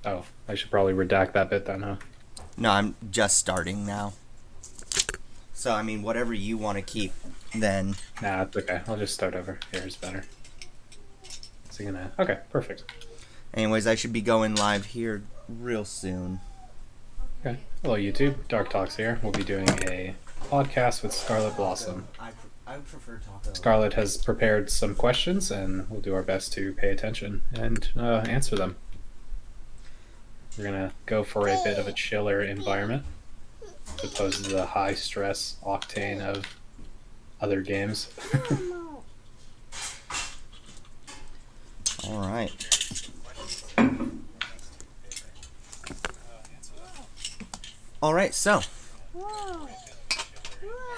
Oh, I should probably redact that bit then, huh? No, I'm just starting now. So, I mean, whatever you want to keep, then. Nah, it's okay. I'll just start over. Here's better. So you're gonna. Okay, perfect. Anyways, I should be going live here real soon. Okay. Hello, YouTube. Dark Talks here. We'll be doing a podcast with Scarlet Blossom. I would prefer taco. Scarlet has prepared some questions, and we'll do our best to pay attention and answer them. We're gonna go for a bit of a chiller environment, as opposed to the high stress octane of other games. All right. All right, so.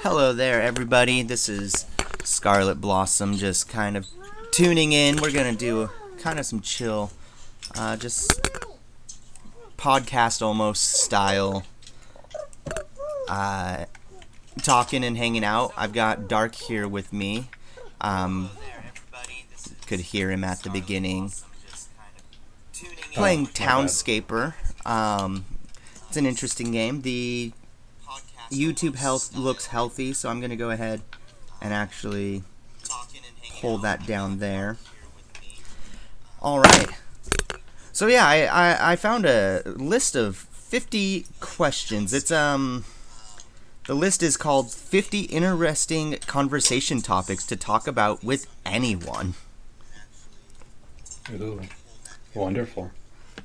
Hello there, everybody. This is Scarlet Blossom, just kind of tuning in. We're going to do kind of some chill, just podcast almost style, talking and hanging out. I've got Dark here with me. Could hear him at the beginning. Playing Townscaper. It's an interesting game. The YouTube health looks healthy, so I'm going to go ahead and actually pull that down there. Alright. So yeah, I found a list of 50 questions. It's the list is called 50 Interesting Conversation Topics to Talk About with Anyone. Ooh, wonderful.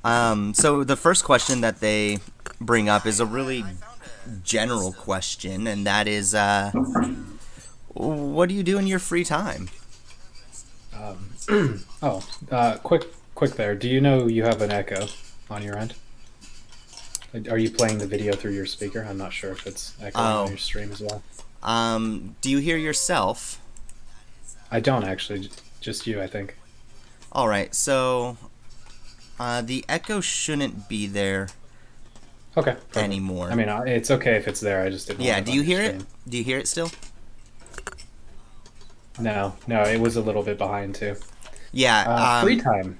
So the first question that they bring up is a really general question, and that is, what do you do in your free time? Quick there. Do you know you have an echo on your end? Are you playing the video through your speaker? I'm not sure if it's echoing on your stream as well. Do you hear yourself? I don't actually, just you, I think. Alright, so the echo shouldn't be there Okay. Perfect. anymore. I mean, it's okay if it's there. I just didn't. Yeah, do you hear it? Do you hear it still? No, it was a little bit behind too. Yeah. Free time.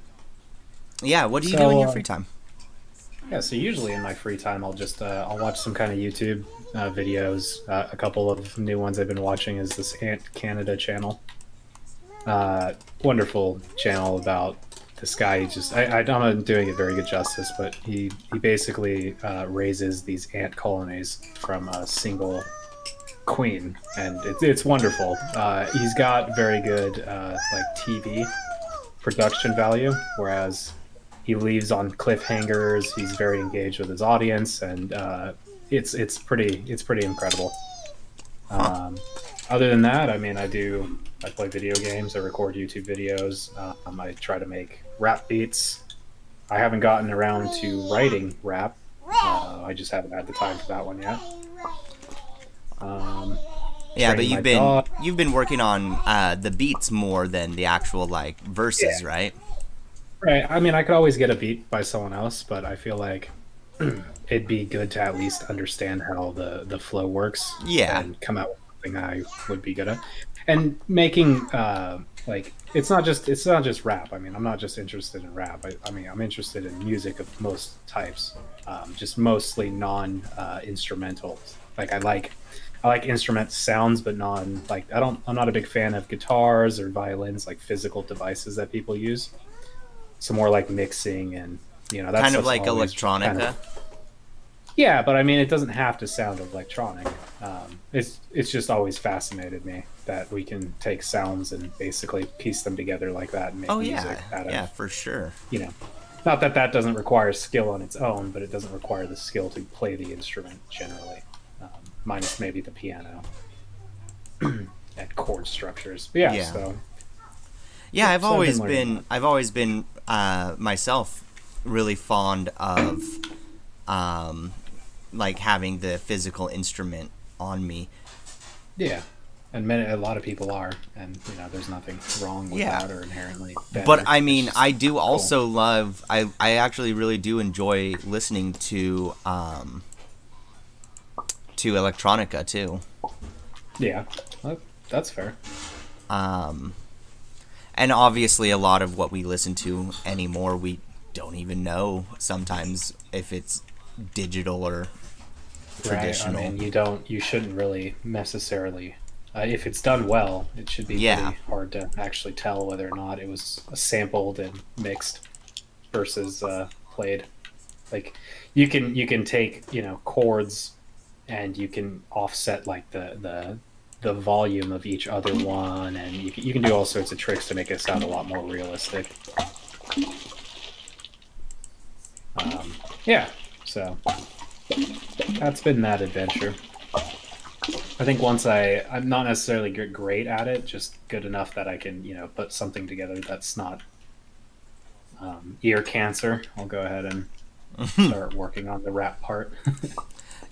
Yeah, what do you do in your free time? Yeah, so usually in my free time, I'll just I'll watch some kind of YouTube videos. A couple of new ones I've been watching is this Ant Canada channel. Wonderful channel about this guy. I'm not doing it very good justice, but he basically raises these ant colonies from a single queen, and it's wonderful. He's got very good like TV production value, whereas he leaves on cliffhangers. He's very engaged with his audience, and it's pretty incredible. Other than that, I mean, I play video games. I record YouTube videos. I try to make rap beats. I haven't gotten around to writing rap. I just haven't had the time for that one yet. Yeah, but you've been working on the beats more than the actual like verses, Yeah. right? Right. I mean, I could always get a beat by someone else, but I feel like it'd be good to at least understand how the flow works. Yeah. And come out with something I would be good at. And making like it's not just rap. I mean, I'm not just interested in rap. I mean, I'm interested in music of most types. Just mostly non instrumental. Like I like instrument sounds, but non like I'm not a big fan of guitars or violins, like physical devices that people use. So more like mixing and that Kind of stuff's like always electronica. kind of- yeah, but I mean it doesn't have to sound electronic. It's just always fascinated me that we can take sounds and basically piece them together like that and make Oh music yeah, out of yeah, for sure. not that doesn't require skill on its own, but it doesn't require the skill to play the instrument generally, minus maybe the piano and chord structures. But Yeah. so Yeah, I've So I've always been learning been I've always been myself really fond of like having the physical instrument on me. yeah, and a lot of people are, and there's nothing wrong with Yeah. that or inherently better. But I It's mean, just I do cool. also love. I actually really do enjoy listening to electronica too. Yeah, that's fair. And obviously, a lot of what we listen to anymore, we don't even know sometimes if it's digital or Right. I traditional. mean, you shouldn't really necessarily. If it's done well, it should be Yeah. pretty hard to actually tell whether or not it was sampled and mixed versus played. Like you can take chords and you can offset like the volume of each other one, and you can do all sorts of tricks to make it sound a lot more realistic. Yeah, so that's been that adventure. I think once I'm not necessarily great at it, just good enough that I can put something together that's not ear cancer. I'll go ahead and start working on the rap part.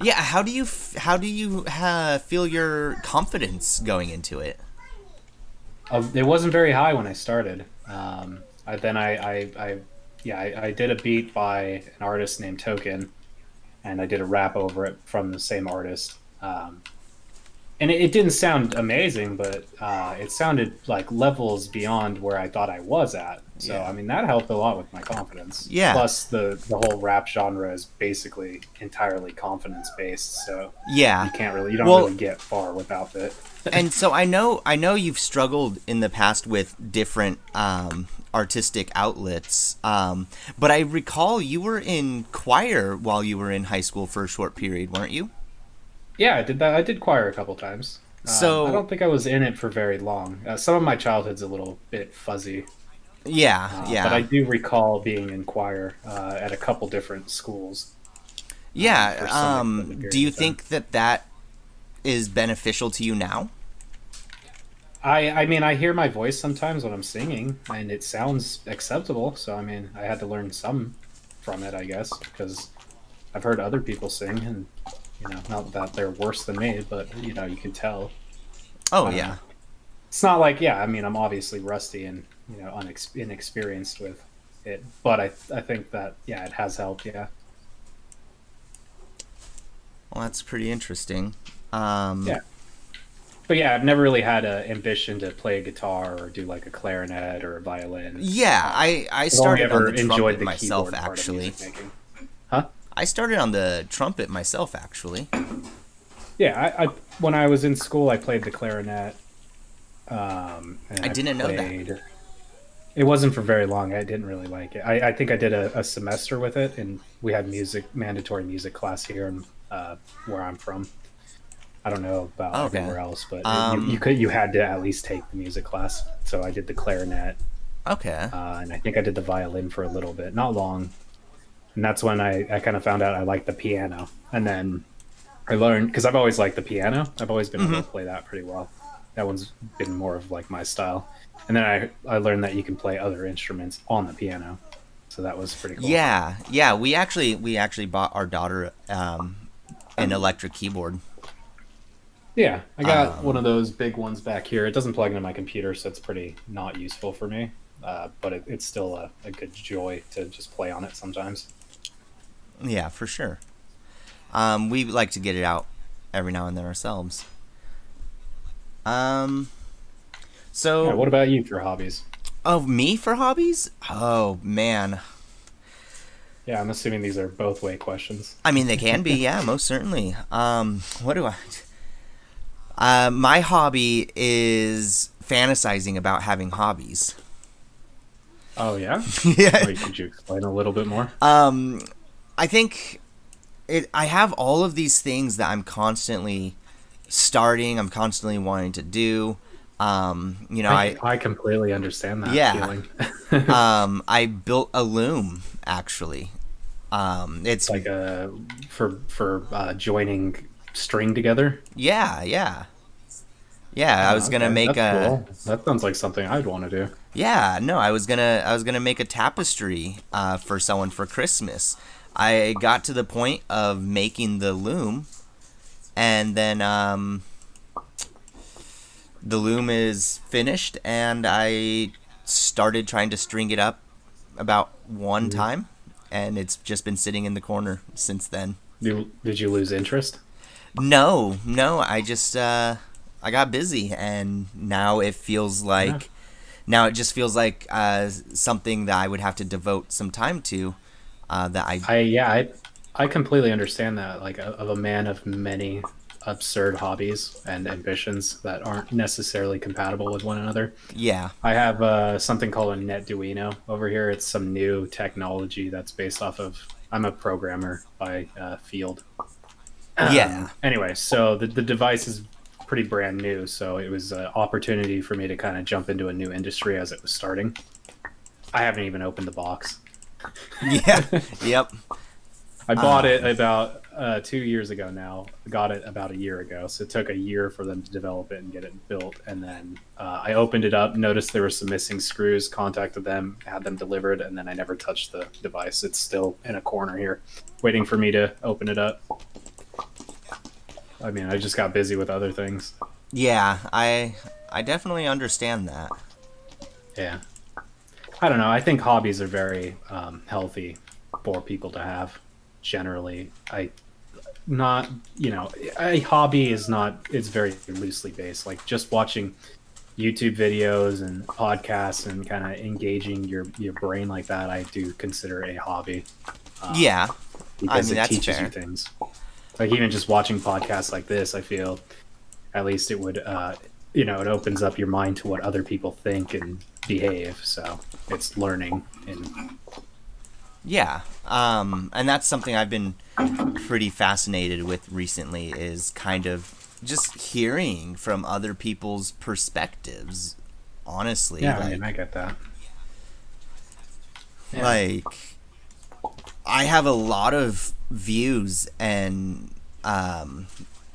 Yeah, how do you feel your confidence going into it? It wasn't very high when I started. I did a beat by an artist named Token, and I did a rap over it from the same artist. And it didn't sound amazing, but it sounded like levels beyond where I thought I was at. So Yeah. I mean that helped a lot with my confidence. Yeah. Plus the whole rap genre is basically entirely confidence based, so Yeah. you don't Well, really get far without it. and so I know you've struggled in the past with different artistic outlets, but I recall you were in choir while you were in high school for a short period, weren't you? Yeah, I did that. I did choir a couple times. I So don't think I was in it for very long. Some of my childhood's a little bit fuzzy, yeah, but I yeah, do recall being in choir at a couple different schools for yeah. some extended Do period you of time. think that is beneficial to you now? I mean, I hear my voice sometimes when I'm singing, and it sounds acceptable. So I mean, I had to learn some from it, I guess, because I've heard other people sing, and not that they're worse than me, but you can tell. Oh I don't know. yeah. It's not like, yeah, I mean, I'm obviously rusty and inexperienced with it, but I think that, yeah, it has helped. Yeah, Well, that's pretty interesting. yeah, but yeah, I've never really had an ambition to play a guitar or do like a clarinet or a violin. Yeah, I I've only started on ever the enjoyed trumpet the myself keyboard part of actually. music making. Huh? I started on the trumpet myself actually. Yeah, I when I was in school, I played the clarinet, and I I didn't know that. played. It wasn't for very long. I didn't really like it. I think I did a semester with it, and we had mandatory music class here, and where I'm from. I don't know about Okay. everywhere else, but Um. you had to at least take the music class. So I did the clarinet, Okay. and I think I did the violin for a little bit, not long. And that's when I kind of found out I liked the piano, and then I learned because I've always liked the piano. I've always been able Hmm. to play that pretty well. That one's been more of like my style. And then I learned that you can play other instruments on the piano, so that was pretty cool. Yeah. Yeah. We actually bought our daughter an electric keyboard. Yeah, I got one Um. of those big ones back here. It doesn't plug into my computer, so it's pretty not useful for me. But it's still a good joy to just play on it sometimes. Yeah, for sure. We like to get it out every now and then ourselves. Um. Yeah. So, What about you for hobbies? of me for hobbies? Oh man. Yeah, I'm assuming these are both way questions. I mean, they can be. Yeah, most certainly. What do I? My hobby is fantasizing about having hobbies. Oh yeah. Yeah. Wait, could you explain a little bit more? Um, I think I have all of these things that I'm constantly starting. I'm constantly wanting to do. I completely understand that Yeah. feeling. I built a loom actually. It's Like for joining string together. yeah, yeah, yeah. I Oh, was gonna okay, make that's a cool. That sounds like something I'd want to do. yeah. No, I was gonna make a tapestry for someone for Christmas. I got to the point of making the loom, and then the loom is finished, and I started trying to string it up about one Mhm. time, and it's just been sitting in the corner since then. Did you lose interest? No, no, I just I got busy, and now it feels Yeah. like now it just feels like something that I would have to devote some time to. That I I completely understand that. Like, of a man of many absurd hobbies and ambitions that aren't necessarily compatible with one another. yeah I have something called a NetDuino over here. It's some new technology that's based off of. I'm a programmer by field. yeah Anyway, so the device is pretty brand new, so it was an opportunity for me to kind of jump into a new industry as it was starting. I haven't even opened the box. yeah yep I bought it about 2 years ago now. Got it about a year ago, so it took a year for them to develop it and get it built. And then I opened it up, noticed there were some missing screws, contacted them, had them delivered, and then I never touched the device. It's still in a corner here, waiting for me to open it up. I mean, I just got busy with other things. yeah I definitely understand that. Yeah. I don't know. I think hobbies are very healthy for people to have. Generally, I not a hobby is not. It's very loosely based. Like just watching YouTube videos and podcasts and kind of engaging your brain like that. I do consider a hobby Yeah, I because mean it that's teaches you fair. things. Like even just watching podcasts like this, I feel at least it would it opens up your mind to what other people think and behave. So it's learning and Yeah, and that's something I've been pretty fascinated with recently is kind of just hearing from other people's perspectives. Honestly, yeah. I mean, I get that. Yeah. like I have a lot of views and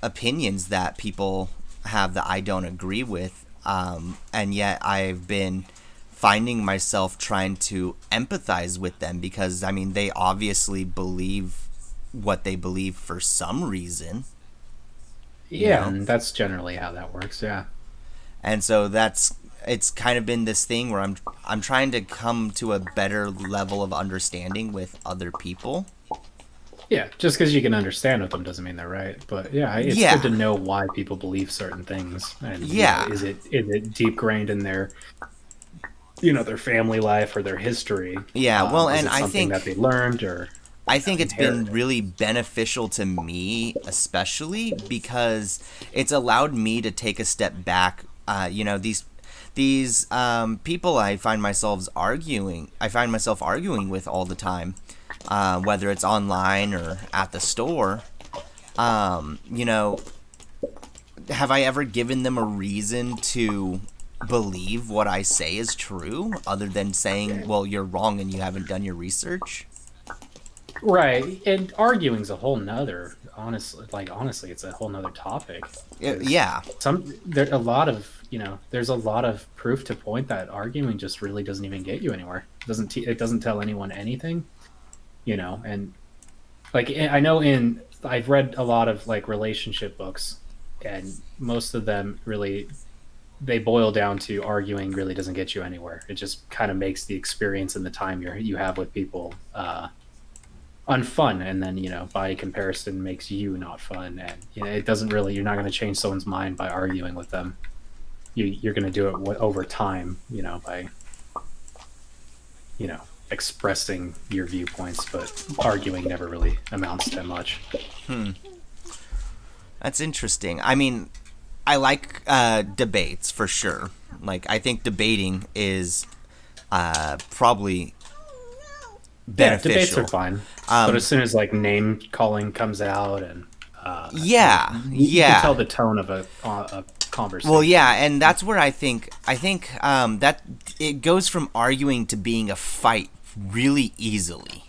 opinions that people have that I don't agree with, and yet I've been finding myself trying to empathize with them because I mean they obviously believe what they believe for some reason, you Yeah, know, and that's generally how that works. Yeah. and so it's kind of been this thing where I'm trying to come to a better level of understanding with other people. Yeah, just because you can understand with them doesn't mean they're right. But yeah, it's good Yeah, to know why people believe certain things, and yeah, is it deep grained in their their family life or their history? yeah. Well, Is and it something that they learned or I think it's been inherited? really beneficial to me, especially because it's allowed me to take a step back. These people I find myself arguing with all the time, whether it's online or at the store. You know, have I ever given them a reason to believe what I say is true, other than saying, "Well, you're wrong and you haven't done your research"? Right, and arguing's a whole nother. Honestly, it's a whole nother topic because Yeah, there's a lot of proof to point that arguing just really doesn't even get you anywhere. It doesn't tell anyone anything, and like I know I've read a lot of like relationship books, and most of them really they boil down to arguing really doesn't get you anywhere. It just kind of makes the experience and the time you have with people unfun, and then by comparison makes you not fun, and it doesn't really. You're not going to change someone's mind by arguing with them. You're going to do it over time, by expressing your viewpoints, but arguing never really amounts to much. that's interesting. I mean, I like debates for sure. Like, I think debating is probably Yeah, debates are beneficial. fine, but Um, as soon as like name calling comes out, and yeah, you can tell yeah. the tone of a Well, yeah, conversation. and that's where I think that it goes from arguing to being a fight really easily.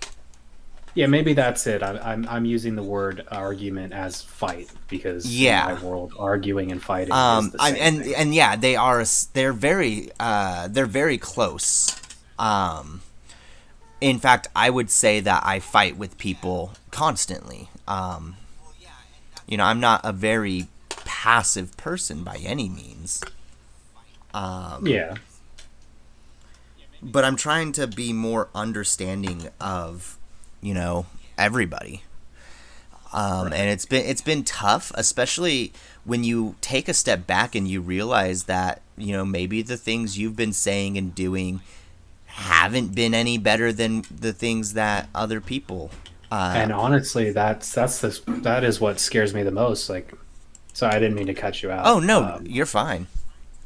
Yeah, maybe that's it. I'm using the word argument as fight because in my Yeah. world, arguing and fighting is the same And thing. yeah, they're very close. Um, in fact, I would say that I fight with people constantly. I'm not a very passive person by any means. Yeah, But I'm trying to be more understanding of, everybody. And it's been tough, especially when you take a step back and you realize that, maybe the things you've been saying and doing haven't been any better than the things that other people. And honestly, that is what scares me the most. Like, so I didn't mean to cut you out. Oh no, you're fine.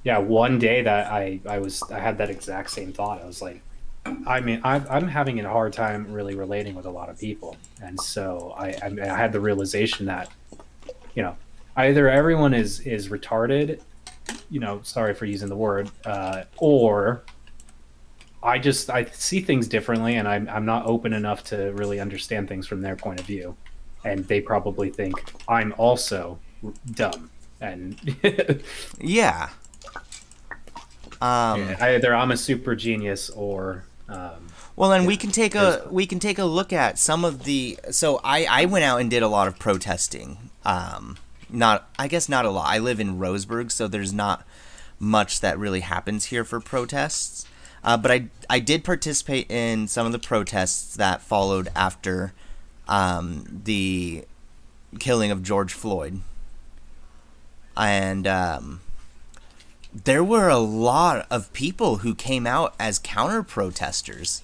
Yeah, one day that I had that exact same thought. I was like, I mean, I'm having a hard time really relating with a lot of people, and so I had the realization that, either everyone is retarded, sorry for using the word, or I see things differently, and I'm not open enough to really understand things from their point of view, and they probably think I'm also dumb, and Yeah. yeah, either I'm a super genius or Well, and we can take a look at some of the. So I went out and did a lot of protesting. Not I guess not a lot. I live in Roseburg, so there's not much that really happens here for protests. But I did participate in some of the protests that followed after the killing of George Floyd, and there were a lot of people who came out as counter protesters.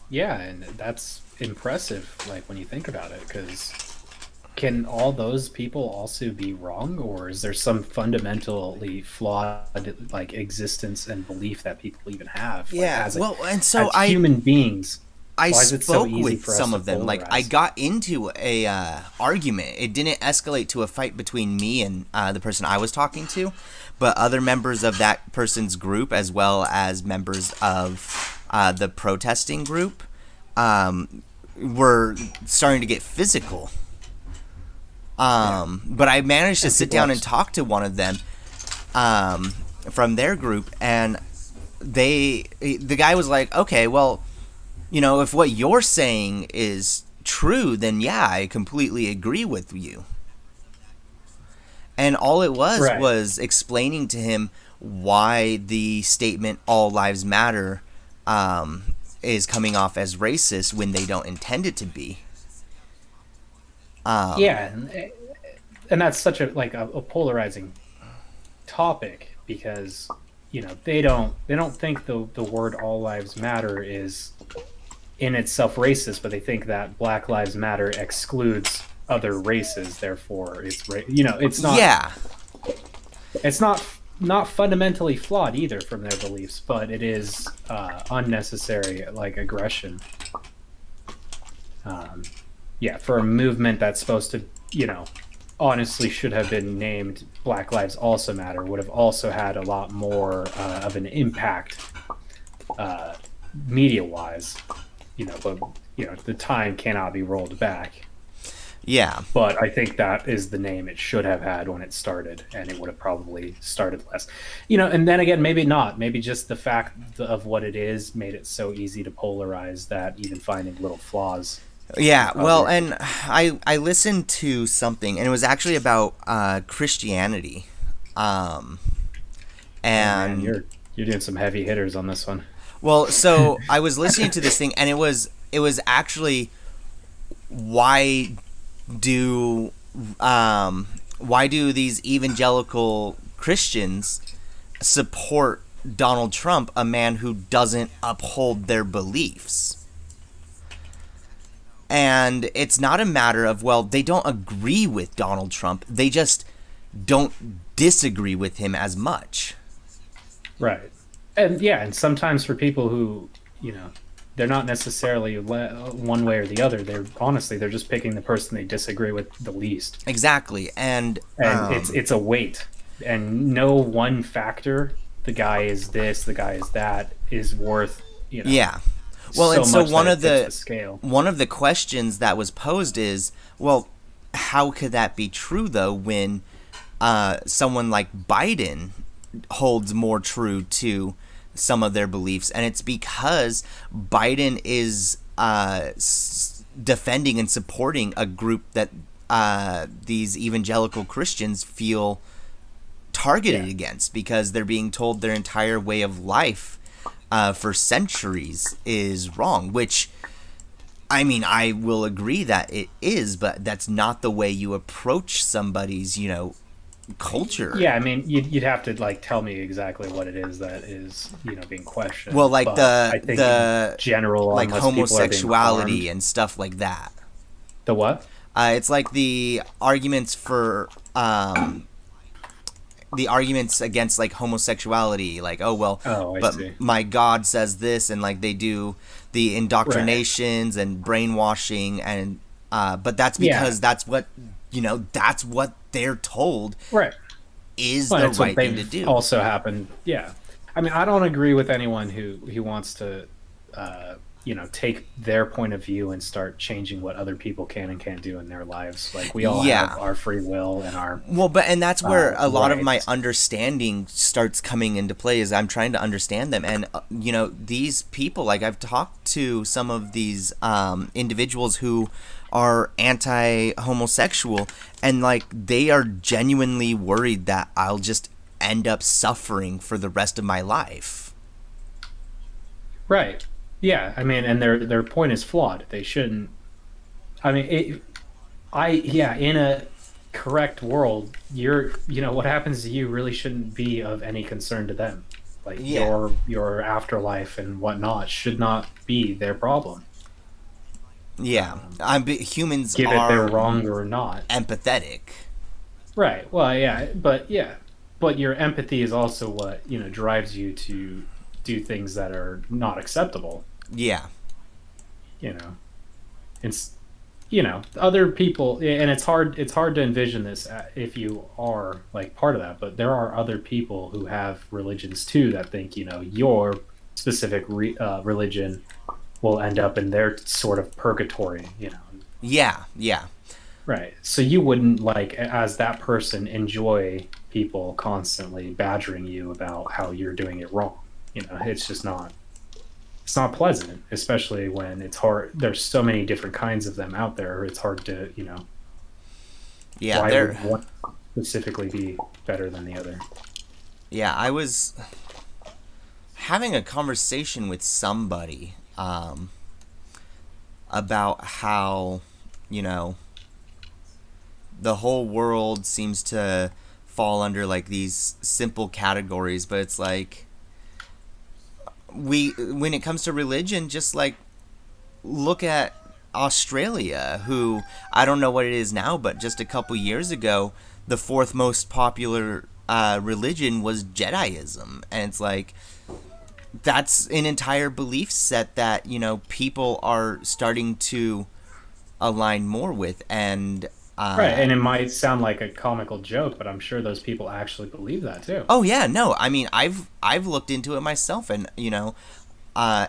yeah, and that's impressive. Like when you think about it, because can all those people also be wrong, or is there some fundamentally flawed like existence and belief that people even have? Like, Yeah, well, and so as human beings, I why is it so spoke easy with for us some to of them. Like I polarize? got into a argument. It didn't escalate to a fight between me and the person I was talking to, but other members of that person's group, as well as members of the protesting group, were starting to get physical. But I managed to sit down and talk to one of them from their group, and the guy was like, "Okay, well, if what you're saying is true, then yeah, I completely agree with you." And all it was Right. was explaining to him why the statement "all lives matter" is coming off as racist when they don't intend it to be. Yeah, and that's such a polarizing topic because they don't think the word all lives matter is in itself racist, but they think that Black Lives Matter excludes other races, therefore it's not Yeah, it's not fundamentally flawed either from their beliefs, but it is unnecessary like aggression. Yeah, for a movement that's supposed to, honestly should have been named Black Lives Also Matter, would have also had a lot more of an impact media wise, but the time cannot be rolled back. yeah. But I think that is the name it should have had when it started, and it would have probably started less. And then again, maybe not. Maybe just the fact of what it is made it so easy to polarize that even finding little flaws. Yeah, well, Other- and I listened to something, and it was actually about Christianity, Man, and you're doing some heavy hitters on this one. well, so I was listening to this thing, and it was actually why do why do these evangelical Christians support Donald Trump, a man who doesn't uphold their beliefs? And it's not a matter of, well, they don't agree with Donald Trump. They just don't disagree with him as much. Right. And yeah, and sometimes for people who, they're not necessarily one way or the other. They're just picking the person they disagree with the least. Exactly. And It's a weight. And no one factor, the guy is this, the guy is that, is worth, yeah. Well, so and so much one that of it tips the the scale. one of the questions that was posed is, well, how could that be true though when someone like Biden holds more true to some of their beliefs? And it's because Biden is defending and supporting a group that these evangelical Christians feel targeted Yeah. against, because they're being told their entire way of life for centuries is wrong, which I mean, I will agree that it is, but that's not the way you approach somebody's, culture. Yeah, I mean, you'd have to like tell me exactly what it is that is, being Well, questioned. like But the I think in the general, like unless people are being homosexuality harmed, and stuff like that. the what? It's like the arguments against like homosexuality, like, oh well, Oh, I but see. my God says this, and like they do the Right. indoctrinations and brainwashing, and but that's Yeah. because that's what they're told Right. is Well, the it's what right thing to they've do. also happened. Yeah. I mean, I don't agree with anyone who wants to, take their point of view and start changing what other people can and can't do in their lives. Like we all have Yeah. our free will and our Well, but and that's where a lot of my rights. understanding starts coming into play is I'm trying to understand them, and these people, like I've talked to some of these individuals who are anti-homosexual, and like they are genuinely worried that I'll just end up suffering for the rest of my life. Right. Yeah. I mean, and their point is flawed. They shouldn't. I mean, yeah, in a correct world, what happens to you really shouldn't be of any concern to them. Like Yeah, your afterlife and whatnot should not be their problem. yeah. Um, Humans Give it they're are wrong or not. empathetic. Right. Well, yeah, but your empathy is also what drives you to do things that are not acceptable. Yeah, You know, it's other people, and it's hard to envision this if you are like part of that. But there are other people who have religions too that think your specific religion will end up in their sort of purgatory. yeah, yeah. Right. So you wouldn't like, as that person, enjoy people constantly badgering you about how you're doing it wrong. It's just not. It's not pleasant, especially when it's hard. There's so many different kinds of them out there. It's hard to, Yeah, why they're would one specifically be better than the other? yeah, I was having a conversation with somebody about how, you know, the whole world seems to fall under like these simple categories, but it's like when it comes to religion, just like look at Australia, who I don't know what it is now, but just a couple years ago, the fourth most popular religion was Jediism, and it's like that's an entire belief set that people are starting to align more with, and Right, and it might sound like a comical joke, but I'm sure those people actually believe that too. oh yeah, no, I mean I've looked into it myself, and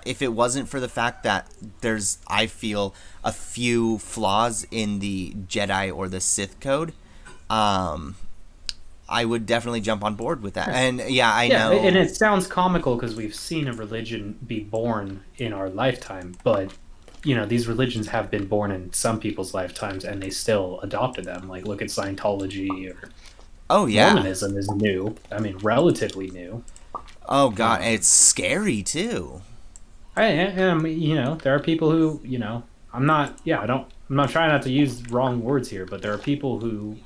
if it wasn't for the fact that there's, I feel, a few flaws in the Jedi or the Sith code, um, I would definitely jump on board with that. Yeah, And yeah, I yeah, and know. it sounds comical because we've seen a religion be born in our lifetime, but these religions have been born in some people's lifetimes and they still adopted them. Like look at Scientology or Oh yeah. Mormonism is new. I mean, relatively new. Oh god, and it's Um, scary too. there are people who, I'm not, yeah, I'm not trying not to use wrong words here, but there are people who,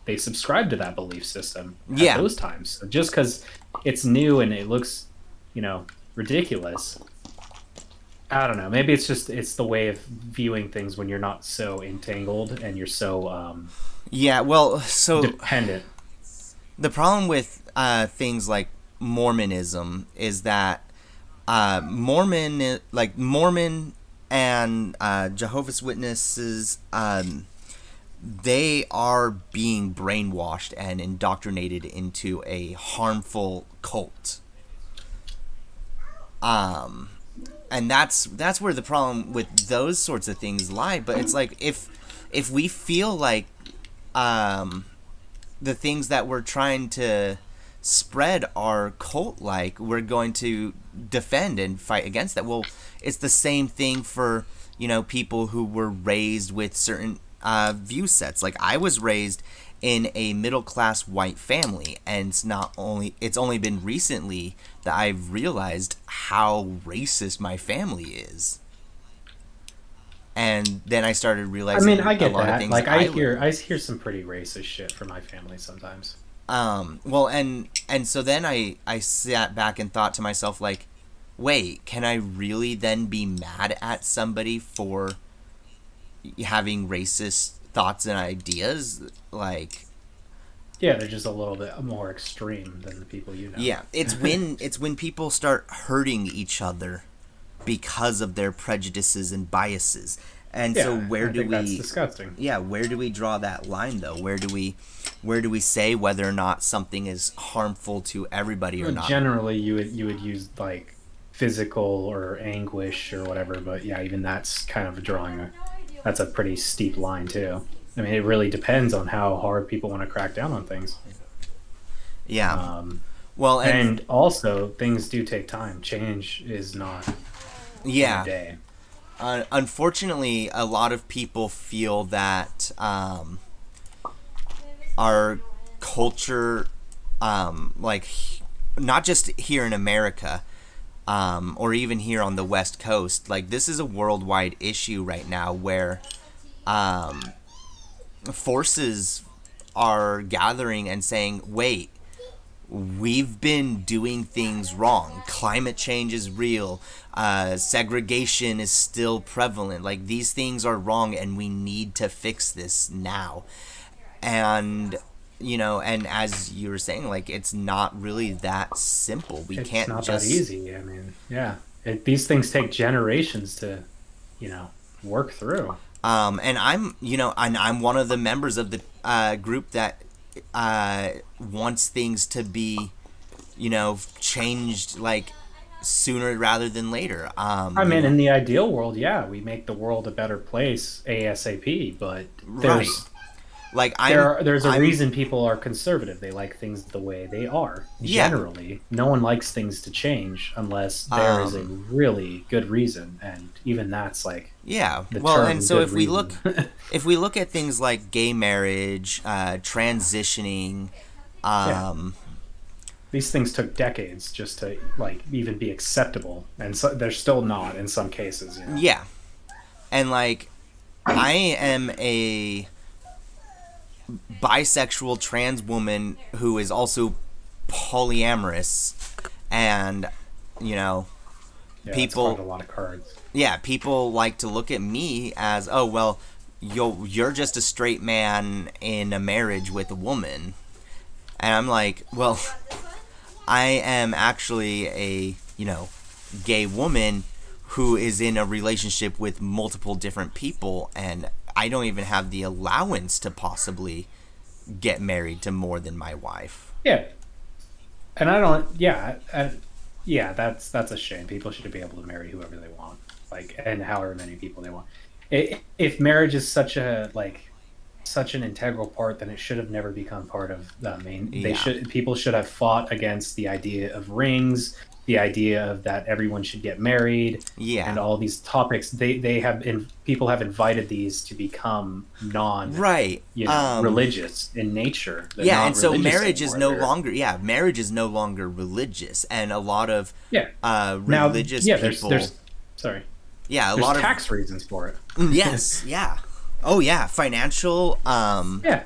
they subscribe to that belief system at Yeah. those times. So just because it's new and it looks, ridiculous, I don't know. Maybe it's the way of viewing things when you're not so entangled and you're so Yeah, well, so dependent. the problem with things like Mormonism is that Mormon and Jehovah's Witnesses, they are being brainwashed and indoctrinated into a harmful cult. Um, and that's where the problem with those sorts of things lie. But it's like if we feel like um, the things that we're trying to spread are cult like, we're going to defend and fight against that. Well, it's the same thing for people who were raised with certain view sets. Like I was raised in a middle class white family, and it's only been recently that I've realized how racist my family is. And then I started I realizing mean, I a get lot of that. things Like, I I hear some pretty racist shit from my family sometimes. well, and so then I sat back and thought to myself, like, wait, can I really then be mad at somebody for having racist thoughts and ideas? Like, Yeah, they're just a little bit more extreme than the people you know. yeah, it's when people start hurting each other because of their prejudices and biases. And so Yeah, I think that's disgusting. where do we draw that line though? Where do we say whether or not something is harmful to everybody or Well, not? generally, you would use like physical or anguish or whatever, but yeah, even that's kind of that's a pretty steep line too. I mean, it really depends on how hard people want to crack down on things. Yeah. Um, Well, and and also, things do take time. Change is not in a yeah, day. unfortunately, a lot of people feel that our culture, like not just here in America, or even here on the West Coast, like this is a worldwide issue right now where um, forces are gathering and saying, wait, we've been doing things wrong. Climate change is real. Segregation is still prevalent. Like, these things are wrong and we need to fix this now. And, and as you were saying, like, it's not really that simple. We It's can't not that just. easy. I mean, yeah, these things take generations to, work through. And I'm one of the members of the group that wants things to be, changed like sooner rather than later. I mean, in the ideal world, yeah, we make the world a better place ASAP. But Right. Like there's a I'm reason people are conservative. They like things the way they are. yeah. Generally, no one likes things to change unless there is a Um, really good reason, and even that's like yeah. the Well, term and so good if we reason. look if we look at things like gay marriage, transitioning, Yeah, um, these things took decades just to like even be acceptable, and so they're still not in some cases. yeah, and like I am a bisexual trans woman who is also polyamorous, and you know Yeah, that's quite a people lot of cards. yeah, people like to look at me as, oh well, you're just a straight man in a marriage with a woman, and I'm like, well, I am actually a gay woman who is in a relationship with multiple different people, and I don't even have the allowance to possibly get married to more than my wife. Yeah, and I don't. Yeah, yeah, that's a shame. People should be able to marry whoever they want, like, and however many people they want. If marriage is such an integral part, then it should have never become part of. I mean, Yeah. people should have fought against the idea of rings, the idea of that everyone should get married, Yeah. and all these topics. People have invited these to become Right. religious in nature. They're Yeah, and not so religious marriage is anymore. no They're longer marriage is no longer religious, and a lot of Yeah. Now, religious yeah, people. sorry, Yeah, a there's lot of tax reasons for it. yes, yeah. Oh yeah, financial. Yeah,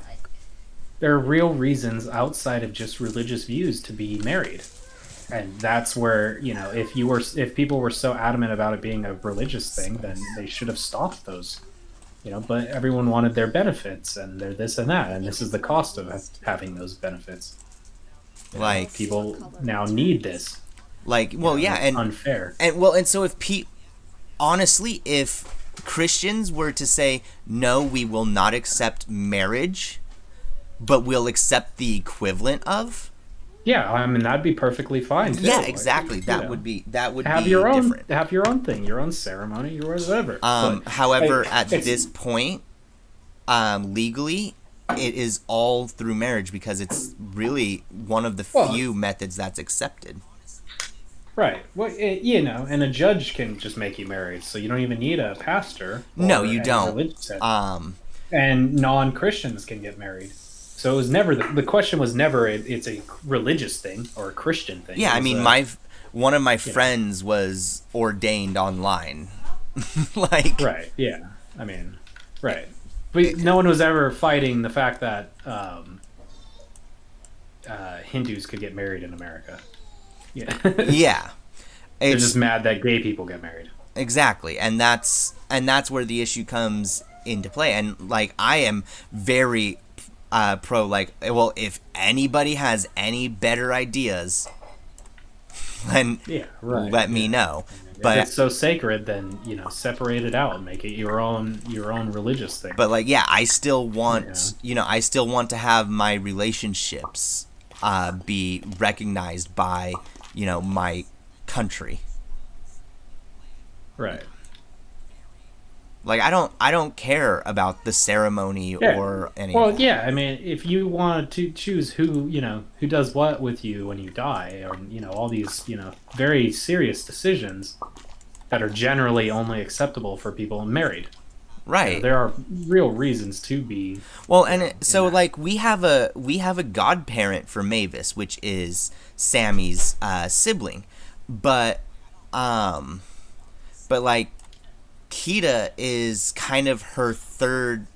there are real reasons outside of just religious views to be married, and that's where if people were so adamant about it being a religious thing, then they should have stopped those. But everyone wanted their benefits and their this and that, and this is the cost of having those benefits. Like People now need this. well, yeah, It's unfair. and so honestly, if Christians were to say no, we will not accept marriage, but we'll accept the equivalent of. Yeah, I mean that'd be perfectly fine too. Yeah, Like, exactly. That would be have your own different. have your own thing, your own ceremony, your whatever. However, at it's- this point, legally, it is all through marriage because it's really one of the Well, few methods that's accepted. right. Well, and a judge can just make you married, so you don't even need a pastor. No, or you any don't. religious head. Um, And non-Christians can get married. So it was never the question was never it's a religious thing or a Christian thing. yeah, It I was mean, one of my friends was ordained online, like right. Yeah. I mean, right. But no one was ever fighting the fact that Hindus could get married in America. Yeah. Yeah, They're just it's mad that gay people get married. exactly, and that's where the issue comes into play. And like I am very pro, like, well, if anybody has any better ideas, then Yeah, right. let me Yeah. know. If But it's so sacred, then separate it out and make it your own religious thing. like yeah, I still Yeah. want I still want to have my relationships be recognized by my country. Right. Like I don't care about the ceremony Yeah. or any of Well, that. yeah. I mean, if you want to choose who does what with you when you die, or all these very serious decisions that are generally only acceptable for people married. Right. There are real reasons to be. Well, and so that. like we have a godparent for Mavis, which is Sammy's sibling, but um, but like Kita is kind of her third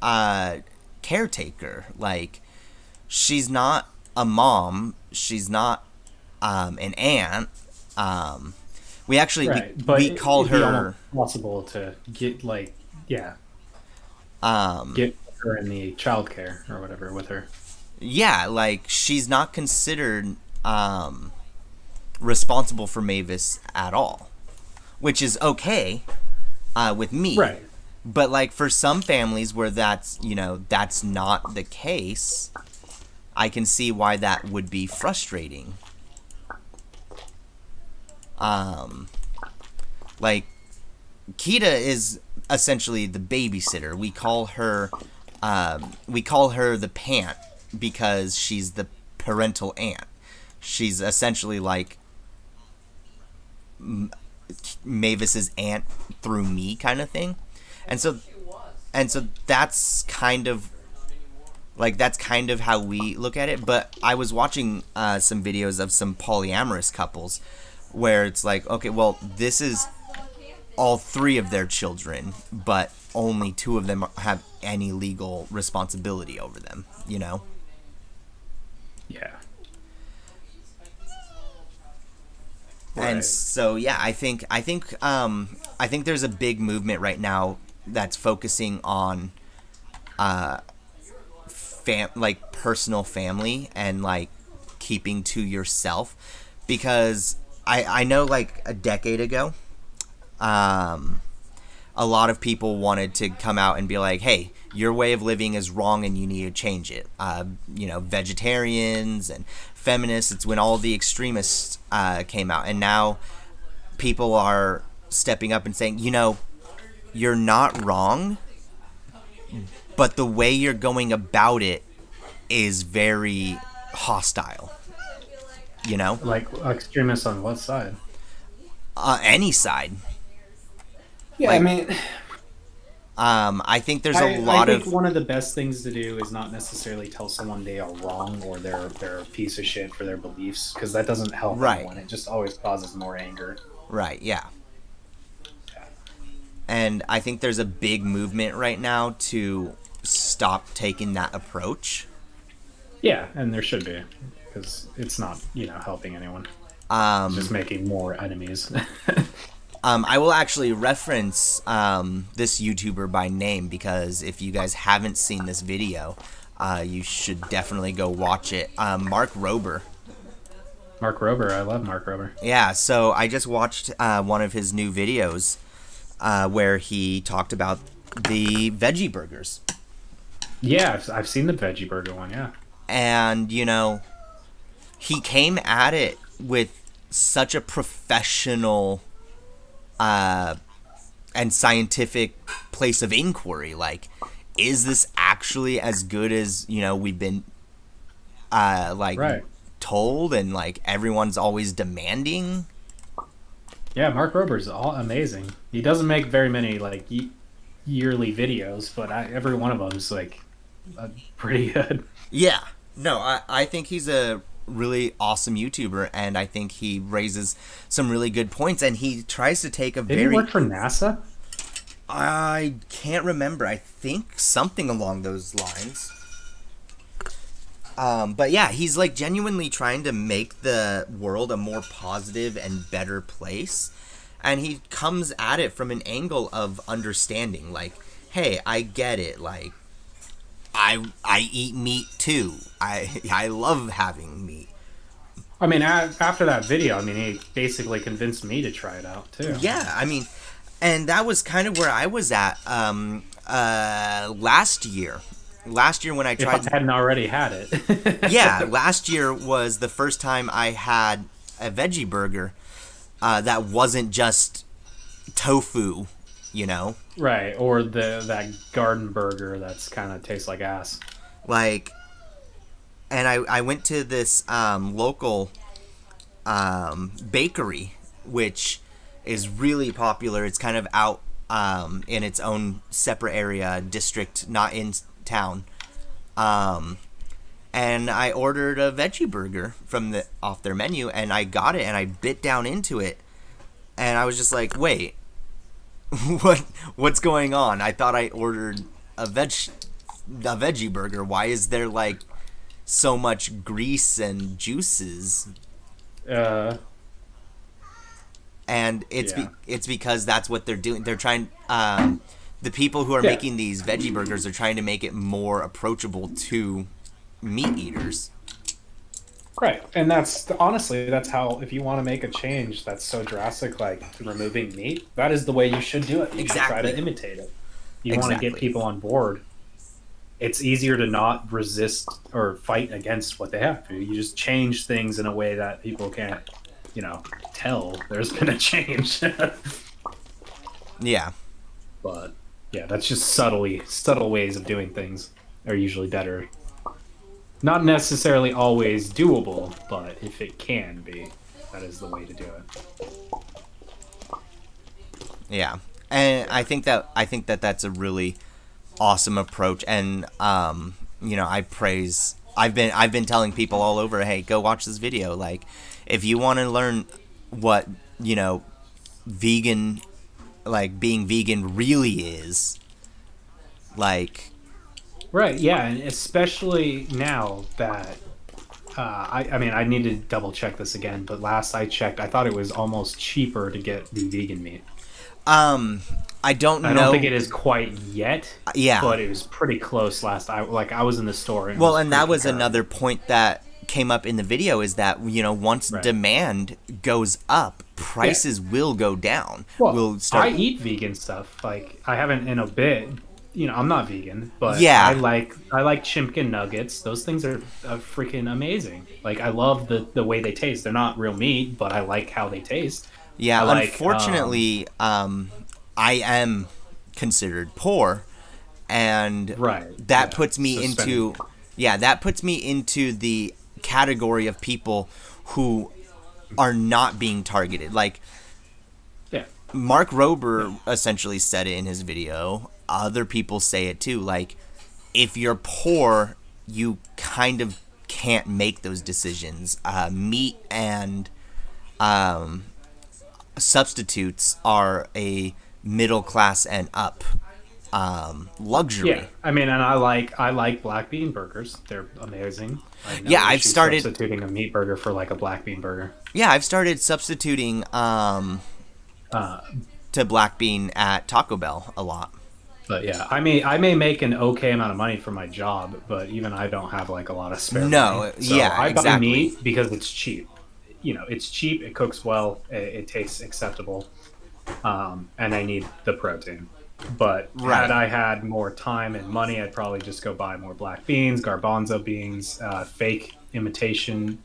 uh caretaker. Like she's not a mom, she's not an aunt. Um, Right, we but we call it'd be her almost possible to get yeah, um get her in the childcare or whatever with her. yeah, like she's not considered responsible for Mavis at all, which is okay with me. Right. But like for some families where that's not the case, I can see why that would be frustrating. Um, like Kita is essentially the babysitter. We call her the pant because she's the parental aunt. She's essentially like Mavis's aunt through me kind of thing. And so that's kind of how we look at it. But I was watching some videos of some polyamorous couples where it's like, okay, well, this is all three of their children, but only two of them have any legal responsibility over them, Yeah. And Right. so yeah, I think there's a big movement right now that's focusing on like personal family and like keeping to yourself, because I know like a decade ago, a lot of people wanted to come out and be like, hey, your way of living is wrong and you need to change it. Vegetarians and feminists, it's when all the extremists came out. And now people are stepping up and saying, you're not wrong, but the way you're going about it is very hostile. Like extremists on what side? Any side. Yeah, Like, I mean, I think there's I a lot think of one of the best things to do is not necessarily tell someone they are wrong or they're a piece of shit for their beliefs, because that doesn't help Right. anyone. It just always causes more anger. right, yeah. And I think there's a big movement right now to stop taking that approach. Yeah, and there should be, because it's not helping anyone. It's just making more enemies. I will actually reference this YouTuber by name, because if you guys haven't seen this video, you should definitely go watch it. Mark Rober. Mark Rober, I love Mark Rober. Yeah, so I just watched one of his new videos where he talked about the veggie burgers. Yeah, I've seen the veggie burger one. Yeah, And, he came at it with such a professional and scientific place of inquiry. Like, is this actually as good as we've been right. told, and like everyone's always demanding? Yeah, Mark Rober's amazing. He doesn't make very many like yearly videos, but every one of them's like pretty good. Yeah, no, I think he's a really awesome YouTuber, and I think he raises some really good points, and he tries to take a Did he work for NASA? I can't remember. I think something along those lines. But yeah, he's like genuinely trying to make the world a more positive and better place. And he comes at it from an angle of understanding. Like, hey, I get it. Like, I eat meat too. I love having meat. I mean, after that video, I mean, he basically convinced me to try it out too. Yeah, I mean, and that was kind of where I was at last year. Last year when I tried, If I hadn't already had it. yeah, last year was the first time I had a veggie burger that wasn't just tofu, you know, Right, or that garden burger that's kind of tastes like ass. like. And I went to this local bakery, which is really popular. It's kind of out in its own separate area, district, not in town. And I ordered a veggie burger from off their menu, and I got it, and I bit down into it, and I was just like, wait, what's going on? I thought I ordered a veggie burger. Why is there like so much grease and juices? And it's because that's what they're doing. They're trying. The people who are making these veggie burgers are trying to make it more approachable to meat eaters. Right, and that's honestly that's how, if you want to make a change that's so drastic, like removing meat, that is the way you should do it. You should try to imitate it. You want to get people on board. It's easier to not resist or fight against what they have to. You just change things in a way that people can't, tell there's been a change. Yeah. But yeah, that's just subtle ways of doing things are usually better. Not necessarily always doable, but if it can be, that is the way to do it. Yeah, and I think that that's a really awesome approach, and I praise. I've been telling people all over, hey, go watch this video. Like, if you want to learn what vegan, like being vegan really is, like. Right, yeah, and especially now that I mean, I need to double check this again, but last I checked, I thought it was almost cheaper to get the vegan meat. I don't know. I don't think it is quite yet. Yeah, but it was pretty close last. I was in the store. And that was another point that came up in the video is that once demand goes up, prices will go down. Well, I eat vegan stuff. Like, I haven't in a bit. I'm not vegan, but yeah. I like chimkin nuggets. Those things are freaking amazing. Like, I love the way they taste. They're not real meat, but I like how they taste. Yeah, unfortunately, I am considered poor, and that puts me into the category of people who are not being targeted. Like, Mark Rober essentially said it in his video. Other people say it too. Like, if you're poor, you kind of can't make those decisions. Meat and substitutes are a middle class and up luxury. Yeah, I mean, and I like black bean burgers. They're amazing. I've started substituting a meat burger for like a black bean burger. Yeah, I've started substituting to black bean at Taco Bell a lot. But yeah, I may make an okay amount of money for my job, but even I don't have like a lot of spare money. So I buy meat because it's cheap. It's cheap, it cooks well, it tastes acceptable, and I need the protein. But had I had more time and money, I'd probably just go buy more black beans, garbanzo beans, fake imitation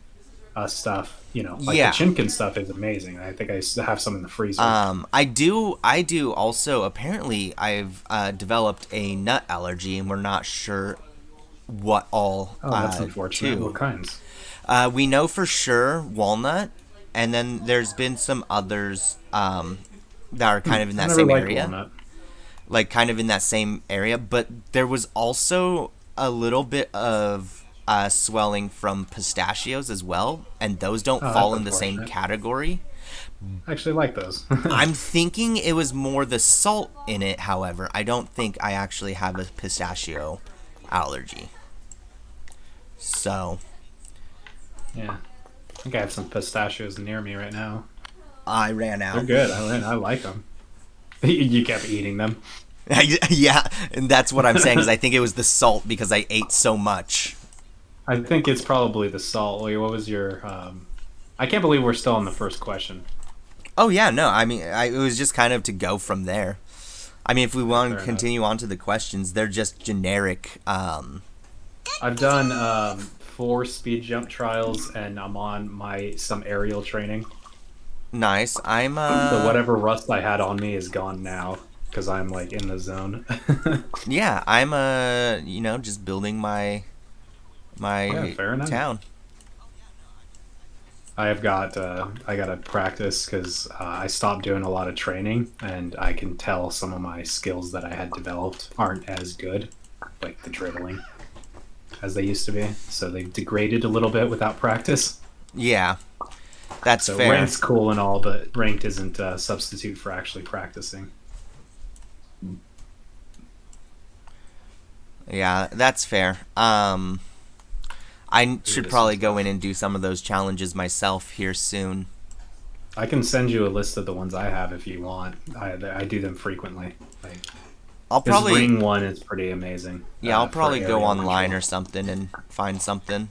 stuff. The chimkin stuff is amazing. I think I have some in the freezer. I do also. Apparently, I've developed a nut allergy, and we're not sure what all. Oh, that's unfortunate. What kinds? We know for sure walnut, and then there's been some others that are kind of in that same area. Walnut. Like, kind of in that same area, but there was also a little bit of swelling from pistachios as well, and those don't fall in the same category. I actually like those. I'm thinking it was more the salt in it, however. I don't think I actually have a pistachio allergy. So, Yeah, I think I have some pistachios near me right now. I ran They're out. good. I like them. You kept eating them. Yeah, and that's what I'm saying is I think it was the salt because I ate so much. I think it's probably the salt. Wait, what was your? I can't believe we're still on the first question. Oh yeah, no, I mean, it was just kind of to go from there. I mean, if we want Fair to enough. continue on to the questions, they're just generic. I've done 4 speed jump trials, and I'm on my some aerial training. Nice. So whatever rust I had on me is gone now because I'm like in the zone. Yeah, just building Yeah, my fair enough. town. I gotta practice because I stopped doing a lot of training, and I can tell some of my skills that I had developed aren't as good, like the dribbling, as they used to be. So they degraded a little bit without practice. Yeah, that's So fair. ranked's cool and all, but ranked isn't a substitute for actually practicing. Yeah, that's fair. I Ooh, should this probably one's go in tough. and do some of those challenges myself here soon. I can send you a list of the ones I have if you want. I do them frequently. Like I'll this probably ring one is pretty amazing. Yeah, I'll For probably go aerial online or control. something and find something.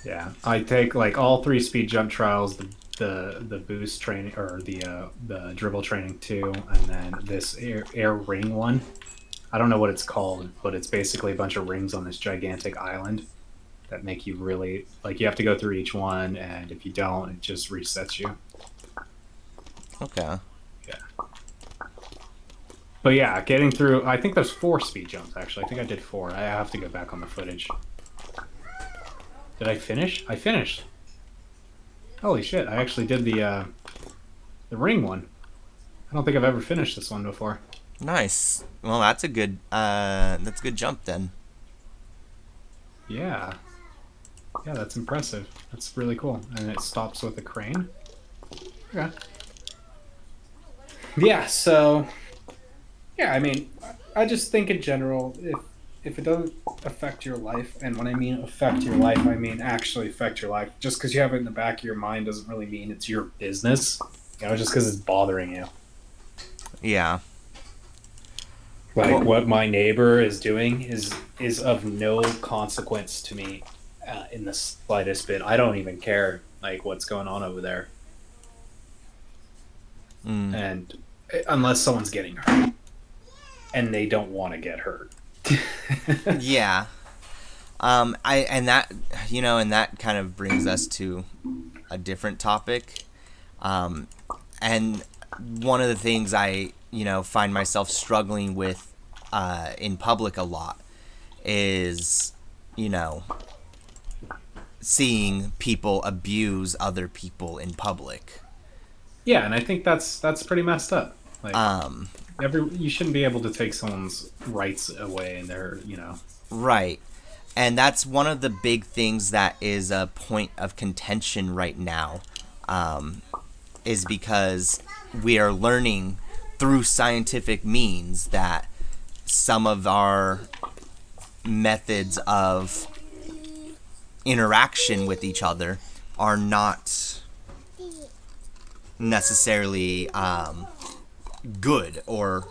Yeah, I take like all 3 speed jump trials, the boost training or the dribble training too, and then this air ring one. I don't know what it's called, but it's basically a bunch of rings on this gigantic island that make you really like you have to go through each one, and if you don't, it just resets you. Okay. Yeah, but yeah, getting through. I think there's 4 speed jumps actually. I think I did 4. I have to go back on the footage. Did I finish? I finished. Holy shit! I actually did the ring one. I don't think I've ever finished this one before. Nice. Well, that's a good jump then. Yeah, yeah, that's impressive. That's really cool. And it stops with a crane. Okay. Yeah. So yeah, I mean, I just think in general, if it doesn't affect your life, and when I mean affect your life, I mean actually affect your life. Just because you have it in the back of your mind doesn't really mean it's your business. You know, just because it's bothering you. Yeah. Like Well, what my neighbor is doing is of no consequence to me in the slightest bit. I don't even care like what's going on over there, mm, and unless someone's getting hurt and they don't want to get hurt. yeah. I and that and that kind of brings us to a different topic. Um, and one of the things I find myself struggling with in public a lot is you know seeing people abuse other people in public. Yeah, and I think that's pretty messed up. Like Um, you shouldn't be able to take someone's rights away and their. right. And that's one of the big things that is a point of contention right now, um, is because we are learning through scientific means that some of our methods of interaction with each other are not necessarily good or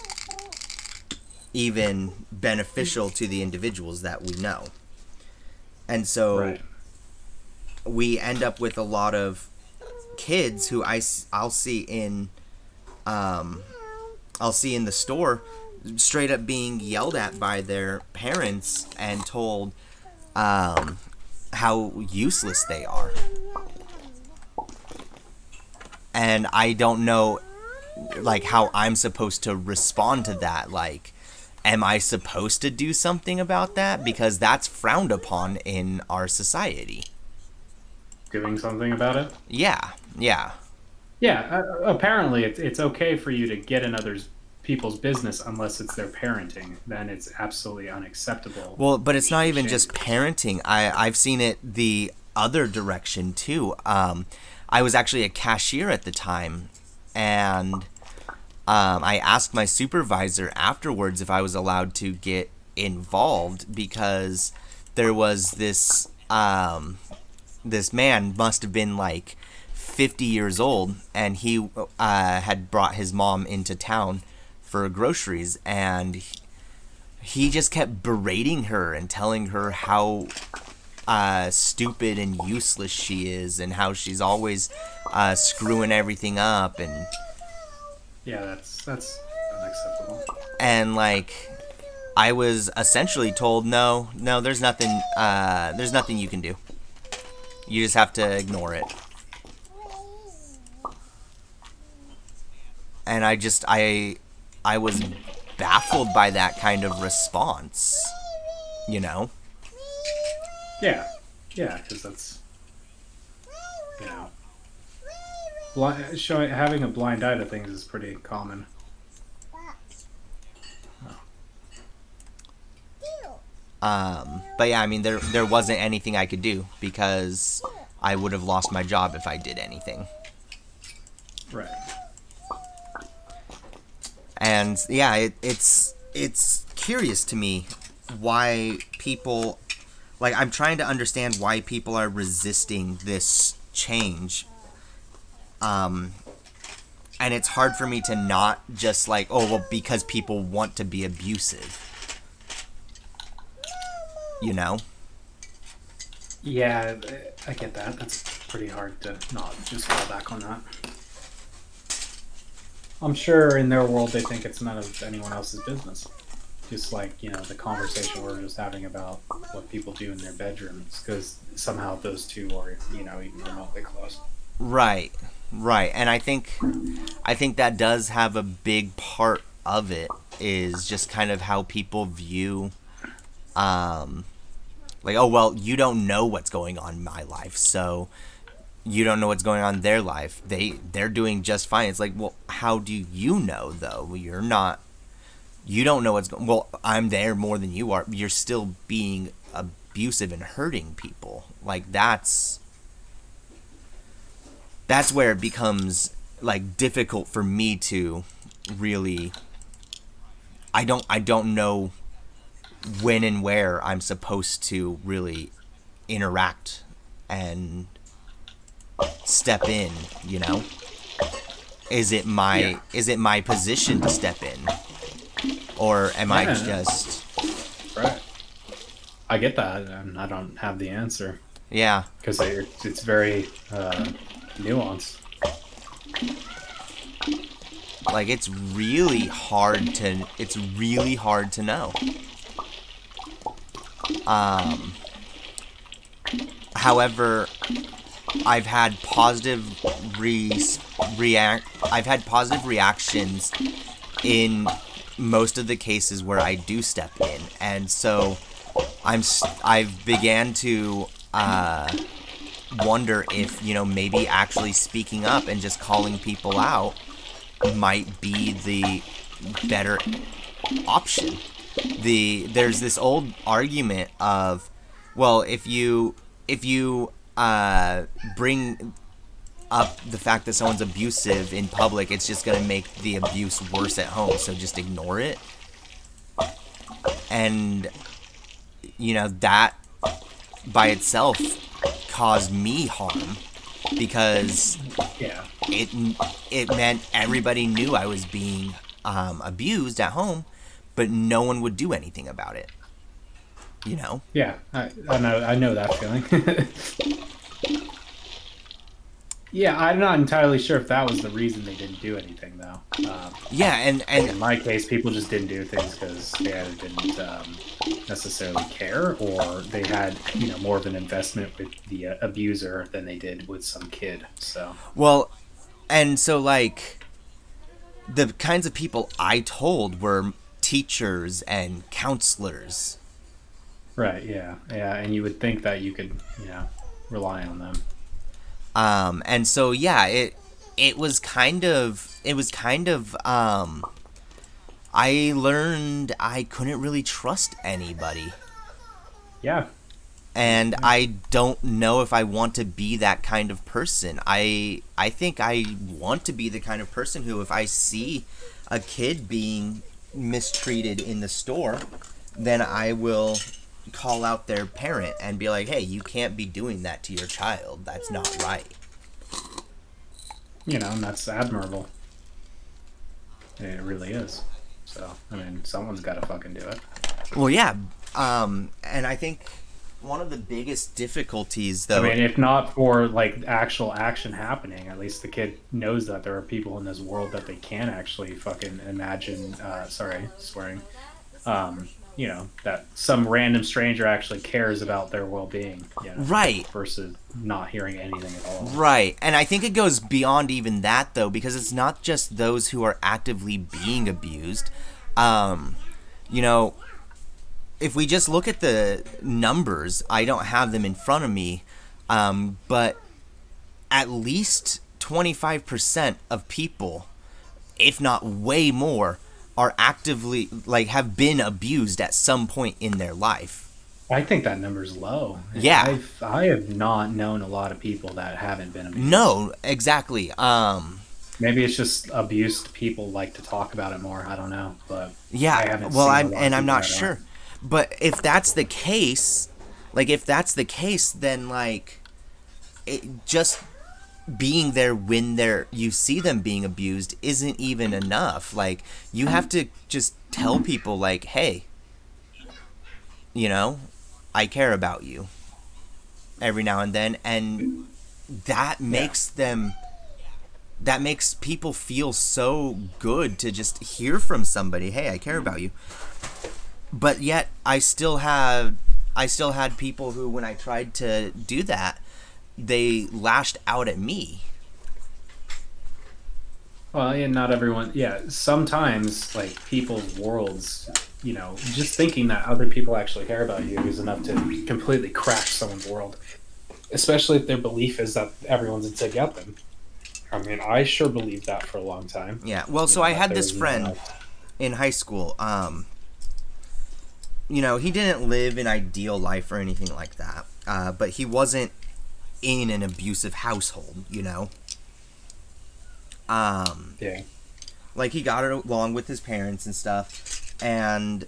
even beneficial to the individuals that we know. And so Right. we end up with a lot of kids who I'll see in um, I'll see in the store straight up being yelled at by their parents and told how useless they are. And I don't know like how I'm supposed to respond to that. Like, am I supposed to do something about that? Because that's frowned upon in our society. Doing something about it. Yeah, yeah. Yeah, apparently it's okay for you to get in others people's business unless it's their parenting. Then it's absolutely unacceptable. Well, but You it's should not be even shamed just for it. parenting. I've seen it the other direction too. I was actually a cashier at the time, and I asked my supervisor afterwards if I was allowed to get involved because there was this man must have been like 50 years old, and he had brought his mom into town for groceries, and he just kept berating her and telling her how stupid and useless she is, and how she's always screwing everything up, Yeah, that's unacceptable. and like I was essentially told, no, there's nothing you can do. You just have to ignore it. And I was baffled by that kind of response, you know. Yeah, yeah, because that's, you know, having a blind eye to things is pretty common. But yeah, I mean, there wasn't anything I could do because I would have lost my job if I did anything. Right. And yeah, it's curious to me why people, like, I'm trying to understand why people are resisting this change. And it's hard for me to not just like, oh well, because people want to be abusive. You know? Yeah, I get that. That's pretty hard to not just fall back on that. I'm sure in their world they think it's none of anyone else's business. Just like, you know, the conversation we're just having about what people do in their bedrooms, because somehow those two are, you know, even remotely close. Right. And I think that does have a big part of it, is just kind of how people view like, oh well, you don't know what's going on in my life, so you don't know what's going on in their life. They're doing just fine. It's like, well, how do you know though? You don't know what's going. Well, I'm there more than you are. You're still being abusive and hurting people. Like that's where it becomes like difficult for me to really. I don't know when and where I'm supposed to really interact and step in, you know? Is it my position to step in? Or am I just Right. I get that, and I don't have the answer yeah. because it's very nuanced. Like it's really hard to know. However, I've had positive reactions in most of the cases where I do step in, and so I've began to wonder if, you know, maybe actually speaking up and just calling people out might be the better option. There's this old argument of, well, if you bring up the fact that someone's abusive in public, it's just going to make the abuse worse at home, so just ignore it. And you know, that by itself caused me harm because Yeah. it meant everybody knew I was being abused at home, but no one would do anything about it. You know? Yeah, I know that feeling. Yeah, I'm not entirely sure if that was the reason they didn't do anything, though. Yeah, and In my case, people just didn't do things because they either didn't necessarily care, or they had, you know, more of an investment with the abuser than they did with some kid. So well, and so like the kinds of people I told were teachers and counselors. right, yeah, and you would think that you could, you know, rely on them. And so yeah, it was kind of I learned I couldn't really trust anybody. Yeah, And I don't know if I want to be that kind of person. I think I want to be the kind of person who, if I see a kid being mistreated in the store, then I will call out their parent and be like, hey, you can't be doing that to your child. That's not right. You know, and that's admirable. It really is. So, I mean, someone's got to fucking do it. Well, yeah. And I think one of the biggest difficulties, though... I mean, if not for, like, actual action happening, at least the kid knows that there are people in this world that they can actually fucking imagine, sorry, swearing, you know, that some random stranger actually cares about their well-being. You know, right. Versus not hearing anything at all. Right. And I think it goes beyond even that, though, because it's not just those who are actively being abused. You know, if we just look at the numbers, I don't have them in front of me, but at least 25% of people, if not way more, are actively, like, have been abused at some point in their life. I think that number's low. Yeah. I have not known a lot of people that haven't been abused. No, exactly. Maybe it's just abused people like to talk about it more. I don't know, but yeah. I haven't Well, seen I'm not sure. But if that's the case, then, like, it just being there when you see them being abused isn't even enough. Like, you have to just tell people, like, hey, you know, I care about you every now and then, and that makes that makes people feel so good to just hear from somebody, hey, I care about you. But yet I still had people who, when I tried to do that, they lashed out at me. Well, yeah, not everyone. Yeah, sometimes, like, people's worlds, you know, just thinking that other people actually care about you is enough to completely crash someone's world. Especially if their belief is that everyone's into get them. I mean, I sure believed that for a long time. Yeah, well, so I had this friend in high school. You know, he didn't live an ideal life or anything like that. But he wasn't in an abusive household, you know? Yeah. Like, he got along with his parents and stuff, and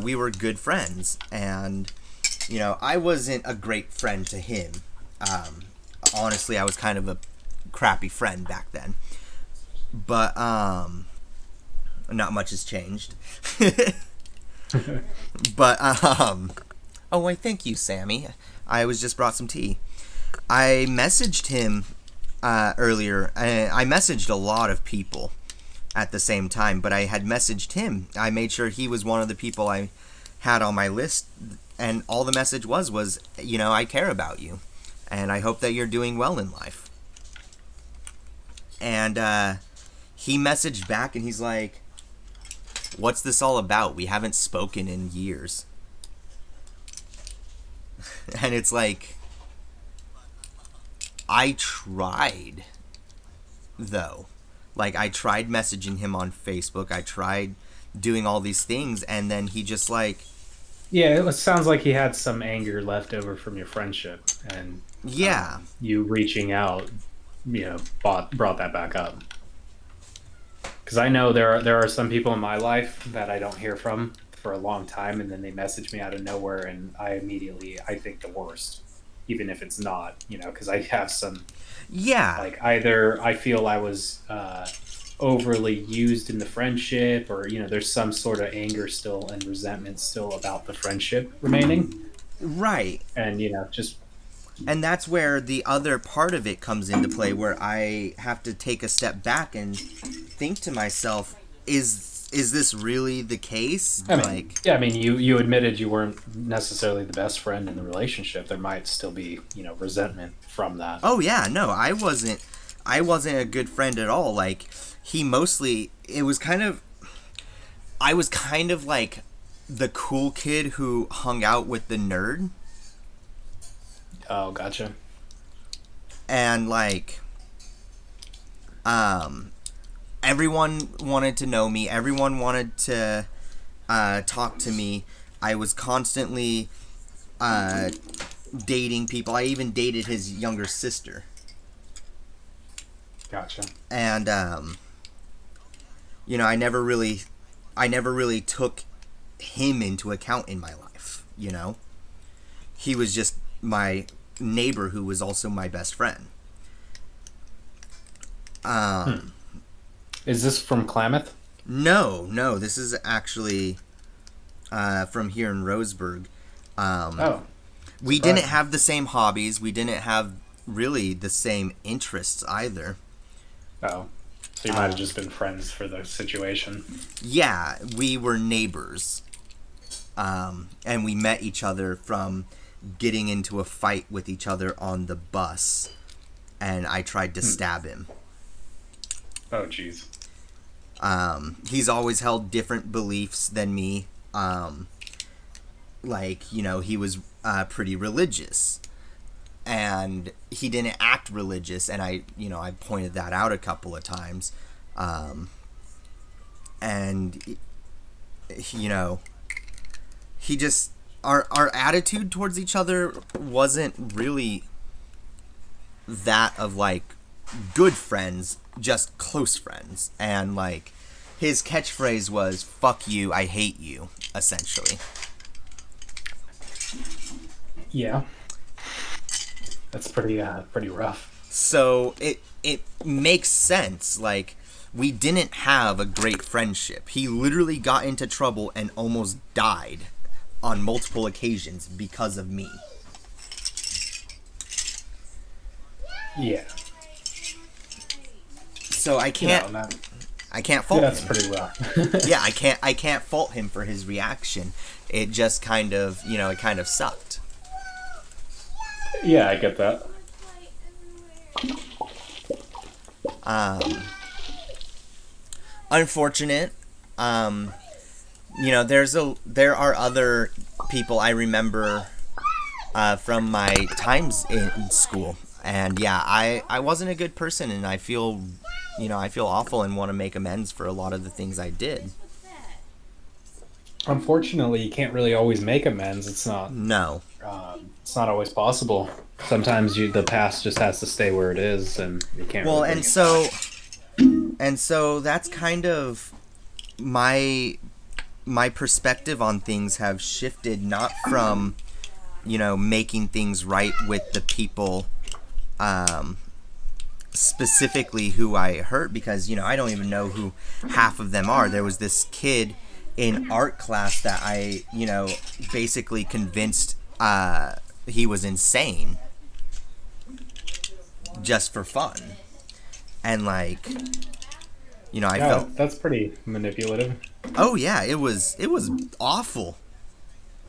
we were good friends, and, you know, I wasn't a great friend to him. Honestly, I was kind of a crappy friend back then. But, not much has changed. But, oh, why, thank you, Sammy. I was just brought some tea. I messaged him earlier. I messaged a lot of people at the same time, but I had messaged him. I made sure he was one of the people I had on my list, and all the message was, you know, I care about you, and I hope that you're doing well in life. And he messaged back, and he's like, what's this all about? We haven't spoken in years. And it's like, I tried, though. Like, I tried messaging him on Facebook. I tried doing all these things, and then he just, like... Yeah, it sounds like he had some anger left over from your friendship, and yeah, you reaching out, you know, brought that back up. Because I know there are some people in my life that I don't hear from for a long time, and then they message me out of nowhere, and I think the worst, even if it's not, you know, because I have some... Yeah. Like, either I feel I was overly used in the friendship, or, you know, there's some sort of anger still and resentment still about the friendship remaining. Right. And, you know, just... And that's where the other part of it comes into play, where I have to take a step back and think to myself, is this really the case? I mean, you admitted you weren't necessarily the best friend in the relationship. There might still be, you know, resentment from that. Oh yeah, no, I wasn't a good friend at all. Like, I was kind of like the cool kid who hung out with the nerd. Oh, gotcha. And, like, everyone wanted to know me. Everyone wanted to talk to me. I was constantly dating people. I even dated his younger sister. Gotcha. And I never really took him into account in my life. He was just my neighbor who was also my best friend. Is this from Klamath? No, this is actually from here in Roseburg. We didn't have the same hobbies. We didn't have really the same interests either. Oh. So you might have just been friends for the situation. Yeah, we were neighbors. And we met each other from getting into a fight with each other on the bus. And I tried to stab him. Oh, jeez. He's always held different beliefs than me. He was pretty religious. And he didn't act religious, and I pointed that out a couple of times. He just, our attitude towards each other wasn't really that of, good friends, just close friends. And, his catchphrase was, "Fuck you, I hate you," essentially. Yeah. That's pretty rough. So it makes sense. We didn't have a great friendship. He literally got into trouble and almost died on multiple occasions because of me. Yeah. So I can't fault him. That's pretty rough. Yeah, I can't fault him for his reaction. It just kind of sucked. Yeah, I get that. Unfortunate. There are other people I remember from my times in school, and yeah, I wasn't a good person, and I feel awful and want to make amends for a lot of the things I did. Unfortunately, you can't really always make amends. It's not always possible. Sometimes the past just has to stay where it is, and you can't. Well, really and so that's kind of my perspective on things have shifted, not from making things right with the people specifically who I hurt, because I don't even know who half of them are. There was this kid in art class that I basically convinced he was insane just for fun. And I felt that's pretty manipulative. Oh yeah, it was awful.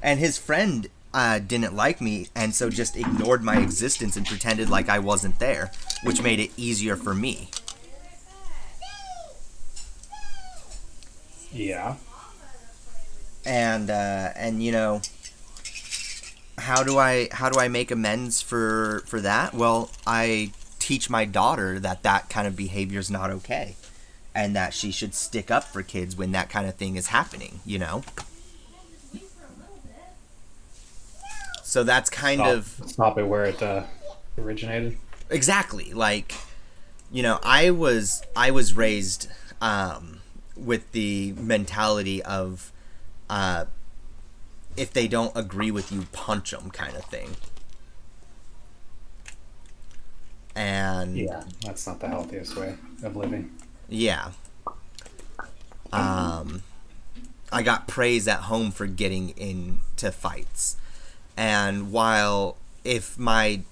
And his friend didn't like me, and so just ignored my existence and pretended like I wasn't there, which made it easier for me. Yeah. And how do I make amends for that? Well, I teach my daughter that kind of behavior is not okay, and that she should stick up for kids when that kind of thing is happening. So that's stop it where it originated. Exactly. I was raised with the mentality of if they don't agree with you, punch them kind of thing. And yeah, that's not the healthiest way of living. Yeah. I got praise at home for getting into fights. And while if my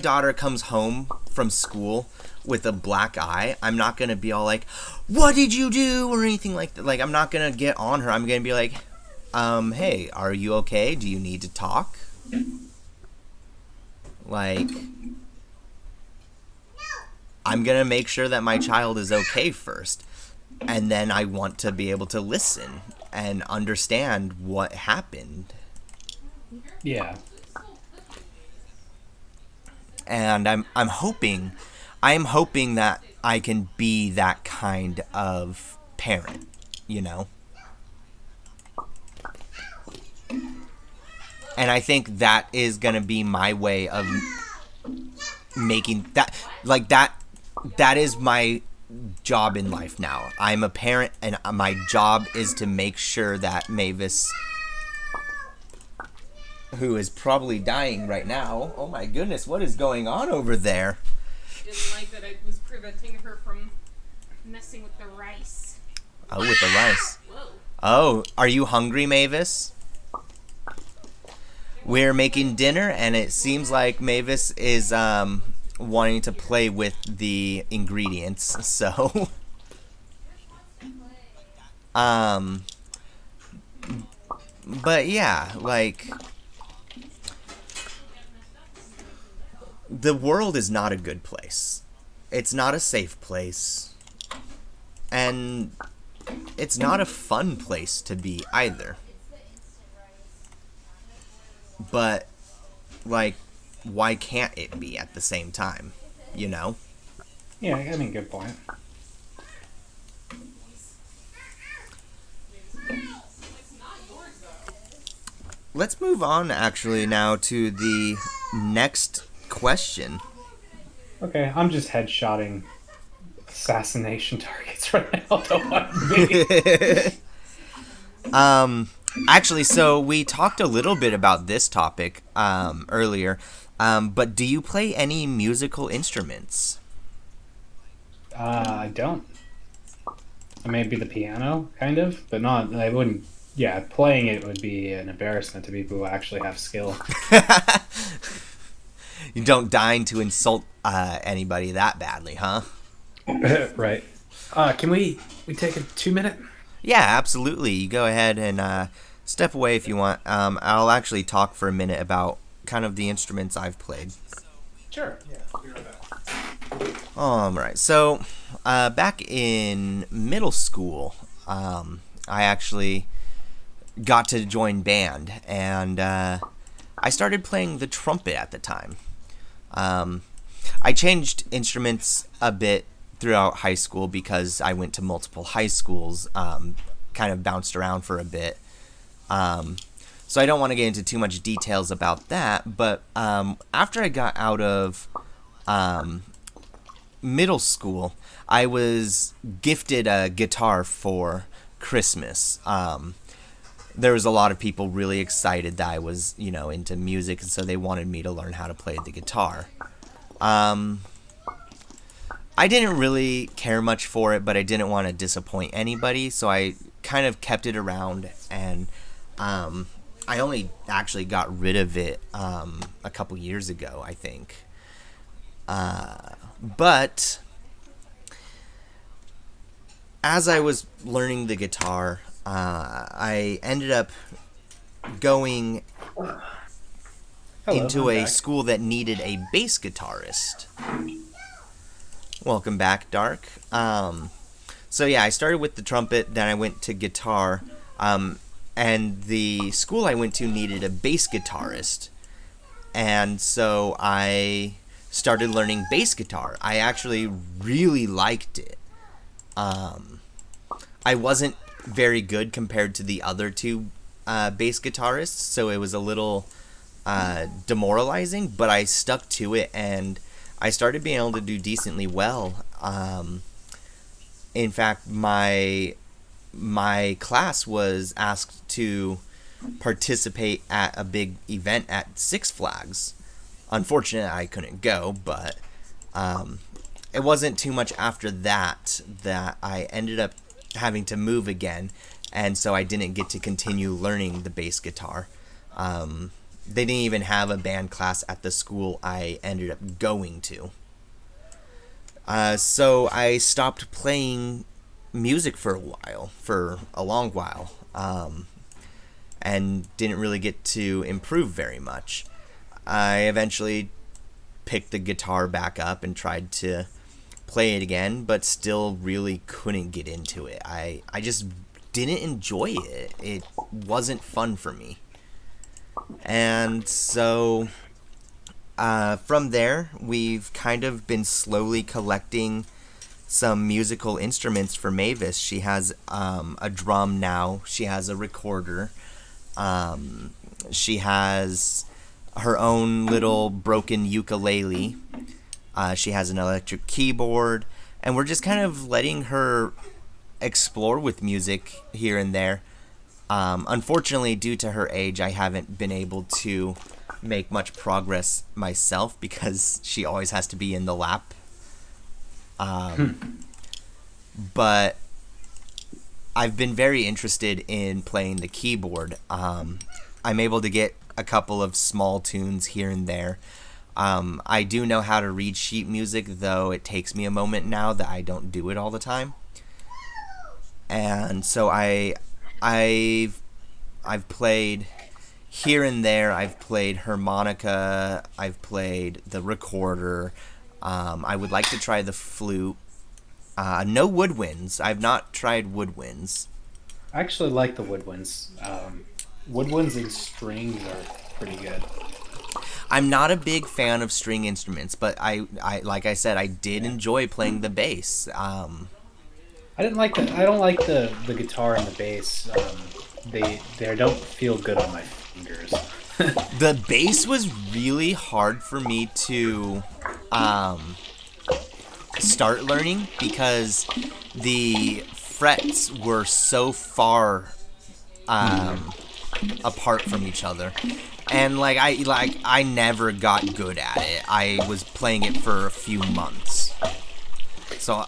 daughter comes home from school with a black eye, I'm not going to be all like, "What did you do?" or anything like that. I'm not going to get on her. I'm going to be like, "Hey, are you okay? Do you need to talk?" I'm going to make sure that my child is okay first. And then I want to be able to listen and understand what happened. Yeah. And I'm hoping that I can be that kind of parent, And And I think that is going to be my way of making that, like, that is my job in life now. I'm a parent, and my job is to make sure that Mavis, who is probably dying right now, oh my goodness, what is going on over there? Didn't like that I was preventing her from messing with the rice. Oh, with the rice. Whoa. Oh, are you hungry, Mavis? We're making dinner, and it seems like Mavis is wanting to play with the ingredients. So, but yeah, like, the world is not a good place. It's not a safe place, and it's not a fun place to be either. But, like, why can't it be at the same time? You know? Yeah, I mean, good point. Let's move on, actually, now to the next question. Okay, I'm just headshotting assassination targets right now. Don't want me. Actually, so we talked a little bit about this topic earlier, but do you play any musical instruments? I don't. Maybe the piano, kind of, but not. I wouldn't. Yeah, playing it would be an embarrassment to people who actually have skill. You don't deign to insult anybody that badly, huh? Right. Can we take a 2-minute? Yeah, absolutely. You go ahead and step away if you want. I'll actually talk for a minute about kind of the instruments I've played. Sure. Yeah, I'll be right back. All right. So, back in middle school, I actually got to join band, and I started playing the trumpet at the time. I changed instruments a bit throughout high school because I went to multiple high schools, kind of bounced around for a bit. So I don't want to get into too much details about that, but after I got out of middle school, I was gifted a guitar for Christmas. There was a lot of people really excited that I was, into music, and so they wanted me to learn how to play the guitar. I didn't really care much for it, but I didn't want to disappoint anybody, so I kind of kept it around, and I only actually got rid of it a couple years ago, I think. But as I was learning the guitar, I ended up going into a school that needed a bass guitarist. Welcome back, Dark. So yeah, I started with the trumpet, then I went to guitar, and the school I went to needed a bass guitarist, and so I started learning bass guitar. I actually really liked it. I wasn't very good compared to the other two bass guitarists, so it was a little demoralizing, but I stuck to it, and I started being able to do decently well. In fact, my class was asked to participate at a big event at Six Flags. Unfortunately, I couldn't go, but it wasn't too much after that I ended up having to move again, and so I didn't get to continue learning the bass guitar. They didn't even have a band class at the school I ended up going to. So I stopped playing music for a long while, and didn't really get to improve very much. I eventually picked the guitar back up and tried to play it again, but still really couldn't get into it. I just didn't enjoy it. It wasn't fun for me. And so from there, we've kind of been slowly collecting some musical instruments for Mavis. She has a drum now. She has a recorder. She has her own little broken ukulele. She has an electric keyboard, and we're just kind of letting her explore with music here and there. Unfortunately, due to her age, I haven't been able to make much progress myself because she always has to be in the lap. But I've been very interested in playing the keyboard. I'm able to get a couple of small tunes here and there. I do know how to read sheet music, though it takes me a moment now that I don't do it all the time. And so I've played here and there. I've played harmonica. I've played the recorder. I would like to try the flute. No woodwinds. I've not tried woodwinds. I actually like the woodwinds. Woodwinds and strings are pretty good. I'm not a big fan of string instruments, but I like I said, I did enjoy playing the bass. I didn't like the. I don't like the guitar and the bass. They don't feel good on my fingers. The bass was really hard for me to start learning because the frets were so far apart from each other, and I never got good at it. I was playing it for a few months, so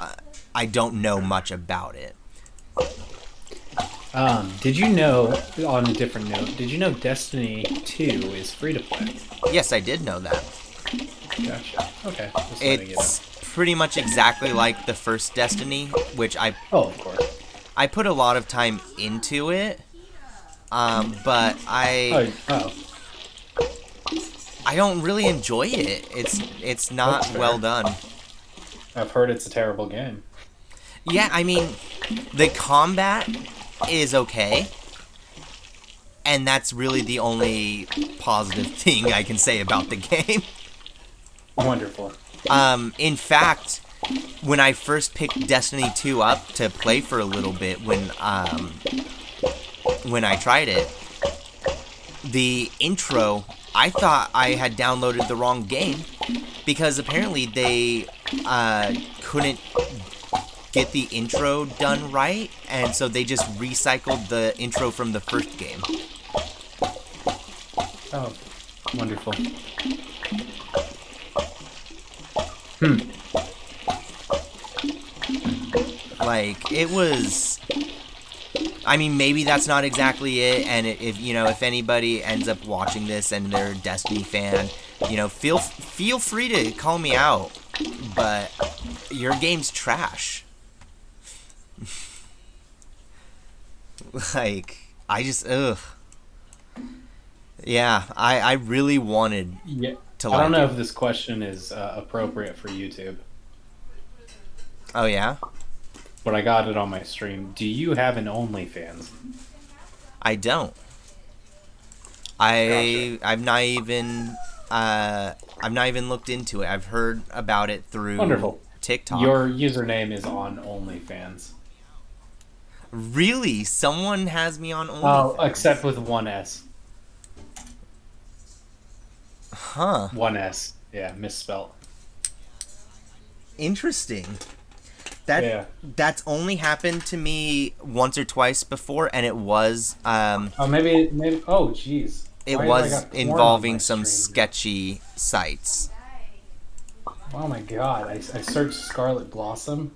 I don't know much about it. Did you know, on a different note, did you know Destiny 2 is free to play? Yes, I did know that. Gotcha. Okay. Just letting you know. It's pretty much exactly like the first Destiny, which Oh, of course. I put a lot of time into it, but I don't really enjoy it. It's not That's fair. well done. I've heard it's a terrible game. Yeah, I mean, the combat is okay, and that's really the only positive thing I can say about the game. Wonderful. In fact, when I first picked Destiny 2 up to play for a little bit, when I tried it, the intro, I thought I had downloaded the wrong game because apparently they couldn't get the intro done right, and so they just recycled the intro from the first game. Oh, wonderful. Like, it was... I mean, maybe that's not exactly it, and if anybody ends up watching this and they're a Destiny fan, feel free to call me out, but your game's trash. Like, I just, ugh. Yeah, I really wanted to like I don't know it. if this question is appropriate for YouTube, Oh, yeah? but I got it on my stream. Do you have an OnlyFans? I don't. Gotcha. I've not even looked into it. I've heard about it through Wonderful. TikTok. Your username is on OnlyFans. Really? Someone has me on Oh, OnlyFans? except with one S. Huh. One S. Yeah, misspelt. Interesting. Yeah. That's only happened to me once or twice before, and it was Oh, maybe. Oh, jeez. it Why have I was got porn on involving my some stream? sketchy sites. Oh my god! I searched Scarlet Blossom,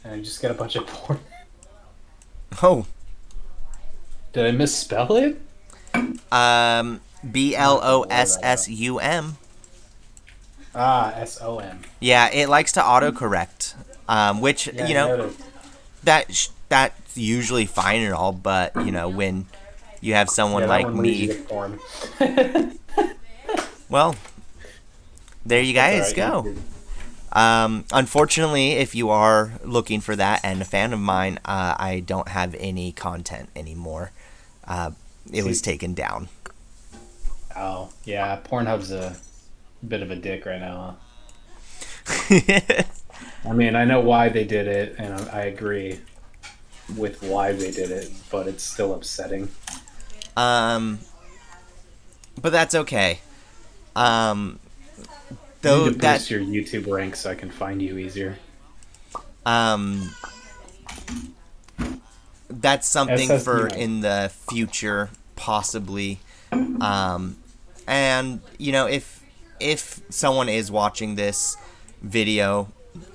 and I just get a bunch of porn. Oh. Did I misspell it? BLOSSUM. Ah, SOM. Yeah, it likes to autocorrect. Which Yeah, I noticed. that's usually fine and all, but when you have someone Yeah, that like one leads you me, to porn. well, there you guys That's all go. right, Unfortunately, if you are looking for that and a fan of mine, I don't have any content anymore. It was taken down. Oh, yeah. Pornhub's a bit of a dick right now. I mean, I know why they did it, and I agree with why they did it, but it's still upsetting. But that's okay. You Though need to that boost your YouTube rank so I can find you easier. That's something SS, for you know. in the future, possibly. And if someone is watching this video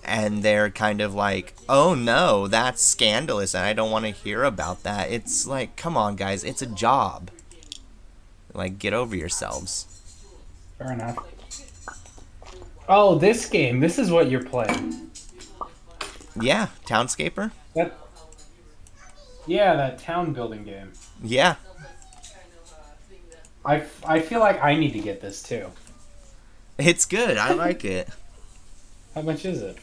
and they're kind of like, oh no, that's scandalous and I don't want to hear about that, it's like, come on guys, it's a job. Like, get over yourselves. Fair enough. Oh, this game. This is what you're playing. Yeah, Townscaper. That. Yeah, that town building game. Yeah, I feel like I need to get this too. it's good. I like it. How much is it?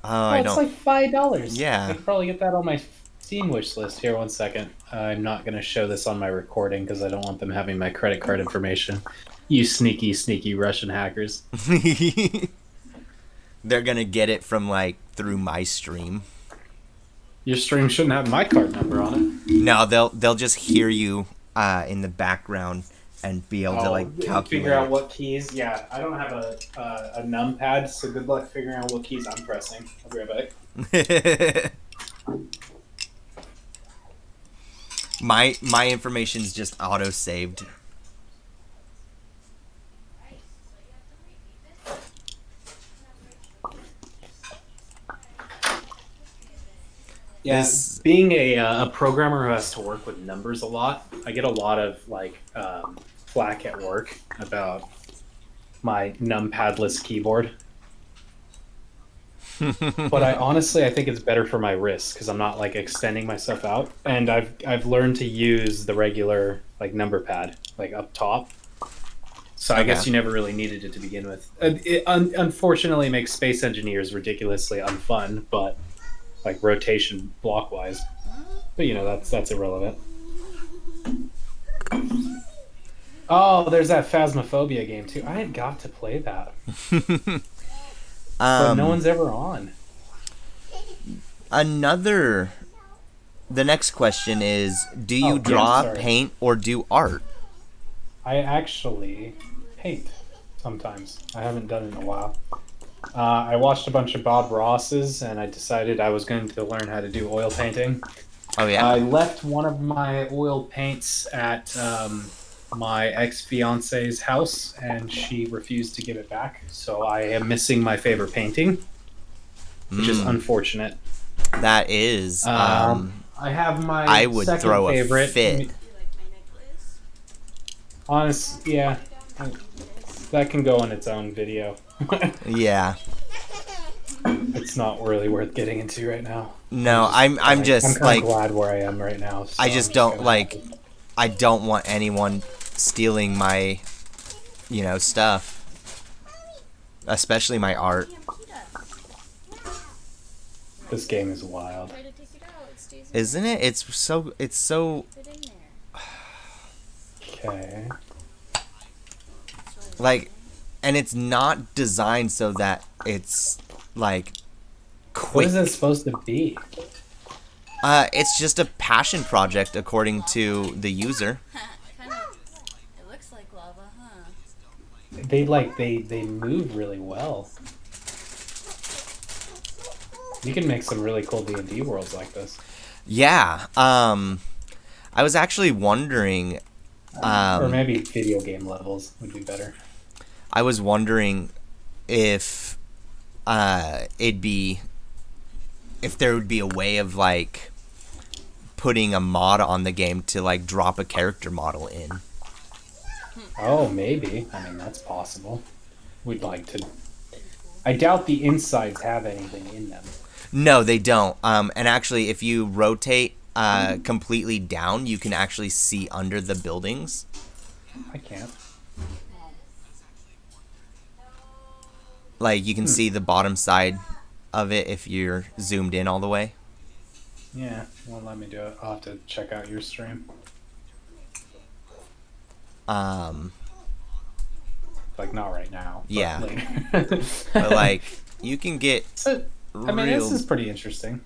I It's don't. like $5. Yeah. I could probably get that on my Steam wish list. Here, 1 second. I'm not going to show this on my recording because I don't want them having my credit card information. You sneaky, sneaky Russian hackers. They're gonna get it from like through my stream. Your stream shouldn't have my card number on it. No, they'll just hear you in the background and be able to like calculate. Figure out what keys. Yeah, I don't have a numpad, so good luck figuring out what keys I'm pressing. I'll be right back. My information's just auto saved. Yeah, This- being a programmer who has to work with numbers a lot, I get a lot of flack at work about my numpadless keyboard. But I think it's better for my wrists because I'm not like extending myself out, and I've learned to use the regular like number pad like up top. So I guess Okay. you never really needed it to begin with. It unfortunately makes space engineers ridiculously unfun, but like rotation block wise. But that's irrelevant. Oh, there's that Phasmophobia game too. I have got to play that, but no one's ever on. The next question is, do you Oh, yeah, draw, sorry. paint, or do art? I actually paint sometimes. I haven't done it in a while. I watched a bunch of Bob Ross's, and I decided I was going to learn how to do oil painting. Oh yeah. I left one of my oil paints at my ex-fiance's house, and she refused to give it back. So I am missing my favorite painting, which is unfortunate. That is. I have my I would second throw a favorite. fit. Yeah, that can go in its own video. Yeah. It's not really worth getting into right now. No, I'm just I'm kind like, of glad where I am right now. So I I'm just don't gonna- like. I don't want anyone stealing my, stuff. Especially my art. This game is wild. Try to take it out. It stays Isn't it? It's so. fit in there. Okay. Like, and it's not designed so that it's like What quick. is it supposed to be? It's just a passion project according to the user. Kind of. It looks like lava, huh? They move really well. You can make some really cool D&D worlds like this. Yeah. I was actually wondering. Or maybe video game levels would be better. I was wondering if if there would be a way of like putting a mod on the game to like drop a character model in. Oh, maybe. I mean, that's possible. We'd like to. I doubt the insides have anything in them. No, they don't. And actually, if you rotate completely down, you can actually see under the buildings. I can't. Like you can see the bottom side of it if you're zoomed in all the way. Yeah, won't let me do it. I'll have to check out your stream. Like, not right now. But Yeah. later. But like you can get So, I mean, real. this is pretty interesting.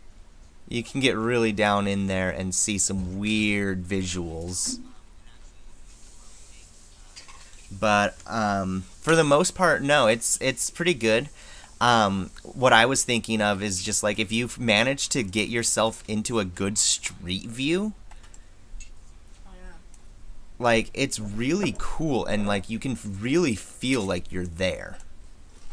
You can get really down in there and see some weird visuals. But for the most part, no, it's pretty good. What I was thinking of is just like if you've managed to get yourself into a good street view, Oh yeah. like it's really cool and like you can really feel like you're there.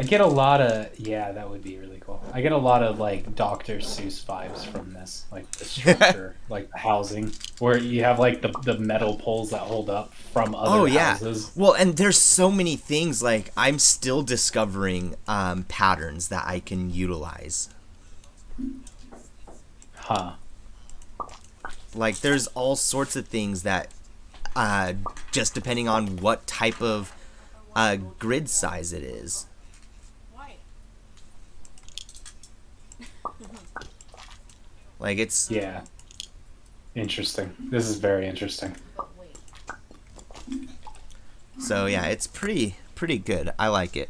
I get a lot of that would be really cool. I get a lot of like Dr. Seuss vibes from this, like the structure, like the housing, where you have like the metal poles that hold up from other Oh yeah. houses. Well, and there's so many things like I'm still discovering patterns that I can utilize. Huh. Like there's all sorts of things that just depending on what type of grid size it is. Why? Like it's Yeah. Interesting. This is very interesting. But wait. so yeah, it's pretty good. I like it.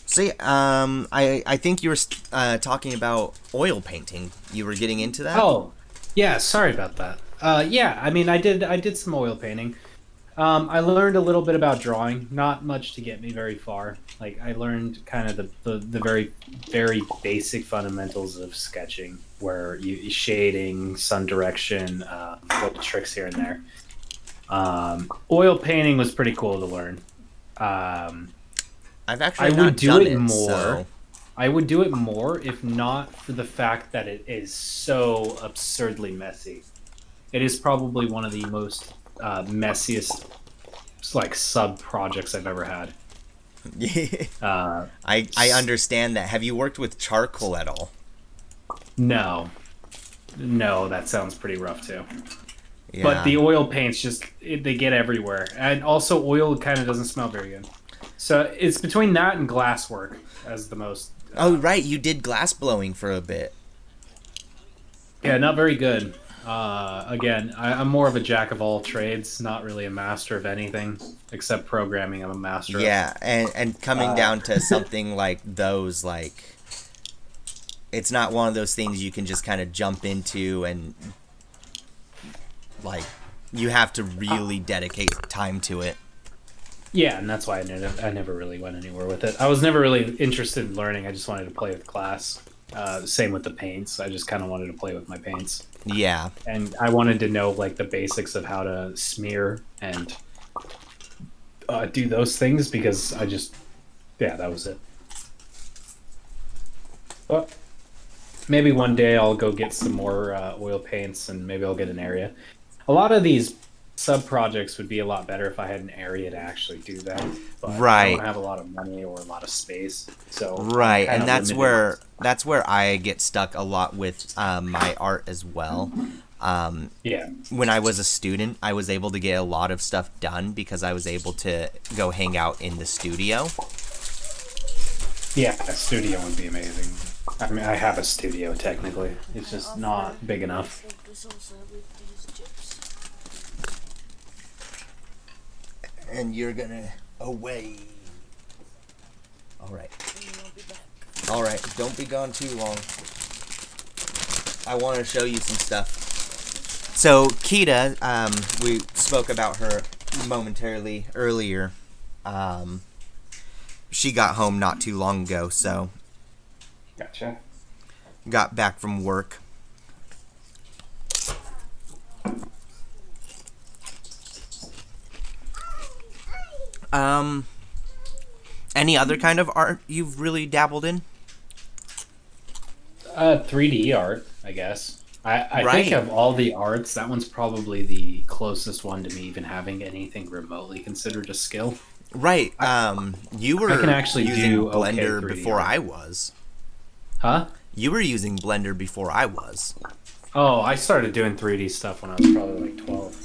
So yeah, I think you were talking about oil painting. You were getting into that. Oh, yeah. Sorry about that. Yeah. I mean, I did some oil painting. I learned a little bit about drawing. Not much to get me very far. Like I learned kind of the very very basic fundamentals of sketching, where you shading, sun direction, little tricks here and there. Oil painting was pretty cool to learn. I've actually I not would do done it more. So. I would do it more if not for the fact that it is so absurdly messy. It is probably one of the most messiest like sub projects I've ever had. I understand that. Have you worked with charcoal at all? No, that sounds pretty rough too. Yeah. But the oil paints they get everywhere, and also oil kind of doesn't smell very good. So it's between that and glass work as the most. Oh right, you did glass blowing for a bit. Yeah, not very good. Again, I'm more of a jack of all trades, not really a master of anything except programming. I'm a master. Yeah, and coming down to something like those, like it's not one of those things you can just kind of jump into and like you have to really dedicate time to it. Yeah, and that's why I never really went anywhere with it. I was never really interested in learning. I just wanted to play with class. Same with the paints. I just kind of wanted to play with my paints. Yeah. And I wanted to know like the basics of how to smear and do those things because that was it. But maybe one day I'll go get some more oil paints and maybe I'll get an area. A lot of these sub projects would be a lot better if I had an area to actually do them. But Right. I don't have a lot of money or a lot of space. So Right, I'm and kinda limited. that's where I get stuck a lot with my art as well. Yeah. When I was a student, I was able to get a lot of stuff done because I was able to go hang out in the studio. Yeah, a studio would be amazing. I mean, I have a studio technically. It's just not big enough. And you're gonna away. Alright. Alright, don't be gone too long. I want to show you some stuff. So, Kita, we spoke about her momentarily earlier. She got home not too long ago, so Gotcha. got back from work. Any other kind of art you've really dabbled in? 3D art, I guess. I Right. think of all the arts, that one's probably the closest one to me even having anything remotely considered a skill. Right. You were I can actually using do okay Blender 3D before art. I was. Huh? You were using Blender before I was. Oh, I started doing 3D stuff when I was probably like 12,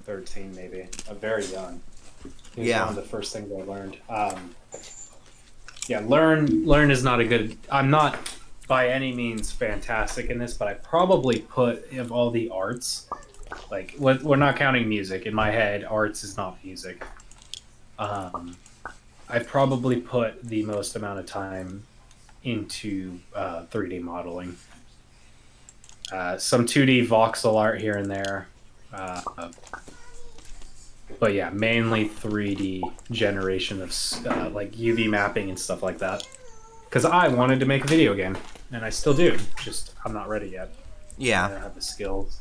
13 maybe. I'm very young. It was Yeah. one of the first things I learned. Yeah, learn is not a good. I'm not by any means fantastic in this, but I probably put of all the arts, like we're not counting music. In my head, arts is not music. I probably put the most amount of time into 3D modeling. Some 2D voxel art here and there. But yeah, mainly 3D generation of like UV mapping and stuff like that. Because I wanted to make a video game, and I still do. Just I'm not ready yet. I Yeah. don't have the skills.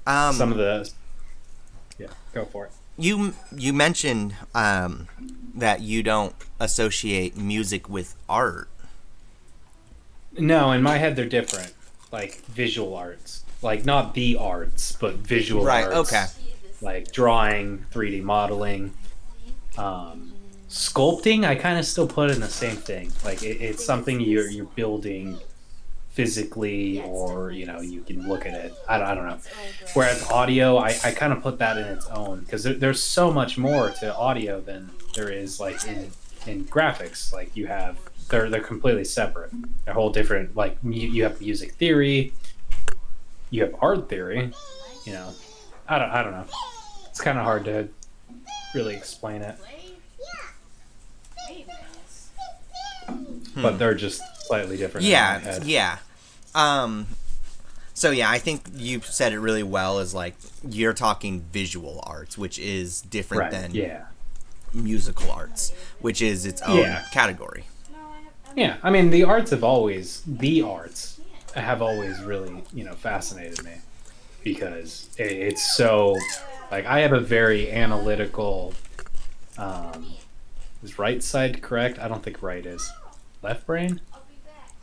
Um, Some of the yeah, go for it. you mentioned that you don't associate music with art. No, in my head they're different. Like visual arts, like not the arts, but visual Right, arts. okay. Like drawing, 3D modeling, sculpting. I kind of still put in the same thing. Like it's something you're building physically, or you can look at it. I don't know. Whereas audio, I kind of put that in its own, because there's so much more to audio than there is like in graphics. Like you have they're completely separate. They're whole different. Like you have music theory, you have art theory. I don't know. It's kind of hard to really explain it, but they're just slightly different. In my Yeah, head. yeah. So yeah, I think you said it really well. Is like you're talking visual arts, which is different Right. than Yeah. musical arts, which is its own Yeah. category. Yeah. I mean, the arts have always really fascinated me, because it's so like I have a very analytical. Is right side correct? I don't think right is. Left brain?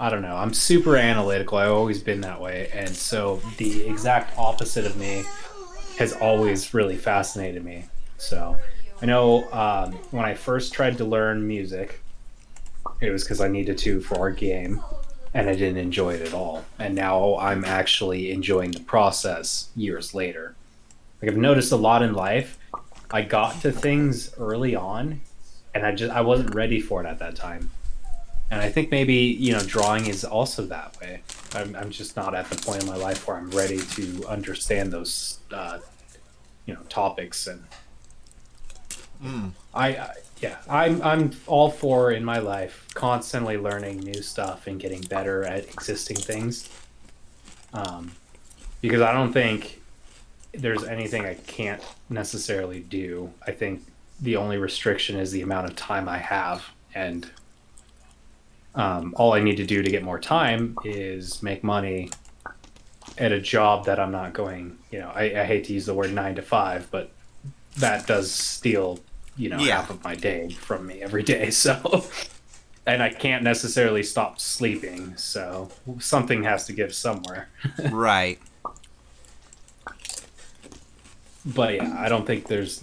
I don't know. I'm super analytical. I've always been that way. And so the exact opposite of me has always really fascinated me. So I know when I first tried to learn music, it was because I needed to for our game, and I didn't enjoy it at all. And now I'm actually enjoying the process years later. Like I've noticed a lot in life. I got to things early on, and I wasn't ready for it at that time. And I think maybe drawing is also that way. I'm just not at the point in my life where I'm ready to understand those topics. And I'm all for, in my life, constantly learning new stuff and getting better at existing things. Because I don't think there's anything I can't necessarily do. I think the only restriction is the amount of time I have, and all I need to do to get more time is make money at a job that I'm not going. I hate to use the word 9 to 5, but that does steal half of my day from me every day. So, and I can't necessarily stop sleeping. So something has to give somewhere. Right. But yeah, I don't think there's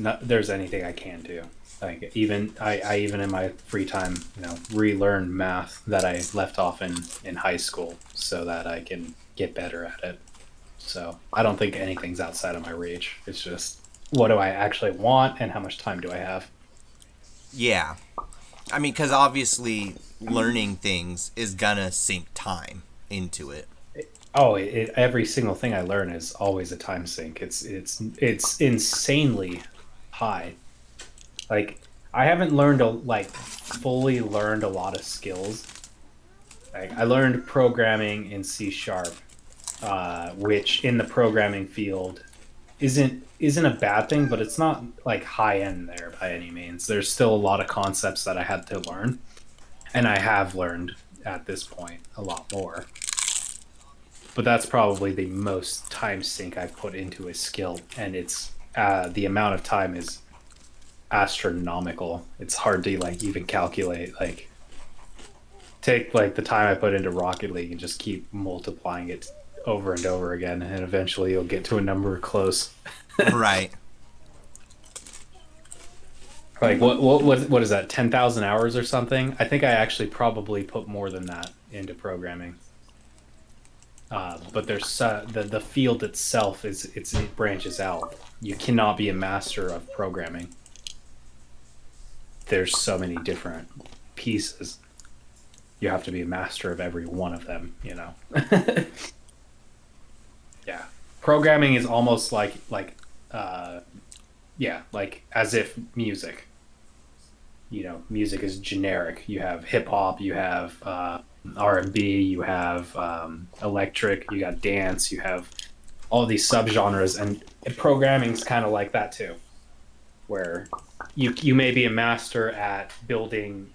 anything I can do. Like even in my free time, relearn math that I left off in high school so that I can get better at it. So I don't think anything's outside of my reach. It's just, what do I actually want, and how much time do I have? Yeah. I mean, because obviously learning things is gonna sink time into it. Oh, every single thing I learn is always a time sink. It's insanely high. Like I haven't fully learned a lot of skills. Like I learned programming in C#, which in the programming field isn't a bad thing, but it's not like high end there by any means. There's still a lot of concepts that I had to learn, and I have learned at this point a lot more. But that's probably the most time sink I've put into a skill, and it's the amount of time is astronomical. It's hard to even calculate. Like take the time I put into Rocket League and just keep multiplying it over and over again, and eventually you'll get to a number close. Right. Like what is that, 10,000 hours or something? I think I actually probably put more than that into programming. But there's the field itself it branches out. You cannot be a master of programming. There's so many different pieces. You have to be a master of every one of them. Yeah, programming is almost like as if music. Music is generic. You have hip hop. You have R&B, you have electric, you got dance, you have all these subgenres, and programming's kind of like that too, where you may be a master at building,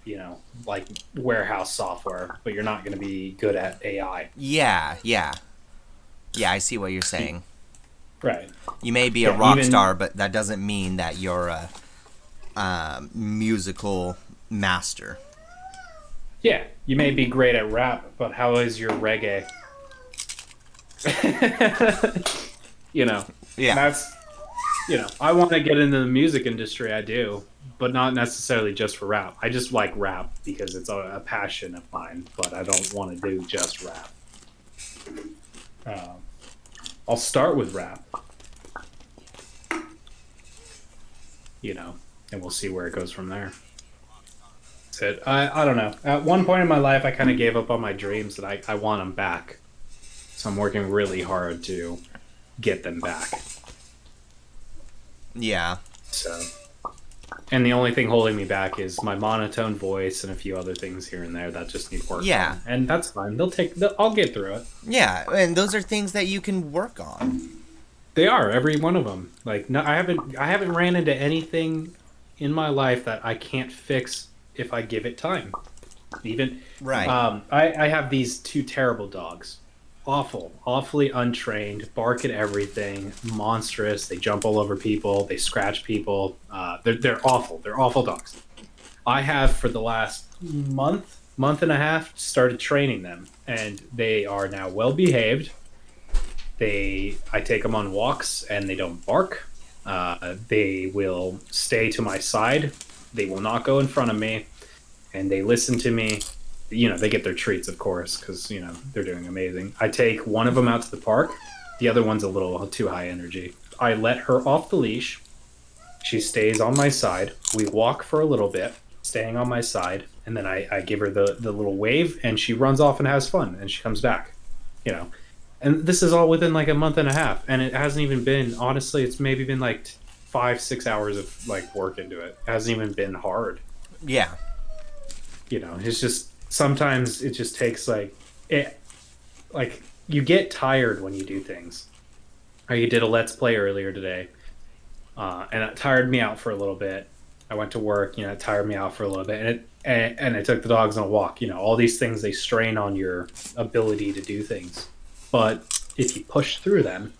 like warehouse software, but you're not going to be good at AI. Yeah, yeah. Yeah, I see what you're saying. Right. You may be a Yeah, rock even- star, but that doesn't mean that you're a musical master. Yeah, you may be great at rap, but how is your reggae? Yeah. That's, I want to get into the music industry, I do, but not necessarily just for rap. I just like rap because it's a passion of mine, but I don't want to do just rap. I'll start with rap, and we'll see where it goes from there. That's it. I don't know. At one point in my life, I kind of gave up on my dreams, and I want them back. So I'm working really hard to get them back. Yeah. So, and the only thing holding me back is my monotone voice and a few other things here and there that just need work. Yeah. on. And that's fine. I'll get through it. Yeah, and those are things that you can work on. They are, every one of them. Like, no, I haven't ran into anything in my life that I can't fix if I give it time. Even Right. I have these two terrible dogs. Awfully untrained, bark at everything, monstrous. They jump all over people, they scratch people. They're awful. They're awful dogs. I have, for the last month and a half, started training them, and they are now well behaved. I take them on walks, and they don't bark. They will stay to my side. They will not go in front of me, and they listen to me. They get their treats, of course, because, they're doing amazing. I take one of them out to the park. The other one's a little too high energy. I let her off the leash. She stays on my side. We walk for a little bit, staying on my side, and then I give her the little wave, and she runs off and has fun, and she comes back. And this is all within like a month and a half, and it hasn't even been, honestly, it's maybe been like 5-6 hours of like work into it. It hasn't even been hard. Yeah. It's just, sometimes it just takes you get tired when you do things. You did a Let's Play earlier today, and it tired me out for a little bit. I went to work, it tired me out for a little bit, and I took the dogs on a walk. All these things, they strain on your ability to do things. But if you push through them,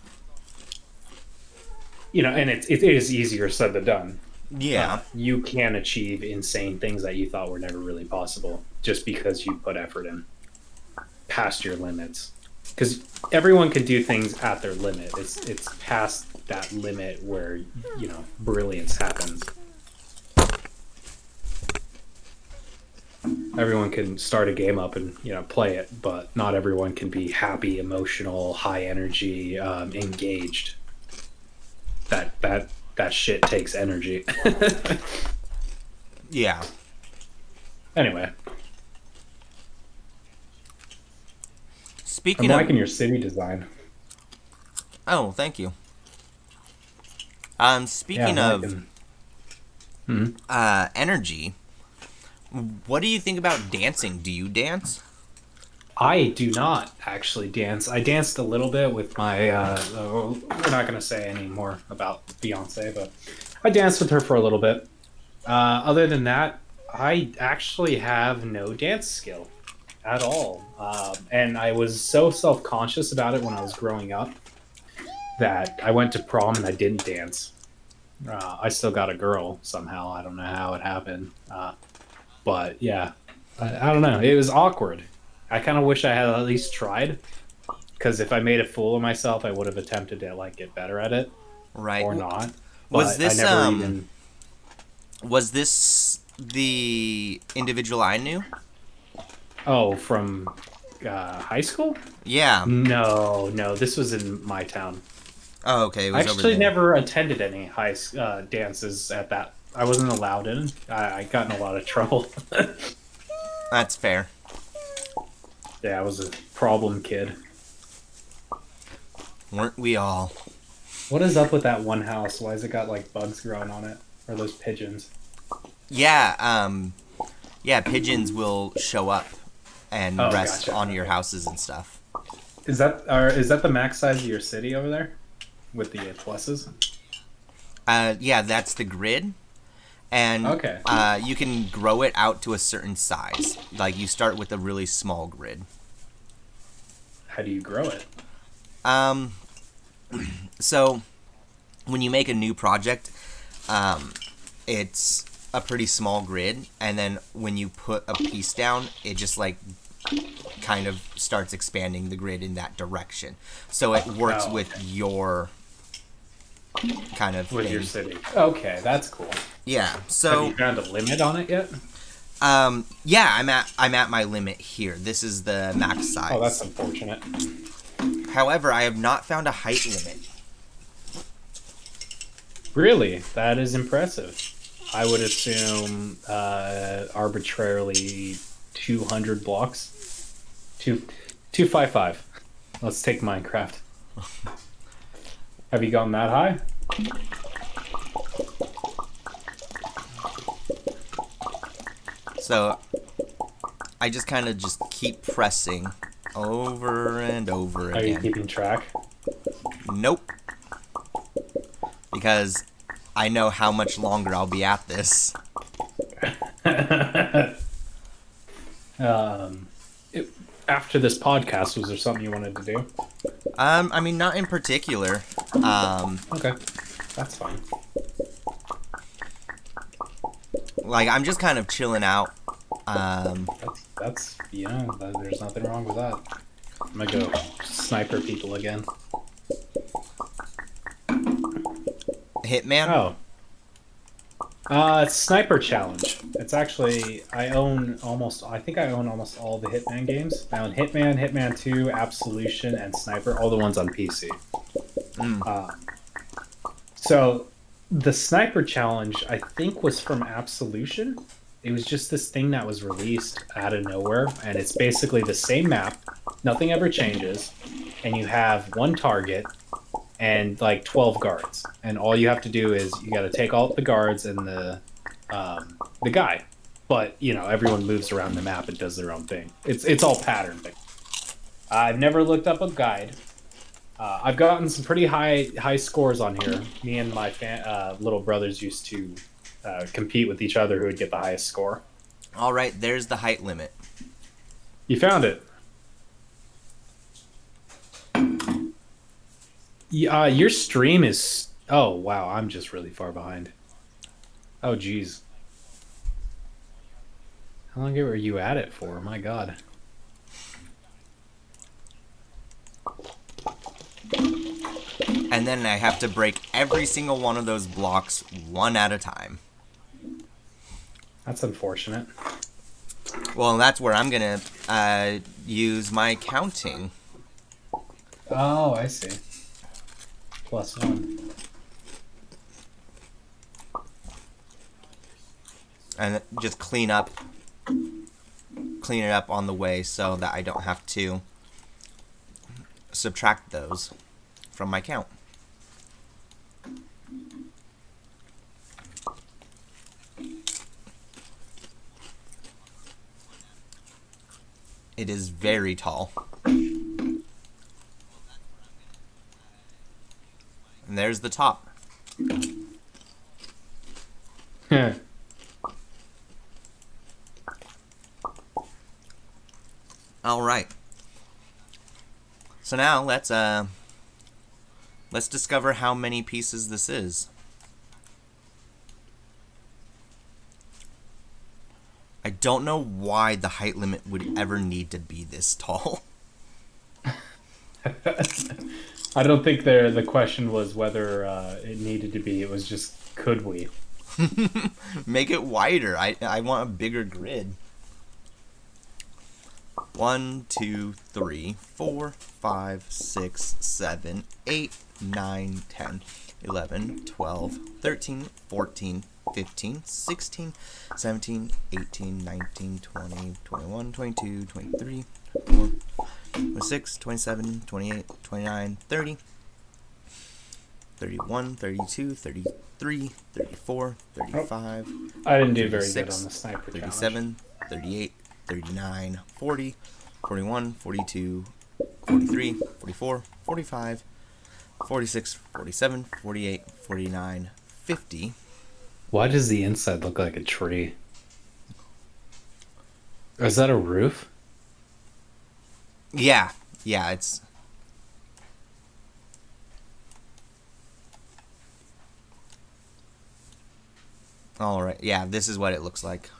and it is easier said than done. Yeah. You can achieve insane things that you thought were never really possible just because you put effort in past your limits. Because everyone can do things at their limit. It's past that limit where brilliance happens. Everyone can start a game up and play it, but not everyone can be happy, emotional, high energy, engaged. That shit takes energy. Yeah. Anyway, Speaking I'm of... liking your city design. Oh, thank you. Speaking Yeah, I'm of liking- energy, what do you think about dancing? Do you dance? I do not actually dance. I danced a little bit with my. We're not going to say any more about Beyonce, but I danced with her for a little bit. Other than that, I actually have no dance skill at all, and I was so self-conscious about it when I was growing up that I went to prom and I didn't dance. I still got a girl somehow. I don't know how it happened, but yeah, I don't know. It was awkward. I kind of wish I had at least tried, because if I made a fool of myself, I would have attempted to get better at it, Right. or not. Was But this I never even... Was this the individual I knew? Oh, from high school? Yeah. No, this was in my town. Oh, okay. It I was over actually there. never attended any dances at that. I wasn't allowed in. I got in a lot of trouble. That's fair. Yeah, I was a problem kid. Weren't we all? What is up with that one house? Why has it got bugs growing on it? Or those pigeons? Yeah. Yeah. Pigeons will show up and Oh, rest gotcha. on your houses and stuff. Is that the max size of your city over there, with the pluses? Yeah, that's the grid. And Okay. you can grow it out to a certain size. Like, you start with a really small grid. How do you grow it? So, when you make a new project, it's a pretty small grid, and then when you put a piece down, it just, like, kind of starts expanding the grid in that direction. So it works Oh, with your kind of With thing. your city. Okay, that's cool. Yeah. Have So you found a limit on it yet? yeah, I'm at my limit here. This is the max size. Oh, that's unfortunate. However, I have not found a height limit. Really, that is impressive. I would assume arbitrarily 200 blocks. 255. Let's take Minecraft. Have you gone that high? So I just kind of just keep pressing over and over Are you again. keeping track? Nope. Because I know how much longer I'll be at this. After this podcast, was there something you wanted to do? I mean, not in particular. Okay, that's fine. Like, I'm just kind of chilling out. That's there's nothing wrong with that. I'm gonna go sniper people again. Hitman? Oh. It's Sniper Challenge. It's actually, I think I own almost all the Hitman games. I own Hitman, Hitman 2, Absolution, and Sniper, all the ones on PC. So, the Sniper Challenge, I think, was from Absolution. It was just this thing that was released out of nowhere, and it's basically the same map, nothing ever changes, and you have one target, and like 12 guards, and all you have to do is you got to take all the guards and the guy, but everyone moves around the map and does their own thing. It's all pattern thing. I've never looked up a guide. I've gotten some pretty high scores on here. Me and my little brothers used to compete with each other who would get the highest score. All right, there's the height limit. You found it. Your stream is... Oh, wow, I'm just really far behind. Oh, geez. How long were you at it for? My God. And then I have to break every single one of those blocks one at a time. That's unfortunate. Well, that's where I'm going to use my counting. Oh, I see. +1. And just clean it up on the way so that I don't have to subtract those from my count. It is very tall. And there's the top. All right. So now let's discover how many pieces this is. I don't know why the height limit would ever need to be this tall. I don't think the question was whether it needed to be. It was just, could we? Make it wider. I want a bigger grid. 1, 2, 3, 4, 5, 6, 7, 8, 9, 10, 11, 12, 13, 14, 15, 16, 17, 18, 19, 20, 21, 22, 23, 24, 26, 27, 28, 29, 30, 31, 32, 33, 34, 35, I didn't do very good 36, on the sniper challenge. 37, 38, 39, 40, 41, 42, 43, 44, 45, 46, 47, 48, 49, 50. Why does the inside look like a tree? Is that a roof? Yeah, it's... Alright, yeah, this is what it looks like.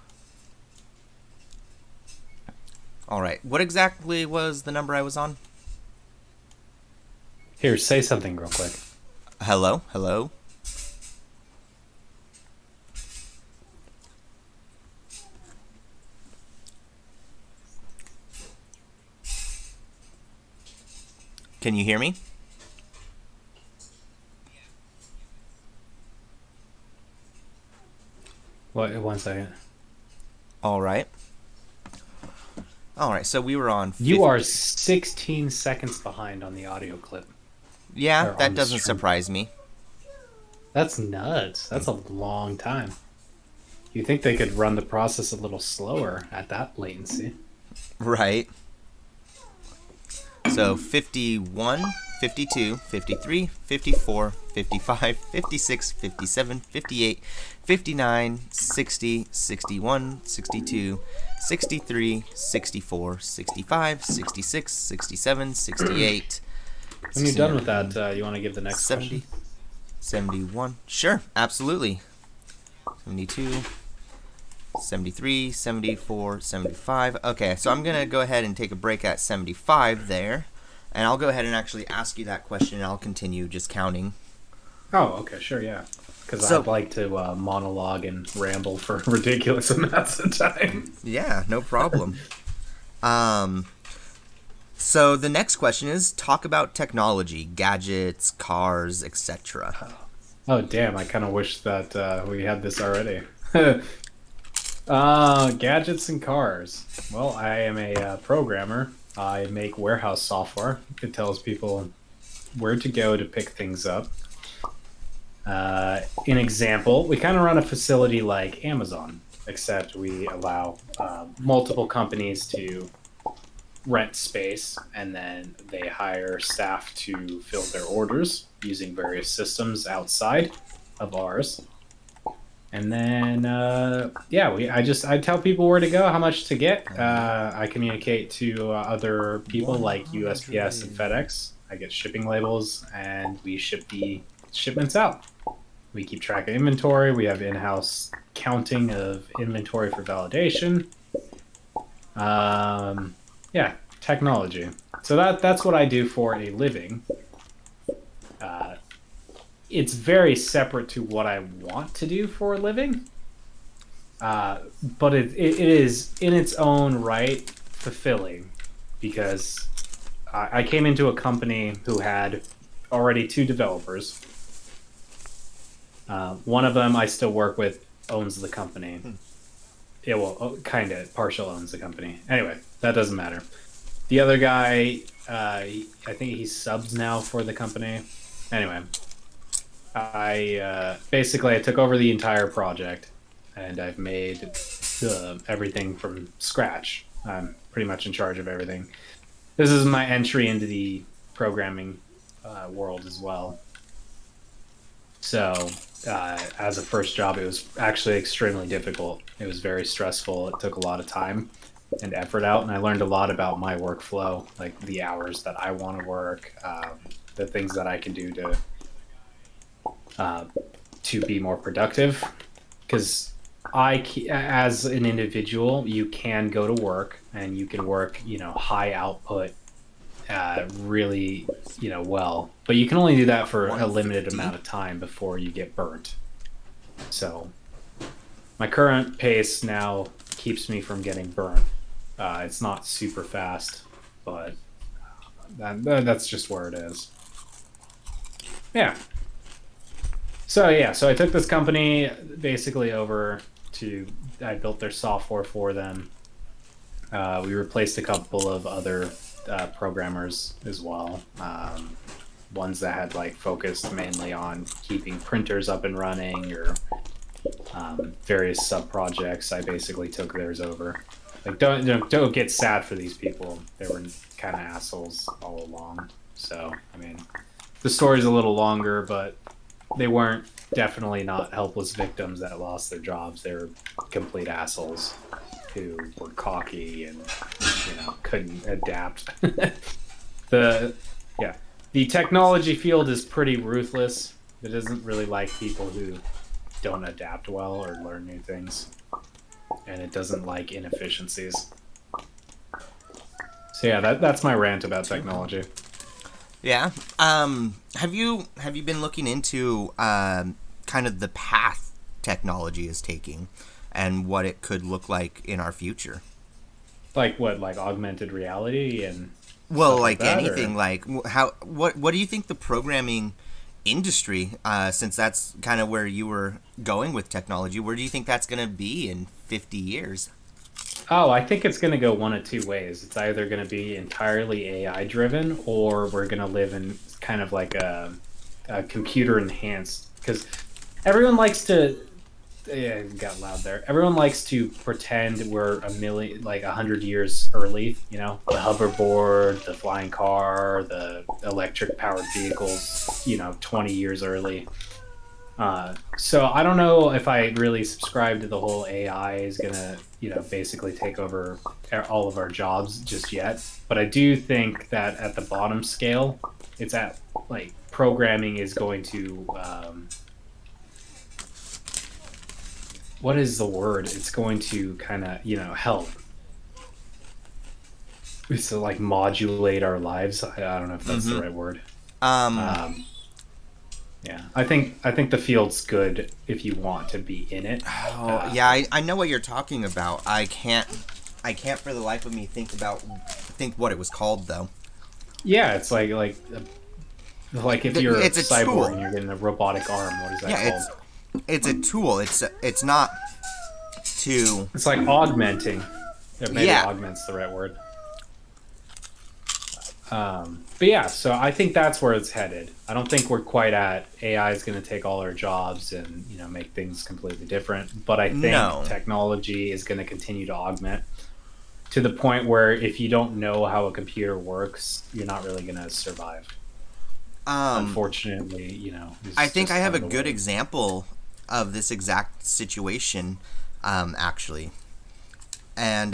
Alright, what exactly was the number I was on? Here, say something real quick. Hello? Hello? Can you hear me? What? 1 second. Alright. Alright, so we were on... You are 16 seconds behind on the audio clip. Yeah, Or that on doesn't stream. surprise me. That's nuts. That's a long time. You think they could run the process a little slower at that latency? Right. So 51, 52, 53, 54, 55, 56, 57, 58, 59, 60, 61, 62, 63, 64, 65, 66, 67, 68. When you're done with that, you want to give the next 70, question? 71. Sure, absolutely. 72, 73, 74, 75. Okay, so I'm going to go ahead and take a break at 75 there. And I'll go ahead and actually ask you that question, and I'll continue just counting. Oh, okay, sure, yeah. Because So- I'd like to monologue and ramble for ridiculous amounts of time. Yeah, no problem. So the next question is talk about technology, gadgets, cars, etc. Oh, damn, I kind of wish that we had this already. Gadgets and cars. Well, I am a programmer. I make warehouse software. It tells people where to go to pick things up. In example, we kind of run a facility like Amazon, except we allow multiple companies to rent space, and then they hire staff to fill their orders using various systems outside of ours. And then, I tell people where to go, how much to get. I communicate to other people like USPS and FedEx. I get shipping labels, and we ship the shipments out. We keep track of inventory. We have in-house counting of inventory for validation. Technology. So that's what I do for a living. It's very separate to what I want to do for a living. But it is in its own right fulfilling, because I came into a company who had already 2 developers. One of them I still work with owns the company. Yeah, well, kind of partial owns the company. Anyway, that doesn't matter. The other guy, I think he subs now for the company. Anyway, I took over the entire project, and I've made everything from scratch. I'm pretty much in charge of everything. This is my entry into the programming world as well. So, as a first job, it was actually extremely difficult. It was very stressful. It took a lot of time and effort out, and I learned a lot about my workflow, like the hours that I want to work, the things that I can do to be more productive. Because as an individual, you can go to work and you can work, high output, really, well, but you can only do that for a limited amount of time before you get burnt. So my current pace now keeps me from getting burnt. It's not super fast, but that's just where it is. Yeah. So I took this company basically over I built their software for them. We replaced a couple of other programmers as well. Ones that had focused mainly on keeping printers up and running, or various sub projects. I basically took theirs over. Like don't get sad for these people. They were kind of assholes all along. So I mean, the story's a little longer, but they weren't definitely not helpless victims that lost their jobs. They were complete assholes who were cocky and couldn't adapt. the yeah, the technology field is pretty ruthless. It doesn't really like people who don't adapt well or learn new things, and it doesn't like inefficiencies. So yeah, that's my rant about technology. Yeah. Have you been looking into kind of the path technology is taking and what it could look like in our future? Like what? Like augmented reality and well, stuff like that, anything. or? Like what do you think the programming industry, since that's kind of where you were going with technology, where do you think that's going to be in 50 years? Oh, I think it's going to go one of two ways. It's either going to be entirely AI driven, or we're going to live in kind of like a computer enhanced. Because everyone likes to, yeah, it got loud there. Everyone likes to pretend we're like 100 years early. You know, the hoverboard, the flying car, the electric powered vehicles. 20 years early. So I don't know if I really subscribe to the whole AI is gonna, basically take over all of our jobs just yet. But I do think that at the bottom scale, it's at like programming is going to, what is the word? It's going to kind of, help. So like modulate our lives. I don't know if that's the right word. Yeah, I think the field's good if you want to be in it. Yeah, I know what you're talking about. I can't for the life of me think what it was called though. Yeah, it's like if you're It's a cyborg tool. and you're getting a robotic arm. What is that called? It's a tool. It's not to. It's like augmenting. Maybe Yeah. augment's the right word. But yeah, so I think that's where it's headed. I don't think we're quite at AI is going to take all our jobs and make things completely different. But I think technology is going to continue to augment to the point where if you don't know how a computer works, you're not really going to survive. Unfortunately, I think I have a good way. example of this exact situation, actually, and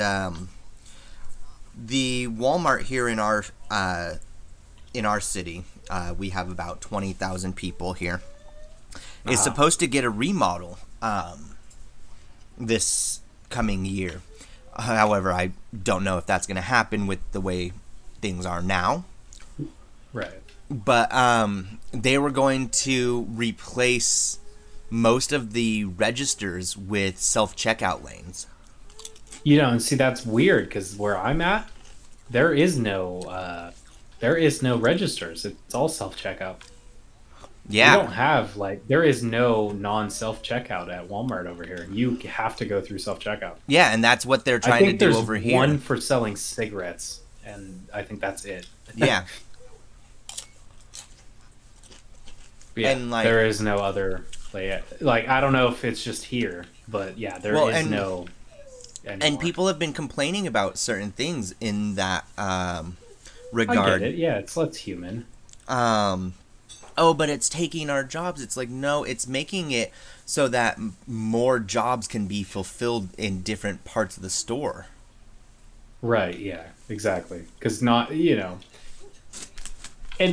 the Walmart here in our city, we have about 20,000 people here, is supposed to get a remodel this coming year. However, I don't know if that's going to happen with the way things are now. Right. But they were going to replace most of the registers with self-checkout lanes. And see that's weird because where I'm at, there is no registers. It's all self checkout. Yeah. We don't have there is no non self checkout at Walmart over here. You have to go through self checkout. Yeah, and that's what they're I trying to think do there's over here. one for selling cigarettes, and I think that's it. Yeah. But yeah, And, there is no other. I don't know if it's just here, but yeah, there is no. Anymore. And people have been complaining about certain things in that regard. I get it. Yeah, it's less human. But it's taking our jobs. It's like, no, it's making it so that more jobs can be fulfilled in different parts of the store. Right. Yeah. Exactly. Because not, and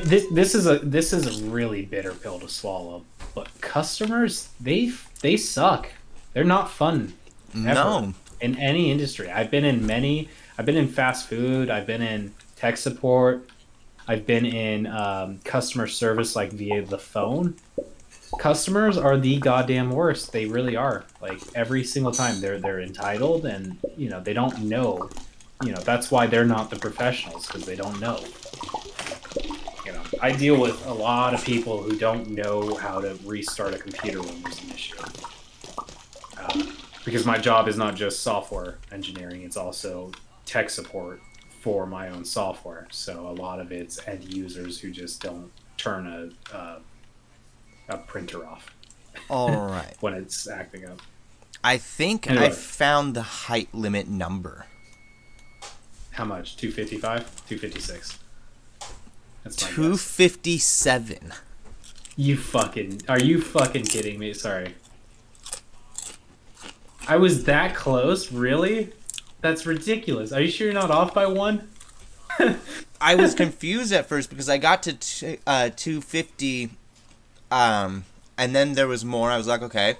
this is a really bitter pill to swallow. But customers, they suck. They're not fun. Ever. No. In any industry. I've been in fast food, I've been in tech support, I've been in customer service via the phone. Customers are the goddamn worst. They really are. Every single time they're entitled and they don't know. That's why they're not the professionals, because they don't know. I deal with a lot of people who don't know how to restart a computer when there's an issue. Because my job is not just software engineering, it's also tech support for my own software. So a lot of it's end users who just don't turn a printer off. All right. When it's acting up. I think Anyway. I found the height limit number. How much? 255? 256. That's my guess. 257. Are you fucking kidding me? Sorry. I was that close? Really? That's ridiculous. Are you sure you're not off by one? I was confused at first because I got to 250, and then there was more. I was like, okay.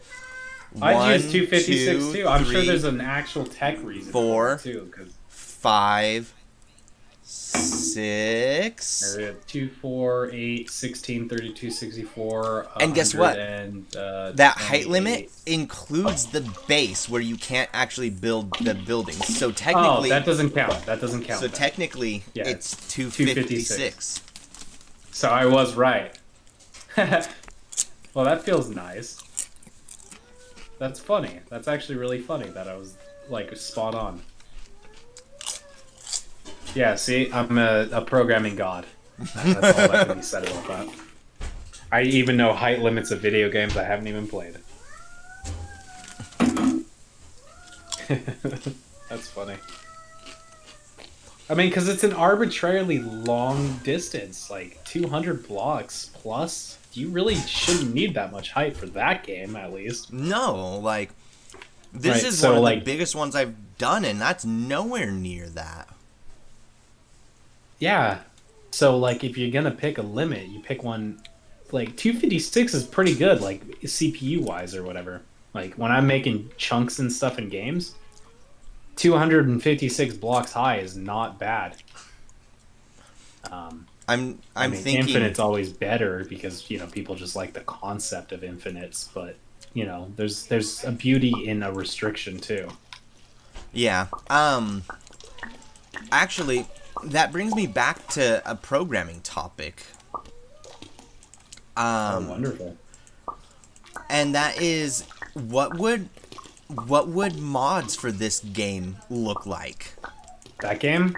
I'd use 256 2, too. I'm sure 3, there's an actual tech reason 4, for it too. 5, 6. 2, 4, 8, 16, 32, 64. And guess what? That height limit 28. includes the base where you can't actually build the buildings. So technically, that doesn't count. That doesn't count. so then. technically, Yeah, it's 256. So I was right. Well, that feels nice. That's funny. That's actually really funny that I was like spot on. Yeah, see, I'm a programming god. That's all that can be said about that. I even know height limits of video games I haven't even played. That's funny. I mean, because it's an arbitrarily long distance, like 200 blocks plus. You really shouldn't need that much height for that game, at least. No, like this Right, is so, one of like- the biggest ones I've done, and that's nowhere near that. Yeah. So, like, if you're gonna pick a limit, you pick one. Like, 256 is pretty good, like, CPU-wise or whatever. Like, when I'm making chunks and stuff in games, 256 blocks high is not bad. I'm I mean, thinking infinite's always better because, people just like the concept of infinites, but, there's a beauty in a restriction, too. Yeah. Actually, that brings me back to a programming topic. Wonderful. And that is what would mods for this game look like? That game?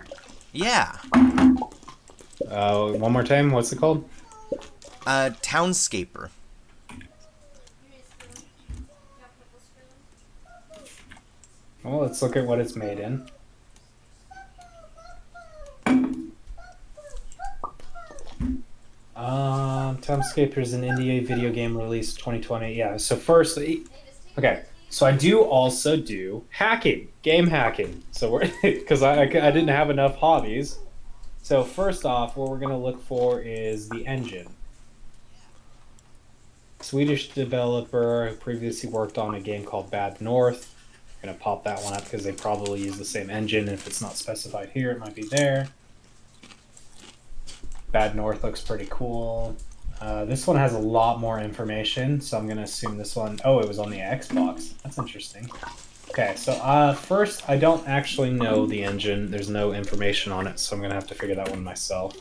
Yeah. One more time, what's it called? Townscaper. Well, let's look at what it's made in. Townscaper is an indie video game released 2020. Yeah, so first, okay, so I do also do hacking, game hacking. So we're, because I didn't have enough hobbies. So first off, what we're going to look for is the engine. Swedish developer who previously worked on a game called Bad North. I'm going to pop that one up because they probably use the same engine. If it's not specified here, it might be there. Bad North looks pretty cool. This one has a lot more information, so I'm going to assume this one... Oh, it was on the Xbox. That's interesting. Okay, so first, I don't actually know the engine. There's no information on it, so I'm going to have to figure that one myself.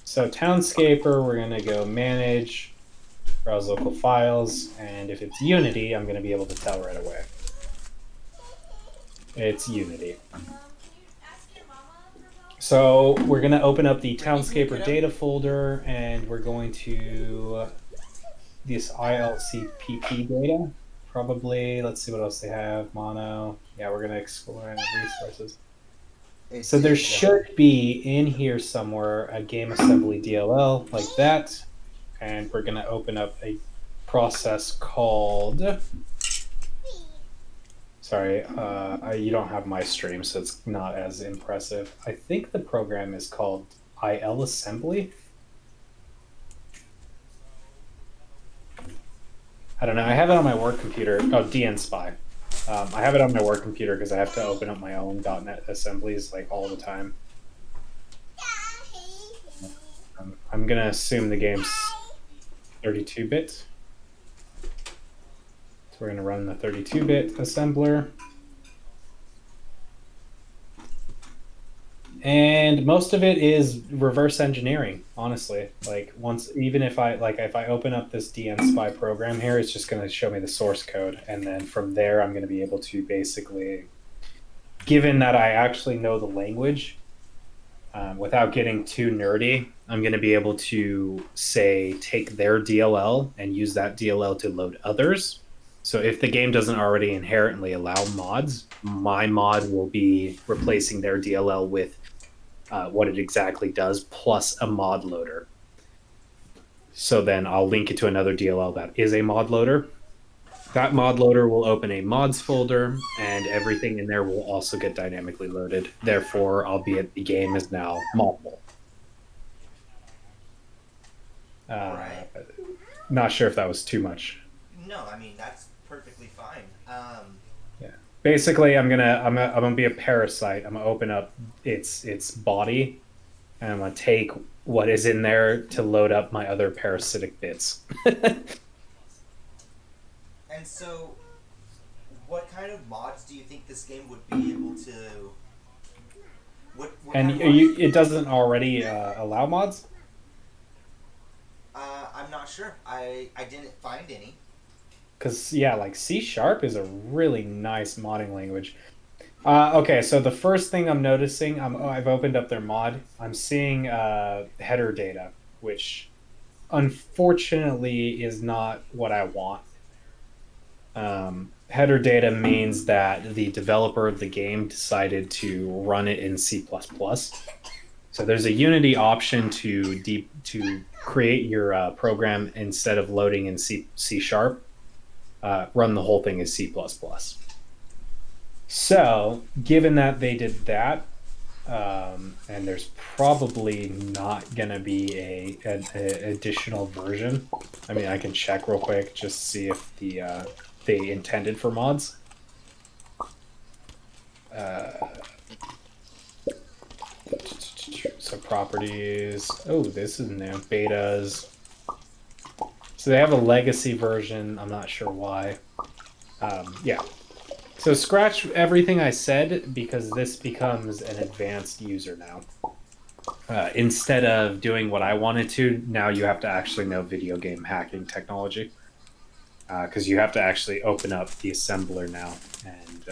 So Townscaper, we're going to go Manage, Browse Local Files, and if it's Unity, I'm going to be able to tell right away. It's Unity. So we're going to open up the Townscaper data folder, and we're going to this ILCPP data. Probably, let's see what else they have. Mono. Yeah, we're going to explore resources. So there should be in here somewhere a game assembly DLL like that. And we're going to open up a process called... Sorry, you don't have my stream, so it's not as impressive. I think the program is called IL Assembly. I don't know. I have it on my work computer. Oh, DN Spy. I have it on my work computer because I have to open up my own .NET assemblies like all the time. I'm gonna assume the game's 32-bit. We're going to run the 32-bit assembler. And most of it is reverse engineering, honestly. Like even if I open up this DN Spy program here, it's just going to show me the source code. And then from there, I'm going to be able to basically, given that I actually know the language, without getting too nerdy, I'm going to be able to say, take their DLL and use that DLL to load others. So if the game doesn't already inherently allow mods, my mod will be replacing their DLL with what it exactly does plus a mod loader. So then I'll link it to another DLL that is a mod loader. That mod loader will open a mods folder, and everything in there will also get dynamically loaded. Therefore, albeit the game is now moddable. Right. Not sure if that was too much. No, I mean that's perfectly fine. Yeah. Basically, I'm gonna be a parasite. I'm gonna open up its body, and I'm gonna take what is in there to load up my other parasitic bits. And so, what kind of mods do you think this game would be able to? What And kind of mods? it doesn't already allow mods. I'm not sure. I didn't find any. Because yeah, like C# is a really nice modding language. Okay, so the first thing I'm noticing, I've opened up their mod. I'm seeing header data, which unfortunately is not what I want. Header data means that the developer of the game decided to run it in C++. So there's a Unity option to create your program instead of loading in C#. Run the whole thing as C++. So, given that they did that, and there's probably not going to be an additional version. I mean, I can check real quick just to see if they intended for mods. So properties. Oh, this is new. Betas. So they have a legacy version. I'm not sure why. Yeah. So scratch everything I said because this becomes an advanced user now. Instead of doing what I wanted to, now you have to actually know video game hacking technology. Because you have to actually open up the assembler now. And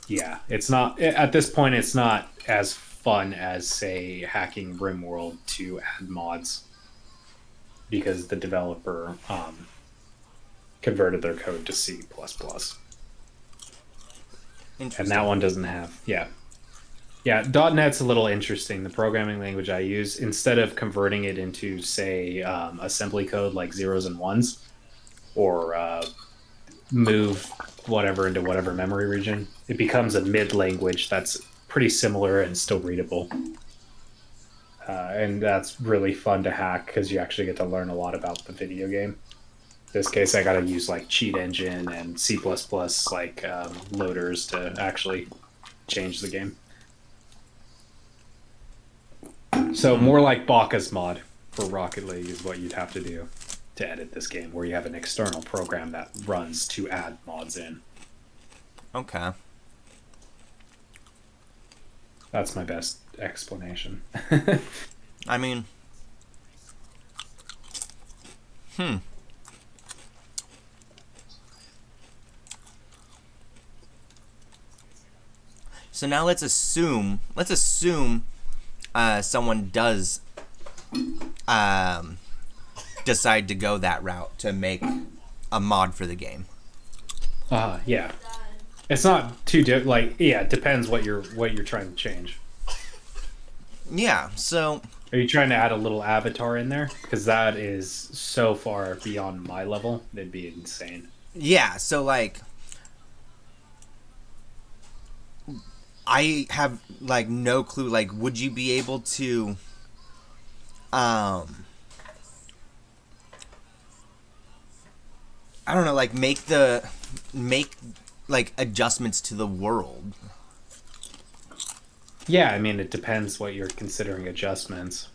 yeah, it's not, at this point, it's not as fun as, say, hacking RimWorld to add mods. Because the developer converted their code to C++. And that one doesn't have, yeah. Yeah, .NET's a little interesting. The programming language I use, instead of converting it into, say, assembly code like zeros and ones, or move whatever into whatever memory region, it becomes a mid language that's pretty similar and still readable. And that's really fun to hack because you actually get to learn a lot about the video game. In this case, I got to use like Cheat Engine and C++ like loaders to actually change the game. So more like Baka's mod for Rocket League is what you'd have to do to edit this game, where you have an external program that runs to add mods in. Okay. That's my best explanation. I mean, So now let's assume someone does decide to go that route to make a mod for the game. Yeah. It's not too yeah, it depends what you're trying to change. Yeah, so Are you trying to add a little avatar in there? Because that is so far beyond my level, it'd be insane. yeah, so like I have like no clue, like would you be able to I don't know, like make like adjustments to the world? Yeah, I mean, it depends what you're considering adjustments.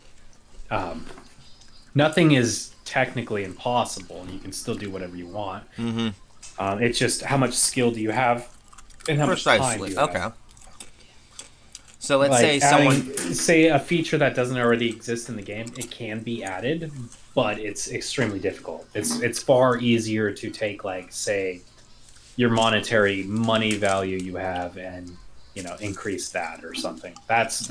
Nothing is technically impossible. You can still do whatever you want. Mm-hmm. It's just how much skill do you have and how much time do Precisely. you have. Okay. So let's Like say someone say a feature that doesn't already exist in the game, it can be added, but it's extremely difficult. It's far easier to take, like, say, your monetary money value you have and, you know, increase that or something. That's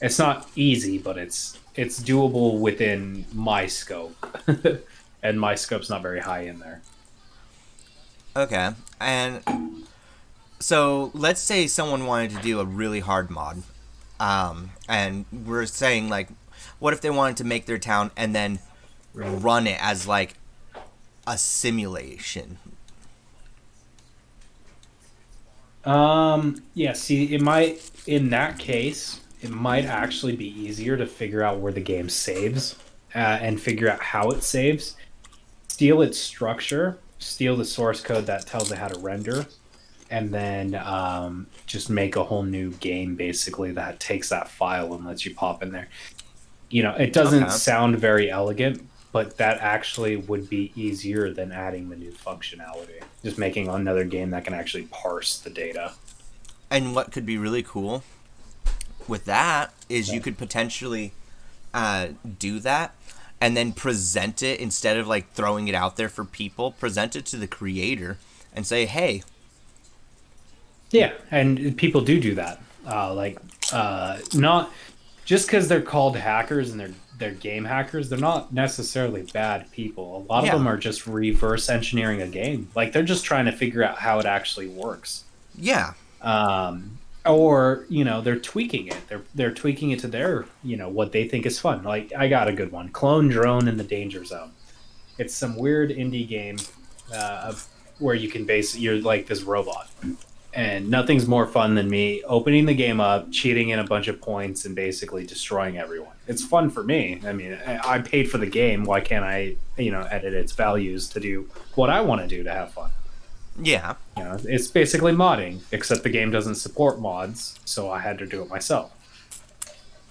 it's not easy, but it's doable within my scope. And my scope's not very high in there. Okay. And so let's say someone wanted to do a really hard mod. And we're saying, like, what if they wanted to make their town and then run it as, like, a simulation? Yeah, see, in that case, it might actually be easier to figure out where the game saves, and figure out how it saves, steal its structure, steal the source code that tells it how to render, and then just make a whole new game basically that takes that file and lets you pop in there. It doesn't Okay. sound very elegant, but that actually would be easier than adding the new functionality. Just making another game that can actually parse the data. And what could be really cool with that is you could potentially do that and then present it instead of like throwing it out there for people. Present it to the creator and say, "Hey, Yeah, and people do that. Not just because they're called hackers and they're game hackers, they're not necessarily bad people. A lot Yeah. of them are just reverse engineering a game. Like they're just trying to figure out how it actually works. yeah, Or they're tweaking it. They're tweaking it to their what they think is fun. Like I got a good one: Clone Drone in the Danger Zone. It's some weird indie game where you can you're like this robot. And nothing's more fun than me opening the game up, cheating in a bunch of points, and basically destroying everyone. It's fun for me. I mean, I paid for the game. Why can't I, edit its values to do what I want to do to have fun? yeah." It's basically modding, except the game doesn't support mods, so I had to do it myself.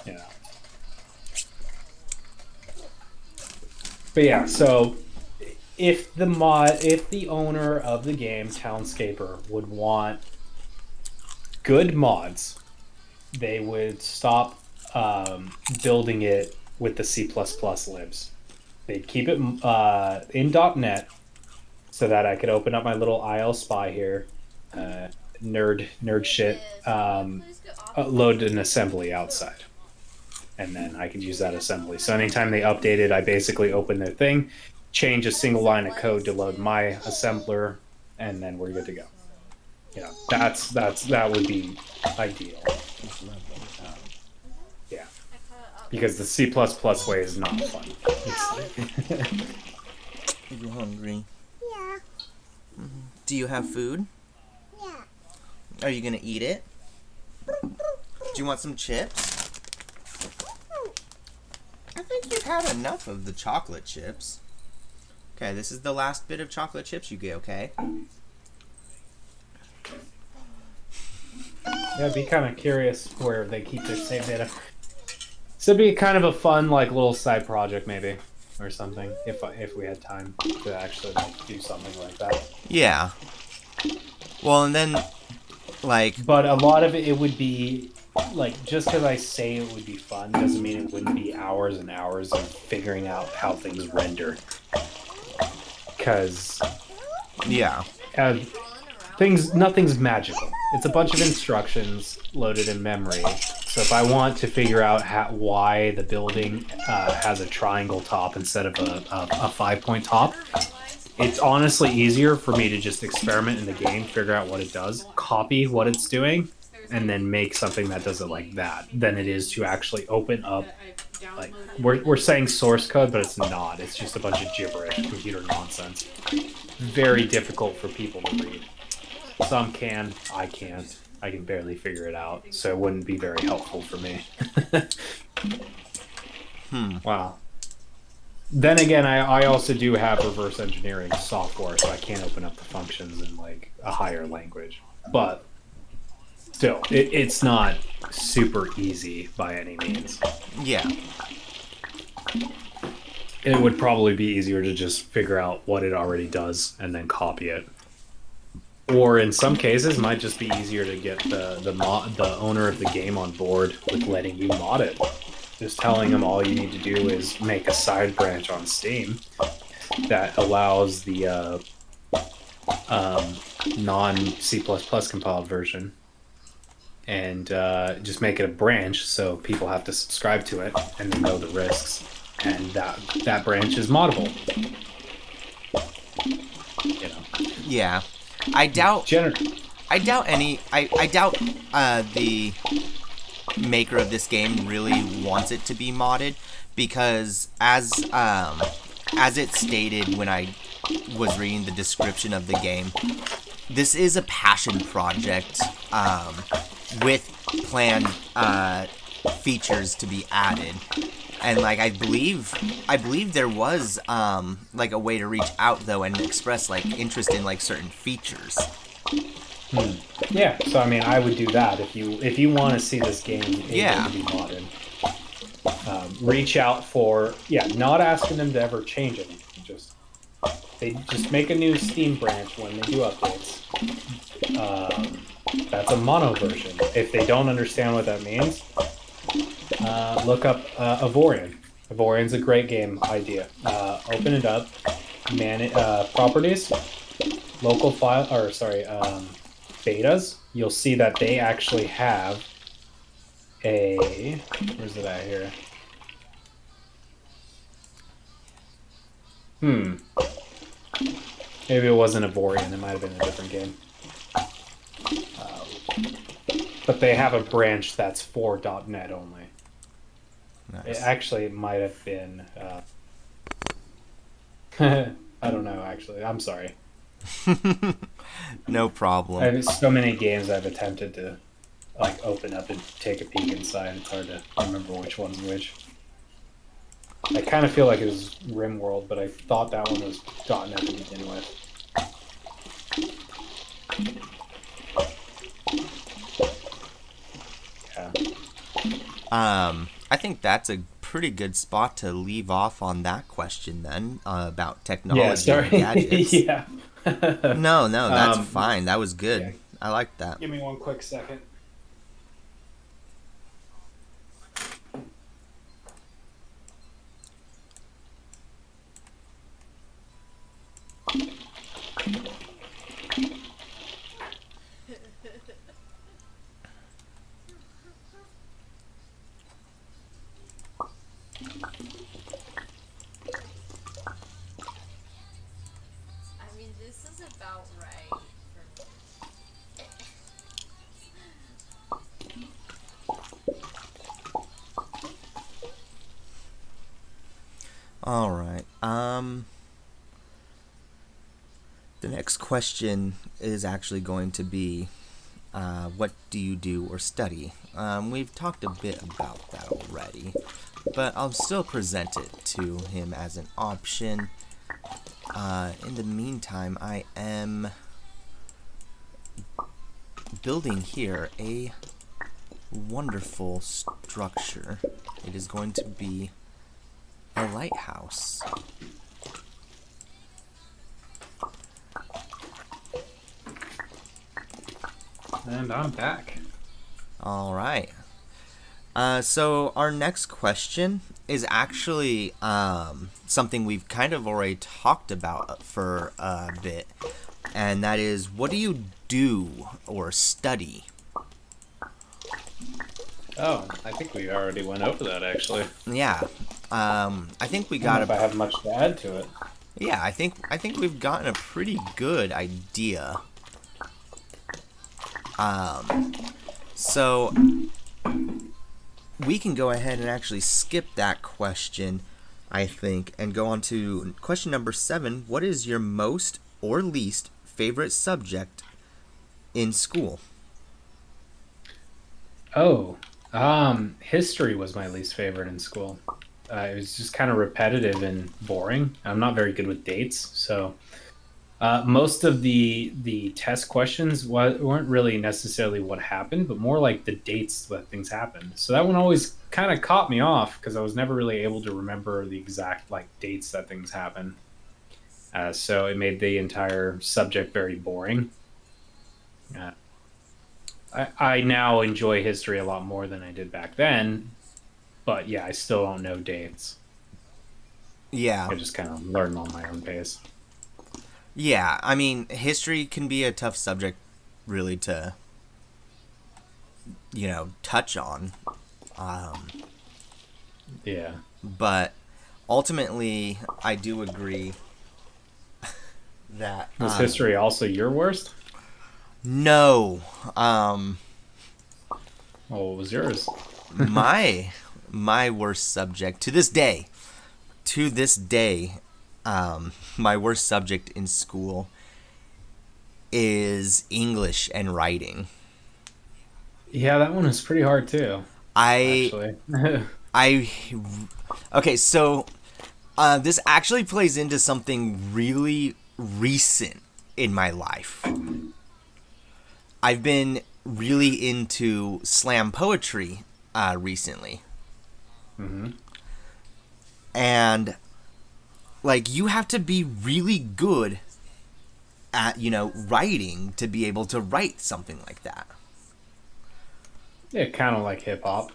You know. But yeah, so if the owner of the game, Townscaper, would want good mods, they would stop building it with the C++ libs. They'd keep it in .NET so that I could open up my little IL spy here, nerd shit, load an assembly outside. And then I could use that assembly. So anytime they update it, I basically open their thing, change a single line of code to load my assembler, and then we're good to go. That would be ideal. Yeah, because the C++ way is not fun. Are you hungry? Yeah. Do you have food? Yeah. Are you gonna eat it? Do you want some chips? I think you've had enough of the chocolate chips. Okay, this is the last bit of chocolate chips you get, okay? Yeah, I'd be kind of curious where they keep their save data. So it'd be kind of a fun, like, little side project, maybe, or something, if we had time to actually do something like that. Yeah. Well, and then, like... But a lot of it would be, like, just because I say it would be fun doesn't mean it wouldn't be hours and hours of figuring out how things render. Because... Yeah. Nothing's magical. It's a bunch of instructions loaded in memory. So if I want to figure out why the building has a triangle top instead of a 5-point top, it's honestly easier for me to just experiment in the game, figure out what it does, copy what it's doing, and then make something that does it like that, than it is to actually open up. Like we're saying source code, but it's not. It's just a bunch of gibberish, computer nonsense. Very difficult for people to read. Some can, I can't. I can barely figure it out, so it wouldn't be very helpful for me. Wow. Then again, I also do have reverse engineering software, so I can't open up the functions in like a higher language. But still, it's not super easy by any means. Yeah. It would probably be easier to just figure out what it already does and then copy it. Or in some cases, might just be easier to get the owner of the game on board with letting you mod it. Just telling them all you need to do is make a side branch on Steam that allows the non-C++ compiled version, and just make it a branch so people have to subscribe to it and they know the risks, and that branch is moddable. Yeah, I doubt. I doubt any. I doubt the maker of this game really wants it to be modded, because as it stated when I was reading the description of the game, this is a passion project with planned features to be added. And like I believe there was like a way to reach out though and express like interest in like certain features. Yeah, so I mean, I would do that if you want to see this game able Yeah. to be modded. Reach out for not asking them to ever change anything. They just make a new Steam branch when they do updates. That's a mono version. If they don't understand what that means, look up Avorion. Avorion's a great game idea. Open it up, properties, local file, betas. You'll see that they actually have where's it at here? Maybe it wasn't Avorion. It might have been a different game. But they have a branch that's for .NET only. Nice. It might have been. I don't know. Actually, I'm sorry. No I problem. have so many games I've attempted to like open up and take a peek inside. It's hard to remember which one's which. I kind of feel like it was RimWorld, but I thought that one was .NET to begin with. Yeah. I think that's a pretty good spot to leave off on that question then, about technology Yeah, sorry. and gadgets. Yeah. No, that's Um, fine. That was good. yeah. I like that. Give me one quick second. I mean, this is about right for me. All right. The next question is actually going to be, what do you do or study? We've talked a bit about that already, but I'll still present it to him as an option. In the meantime, I am building here a wonderful structure. It is going to be a lighthouse. And I'm back. All right. So our next question is actually something we've kind of already talked about for a bit, and that is, what do you do or study? Oh, I think we already went over that actually. Yeah. I think we I don't got know if I have much to add to it. Yeah, I think we've gotten a pretty good idea. So we can go ahead and actually skip that question, I think, and go on to question number 7. What is your most or least favorite subject in school? Oh, history was my least favorite in school. It was just kind of repetitive and boring. I'm not very good with dates, so most of the test questions weren't really necessarily what happened, but more like the dates that things happened. So that one always kind of caught me off because I was never really able to remember the exact like dates that things happened. So it made the entire subject very boring. I now enjoy history a lot more than I did back then, but yeah, I still don't know dates. Yeah. I just kind of learn on my own pace. Yeah, I mean, history can be a tough subject, really, to, touch on. Yeah. But ultimately, I do agree that. Was history also your worst? No. Well, what was yours? My worst subject to this day, my worst subject in school is English and writing. Yeah, that one was pretty hard too. I Actually, I okay, so this actually plays into something really recent in my life. I've been really into slam poetry recently. hmm And like you have to be really good at, writing to be able to write something like that. yeah, kind of like hip hop.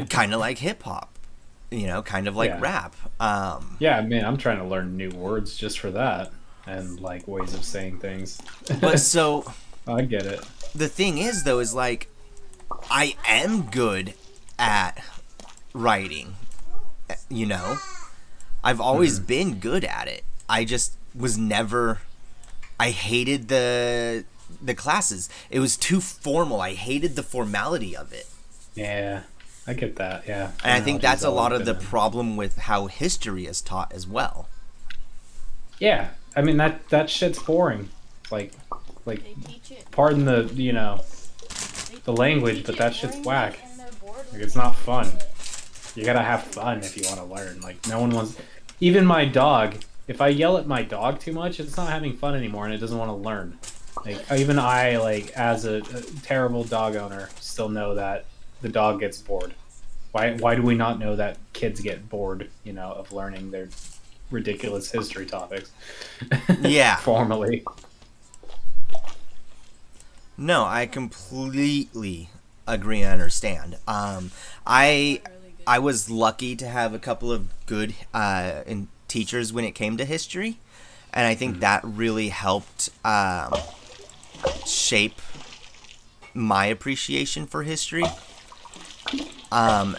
Kind of like hip hop, kind of like Yeah. rap. Yeah, man, I'm trying to learn new words just for that, and like ways of saying things. But so I get it. the thing is though is like I am good at writing, I've always been good at it. I just was never. I hated the classes. It was too formal. I hated the formality of it. Yeah, I get that. Yeah, And I think that's a lot of the Formality. problem with how history is taught as well. Yeah, I mean that shit's boring. Like, They teach it. pardon the They the language, teach but it that shit's boringly whack. and they're bored Like, with it's not it. fun. You gotta have fun if you want to learn. Like, no one wants. Even my dog. If I yell at my dog too much, it's not having fun anymore, and it doesn't want to learn. Like, even I, like, as a terrible dog owner, still know that the dog gets bored. Why do we not know that kids get bored, of learning their ridiculous history topics? Yeah. Formally. No, I completely agree and understand. I was lucky to have a couple of good teachers when it came to history, and I think that really helped shape my appreciation for history. And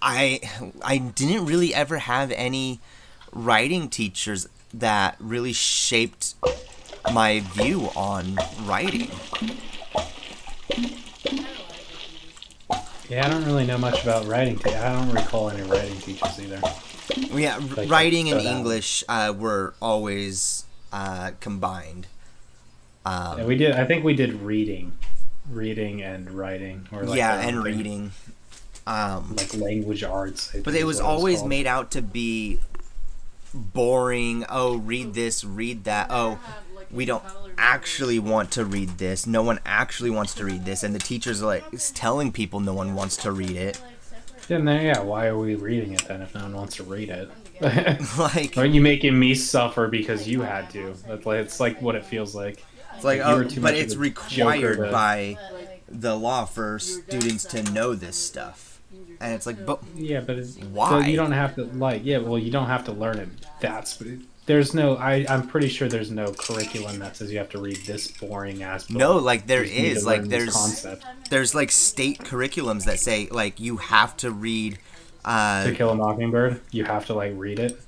I didn't really ever have any writing teachers that really shaped my view on writing. Yeah, I don't really know much about writing. I don't recall any writing teachers either. Yeah, Like, writing and so that- English were always combined. Yeah, we did. I think we did reading and writing, or like Yeah, their own and thing, reading. like language arts. I But think it is was what always called. made out to be boring. Oh, read this, read that. Oh, we don't actually want to read this. No one actually wants to read this. And the teacher's like is telling people no one wants to read it. Then yeah, why are we reading it then if no one wants to read it? Like, Aren't you making me suffer because you had to? It's like what it feels like. it's like, You were oh, too but much of it's a required joker to- by the law for students to know this stuff. And it's like, but Yeah, but Why? You don't have to you don't have to learn it. There's no. I'm pretty sure there's no curriculum that says you have to read this boring ass book. no, like there You just need to is, learn like this there's concept. there's like state curriculums that say like you have to read To Kill a Mockingbird, you have to like read it.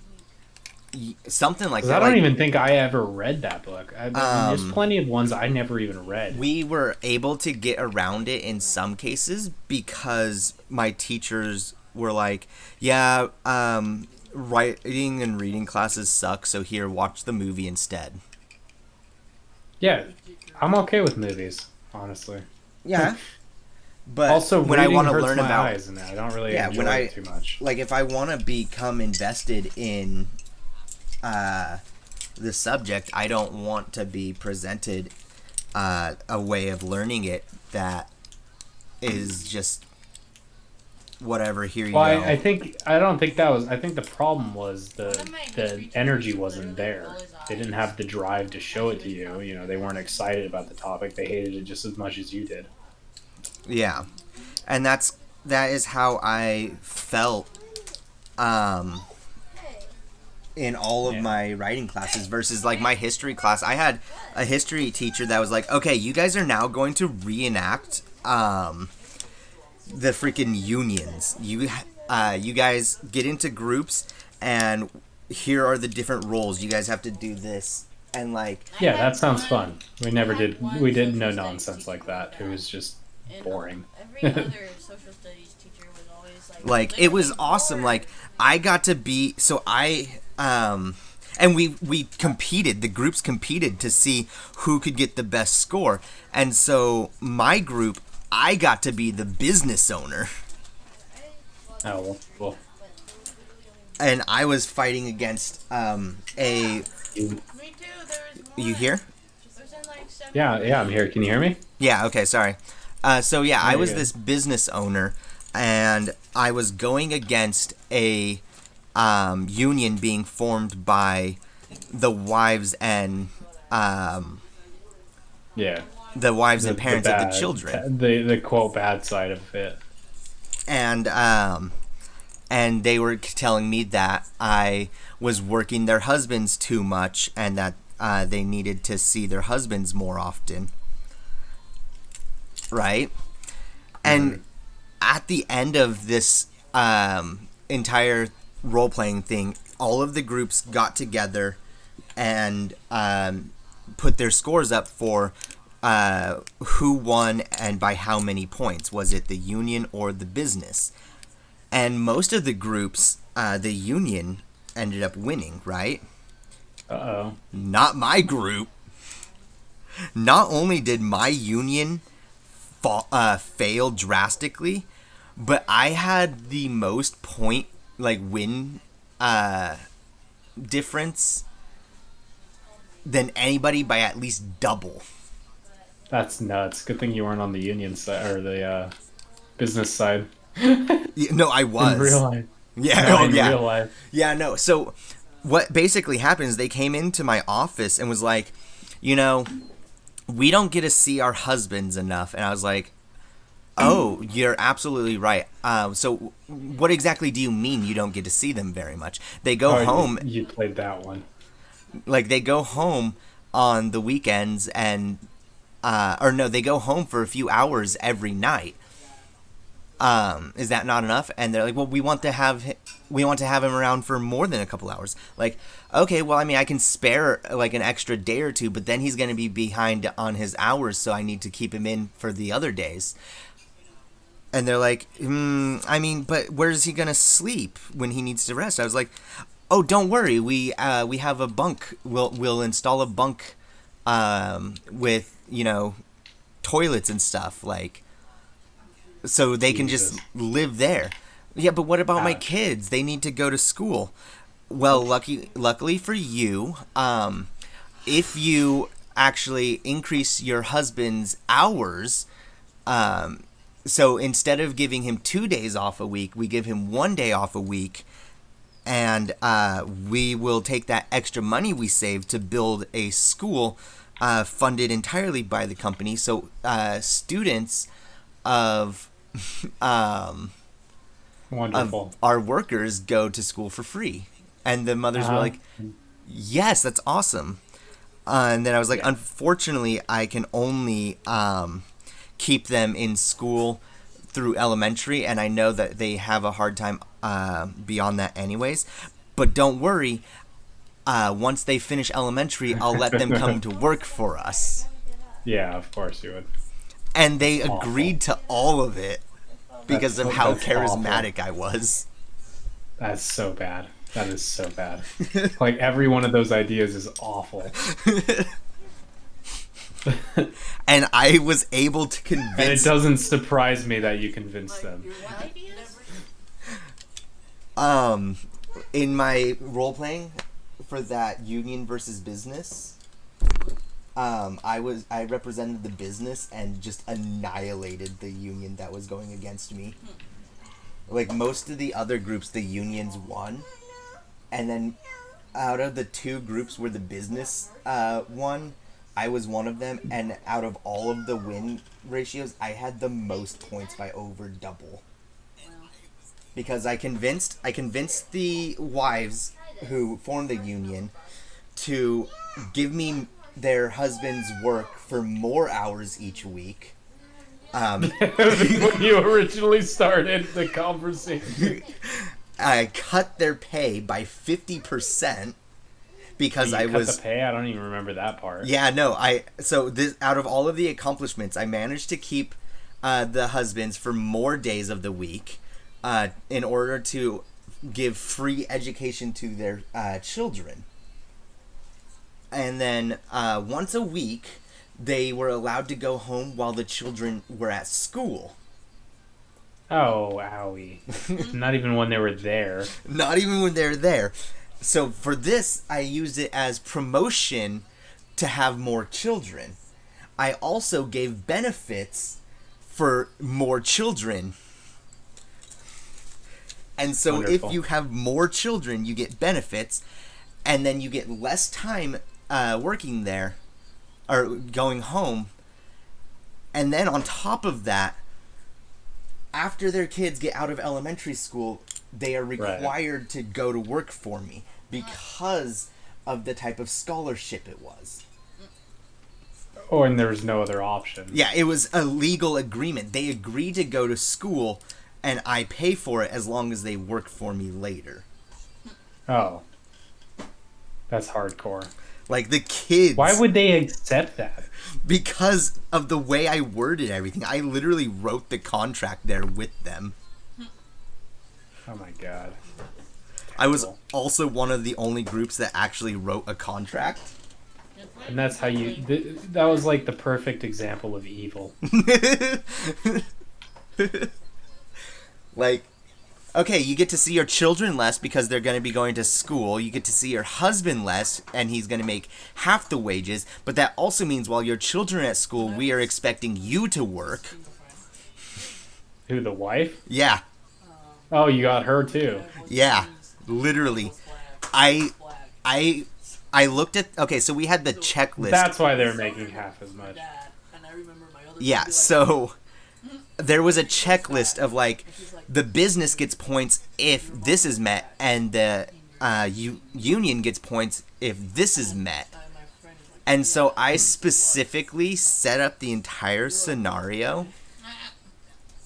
something like 'Cause that. I don't Like, even think I ever read that book. I mean, there's plenty of ones I never even read. we were able to get around it in some cases because my teachers were like, yeah, writing and reading classes suck, so here, watch the movie instead. Yeah, I'm okay with movies, honestly. Yeah. But Also, when I reading want to hurts learn my about, eyes, and I don't really Yeah, enjoy when it too much. like if I want to become invested in the subject, I don't want to be presented a way of learning it that is just whatever. Here you Well, go. I don't think that was. I think the problem was One of my the history energy teachers wasn't literally there. roll his They didn't eyes. have the drive to show it to you. You know, they weren't excited about the topic. They hated it just as much as you did. Yeah, and that is how I felt in all of Yeah. my writing classes versus like my history class. I had a history teacher that was like, okay, you guys are now going to reenact the freaking unions. You guys get into groups and here are the different roles. You guys have to do this, and like, Yeah, that sounds fun. We never did. We did no nonsense like that. It was just boring. Every other social studies teacher was always like it was awesome. Like I got to be and we competed. The groups competed to see who could get the best score, and so my group, I got to be the business owner. Oh well. And I was fighting against a. Me too. There was You here? Yeah, I'm here. Can you hear me? Yeah. Okay. Sorry. So yeah, I Very was good. this business owner, and I was going against a union being formed by the wives and Yeah. the wives and parents of the children, The quote bad side of it. and they were telling me that I was working their husbands too much, and that they needed to see their husbands more often. Right? And at the end of this entire role playing thing, all of the groups got together and put their scores up for who won and by how many points. Was it the union or the business? And most of the groups, the union ended up winning, right? Uh-oh. Not my group. Not only did my union fail drastically, but I had the most point, like, win difference than anybody by at least double. That's nuts. Good thing you weren't on the union side or the business side. No, I was. In real life. Yeah, No, oh, in yeah. real life. Yeah, no. So what basically happened is they came into my office and was like, you know, we don't get to see our husbands enough. And I was like, oh, you're absolutely right. So what exactly do you mean you don't get to see them very much? They go home. You played that one. Like, they go home on the weekends and or no, they go home for a few hours every night. Is that not enough? And they're like, well, we want to have him around for more than a couple hours. Like, okay, well, I mean, I can spare like an extra day or two, but then he's going to be behind on his hours, so I need to keep him in for the other days. And they're like, I mean, but where's he going to sleep when he needs to rest? I was like, oh, don't worry, we have a bunk. We'll install a bunk with, you know, toilets and stuff, like, so they can just live there. Yeah, but what about my kids? They need to go to school. Well, luckily for you, if you actually increase your husband's hours, so instead of giving him 2 days off a week, we give him 1 day off a week, and we will take that extra money we save to build a school funded entirely by the company. So students of Wonderful. of our workers go to school for free. And the mothers were like, yes, that's awesome. And then I was like, unfortunately, I can only keep them in school through elementary, and I know that they have a hard time beyond that anyways. But don't worry, once they finish elementary, I'll let them come to work for us. Yeah, of course you would. And they That's agreed to all of it because of how That's charismatic I was. That's so bad. That is so bad. Like, every one of those ideas is awful. And I was able to convince... And it doesn't surprise me that you convinced them. In my role-playing for that union versus business... I represented the business and just annihilated the union that was going against me. Like, most of the other groups, the unions won. And then out of the two groups where the business won, I was one of them. And out of all of the win ratios, I had the most points by over double. Because I convinced the wives who formed the union to give me their husband's work for more hours each week. When you originally started the conversation. I cut their pay by 50% because You I cut was the pay. I don't even remember that part. yeah, no, so this out of all of the accomplishments, I managed to keep the husbands for more days of the week in order to give free education to their children. And then once a week, they were allowed to go home while the children were at school. Oh, owie. Not even when they were there. Not even when they're there. So for this, I used it as promotion to have more children. I also gave benefits for more children. And so Wonderful. if you have more children, you get benefits, and then you get less time working there or going home. And then on top of that, after their kids get out of elementary school, they are required to go to work for me because of the type of scholarship it was. Or and there was no other option. Yeah, it was a legal agreement. They agreed to go to school, and I pay for it as long as they work for me later. Oh. That's hardcore. Like the kids. Why would they accept that? Because of the way I worded everything. I literally wrote the contract there with them. Oh my god. I was also one of the only groups that actually wrote a contract. And that's how you... that was like the perfect example of evil. Like, okay, you get to see your children less because they're going to be going to school. You get to see your husband less, and he's going to make half the wages. But that also means while your children are at school, we are expecting you to work. Who, the wife? Yeah, Oh, you got her too. yeah, literally. I looked at... Okay, so we had the checklist. That's why they're making half as much. Yeah, so there was a checklist of like the business gets points if this is met, and the union gets points if this is met. And so I specifically set up the entire scenario,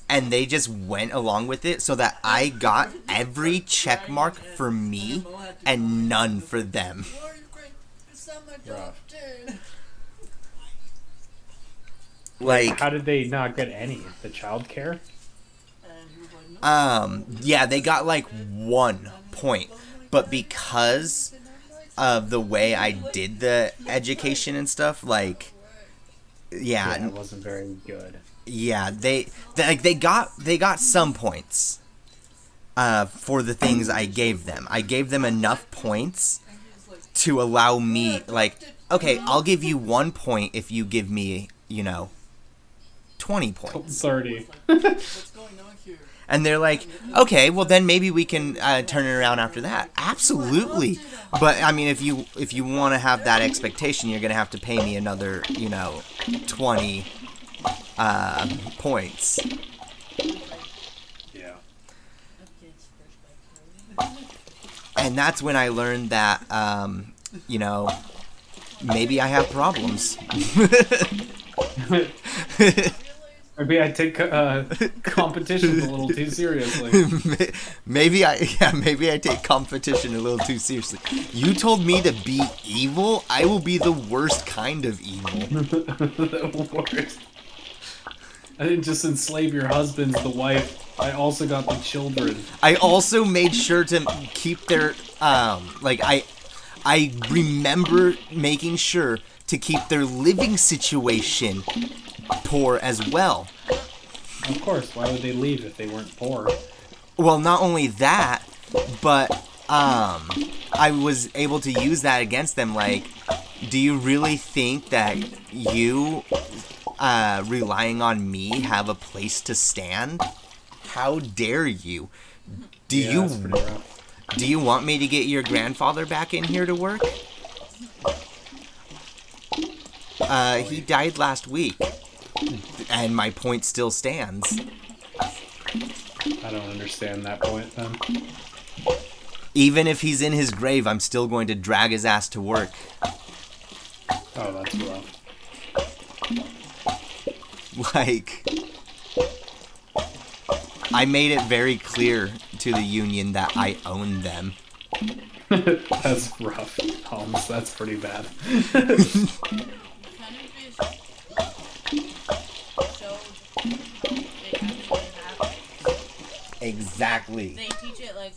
and they just went along with it so that I got every check mark for me and none for them. Rough. Like, How did they not get any? The child care? yeah, they got like 1 point, but because of the way I did the education and stuff, like, Yeah, it wasn't very good. yeah, they got some points for the things I gave them. I gave them enough points to allow me, like, okay, I'll give you 1 point if you give me, 20 points. 30. And they're like, okay, well then maybe we can turn it around after that. Absolutely. But I mean, if you want to have that expectation, you're gonna have to pay me another, 20 points. Yeah. And that's when I learned that, maybe I have problems. Maybe I take competition a little too seriously. maybe I take competition a little too seriously. You told me to be evil. I will be the worst kind of evil. The worst. I didn't just enslave your husbands, the wife. I also got the children. I also made sure to keep their I remember making sure to keep their living situation poor as well. Of course, why would they leave if they weren't poor? Well, not only that, but I was able to use that against them. Like, do you really think that you relying on me have a place to stand? How dare you? That's pretty rough. Do you want me to get your grandfather back in here to work? He died last week, and my point still stands. I don't understand that point then. Even if he's in his grave, I'm still going to drag his ass to work. Oh, that's rough. Like, I made it very clear to the union that I own them. That's rough, Holmes. That's pretty bad. Kind of just showed how it actually happens. Exactly. They teach it like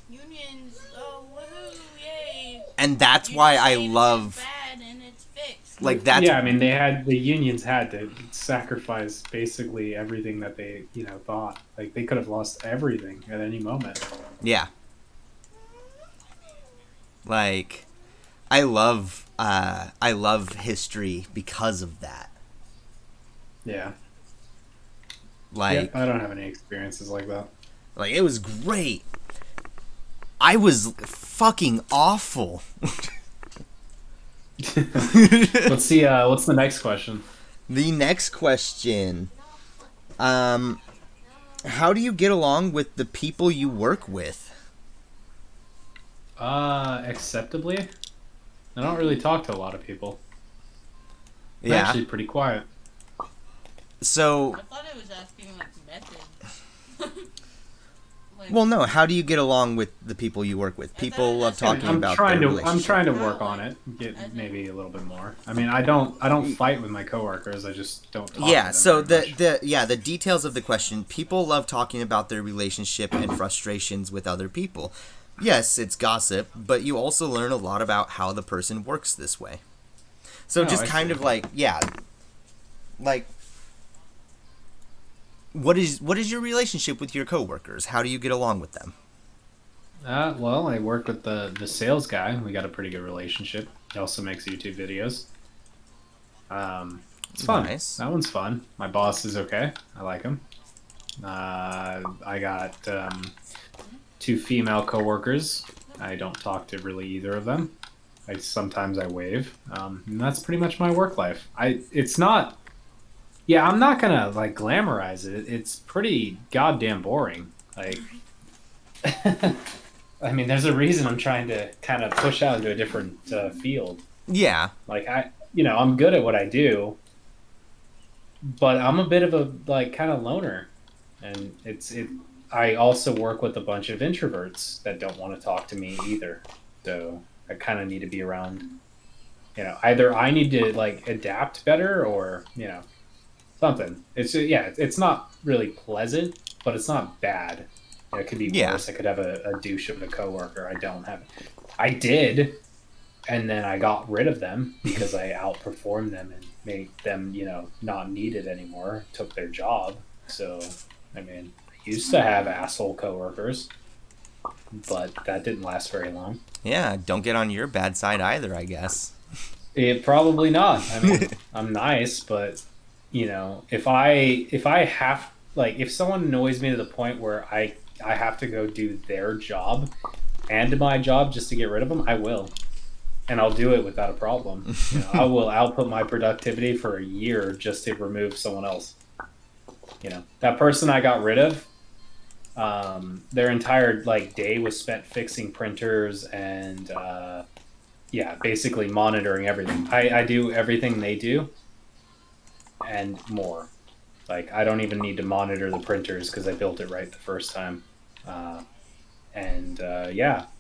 unions. Oh, woohoo! Yay! And that's You why just I say this is love, bad and it's fixed. like, that's Yeah, I mean, the unions had to sacrifice basically everything that they, thought. Like, they could have lost everything at any moment. yeah. Like, I love history because of that. Yeah. Like, I don't have any experiences like that. like it was great. I was fucking awful. What's the next question? The next question. How do you get along with the people you work with? Acceptably. I don't really talk to a lot of people. I'm Yeah. actually pretty quiet. So, I thought it was asking like methods. Like, well, no. How do you get along with the people you work with? People love talking I'm about trying their to relationship. I'm trying to work on it. Get maybe a little bit more. I mean, I don't fight with my coworkers. I just don't talk Yeah, to them so very much. the details of the question. People love talking about their relationship and frustrations with other people. Yes, it's gossip, but you also learn a lot about how the person works this way. So Oh, just I kind see. of like, yeah, like what is your relationship with your coworkers? How do you get along with them? Well, I work with the sales guy. We got a pretty good relationship. He also makes YouTube videos. It's fun. Nice. That one's fun. My boss is okay. I like him. I got 2 female coworkers. I don't talk to really either of them. Sometimes I wave. And that's pretty much my work life. It's not. Yeah, I'm not gonna like glamorize it. It's pretty goddamn boring. Like, I mean, there's a reason I'm trying to kind of push out into a different field. Yeah. Like I'm good at what I do, but I'm a bit of a like kind of loner, and I also work with a bunch of introverts that don't want to talk to me either. So I kind of need to be around. Either I need to like adapt better, or something. It's not really pleasant, but it's not bad. It could be worse. I could have a douche of a coworker. I don't have. I did, and then I got rid of them because I outperformed them and made them, not needed anymore. Took their job. So, I mean, I used to have asshole coworkers, but that didn't last very long. Yeah, don't get on your bad side either, I guess. Probably not. I mean, I'm nice, but if I have if someone annoys me to the point where I have to go do their job and my job just to get rid of them, I will, and I'll do it without a problem. I will output my productivity for a year just to remove someone else. That person I got rid of, their entire day was spent fixing printers and basically monitoring everything. I do everything they do and more. Like, I don't even need to monitor the printers because I built it right the first time.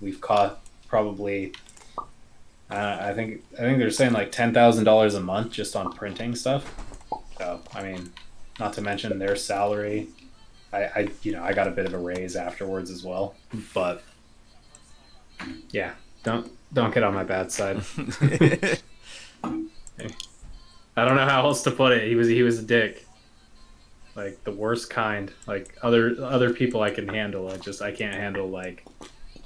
We've caught probably I think they're saying like $10,000 a month just on printing stuff. So I mean, not to mention their salary. I got a bit of a raise afterwards as well. But yeah, don't get on my bad side. I don't know how else to put it. He was a dick. Like the worst kind. Like other people I can handle. I can't handle like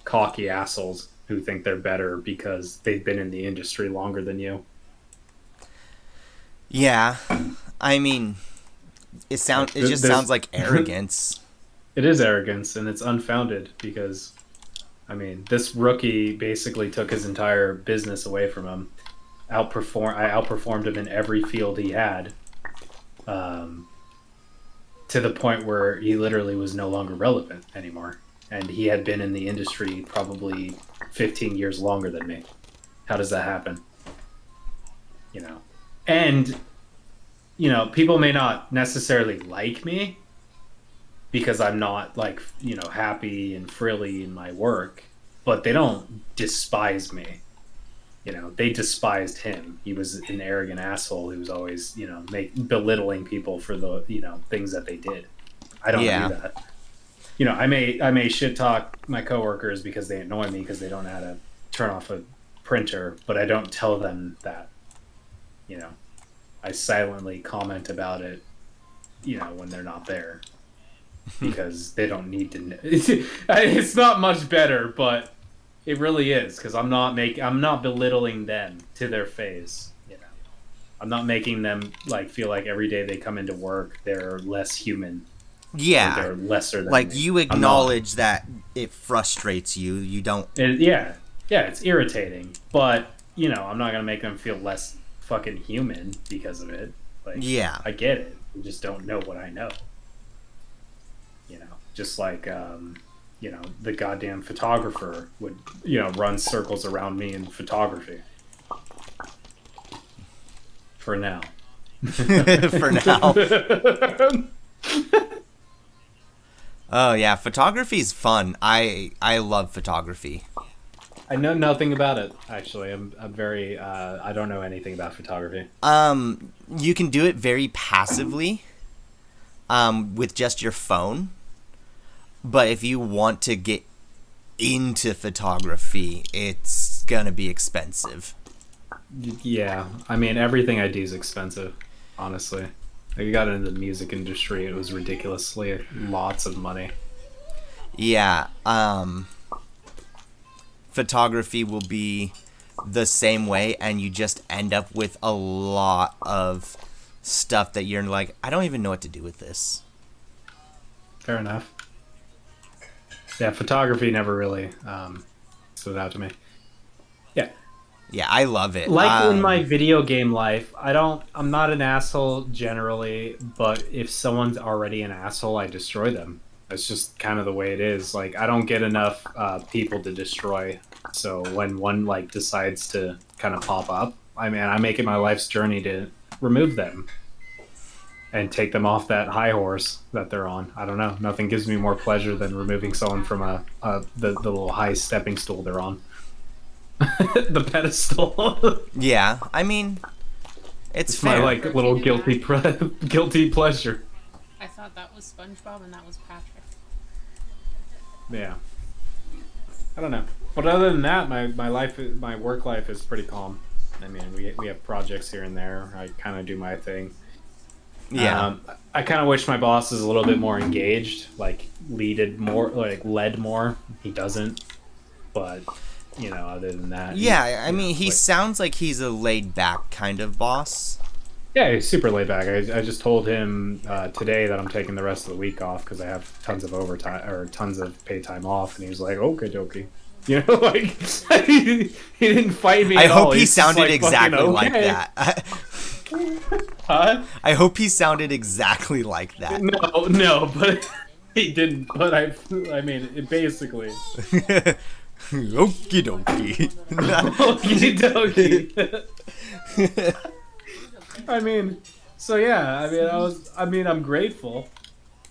cocky assholes who think they're better because they've been in the industry longer than you. Yeah. I mean, it just sounds like arrogance. It is arrogance, and it's unfounded because I mean, this rookie basically took his entire business away from him. I outperformed him in every field he had, to the point where he literally was no longer relevant anymore. And he had been in the industry probably 15 years longer than me. How does that happen? And, people may not necessarily like me, because I'm not like, happy and frilly in my work, but they don't despise me. They despised him. He was an arrogant asshole who was always, belittling people for the, things that they did. I don't do that. I may shit talk my coworkers because they annoy me because they don't know how to turn off a printer, but I don't tell them that. I silently comment about it, when they're not there, because they don't need to know. It's not much better, but it really is, because I'm not belittling them to their face. I'm not making them like feel like every day they come into work they're less human. Yeah, they're lesser than like me. you acknowledge that it frustrates you. You don't. Yeah, it's irritating, but I'm not gonna make them feel less fucking human because of it. Like, yeah, I get it. You just don't know what I know. Just like the goddamn photographer would run circles around me in photography. For now. For now. Oh yeah, photography is fun. I love photography. I know nothing about it, actually. I'm very I don't know anything about photography. You can do it very passively, with just your phone. But if you want to get into photography, it's gonna be expensive. Yeah, I mean, everything I do is expensive, honestly. I got into the music industry, it was ridiculously lots of money. Yeah, photography will be the same way, and you just end up with a lot of stuff that you're like, I don't even know what to do with this. Fair enough. Yeah, photography never really stood out to me. Yeah. Yeah, I love it. Like in my video game life, I'm not an asshole generally, but if someone's already an asshole, I destroy them. That's just kind of the way it is. Like, I don't get enough people to destroy. So when one decides to kind of pop up, I make it my life's journey to remove them and take them off that high horse that they're on. I don't know. Nothing gives me more pleasure than removing someone from the little high stepping stool they're on. The pedestal. Yeah, I mean, it's fair. My little guilty pleasure. I thought that was SpongeBob and that was Patrick. Yeah. I don't know. But other than that, my work life is pretty calm. I mean, we have projects here and there. I kind of do my thing. Yeah. I kind of wish my boss is a little bit more engaged, led more. He doesn't. But, other than that. Yeah, I mean, he sounds like he's a laid-back kind of boss. Yeah, he's super laid back. I just told him today that I'm taking the rest of the week off because I have tons of overtime or tons of paid time off, and he was like, "Okay, dokie." He didn't fight me. I at hope all. he He's just sounded exactly okay. like that. Huh? I hope he sounded exactly like that. No, but he didn't. But I mean, it basically. Okie dokie. Okie dokie. I mean, so yeah. I'm grateful.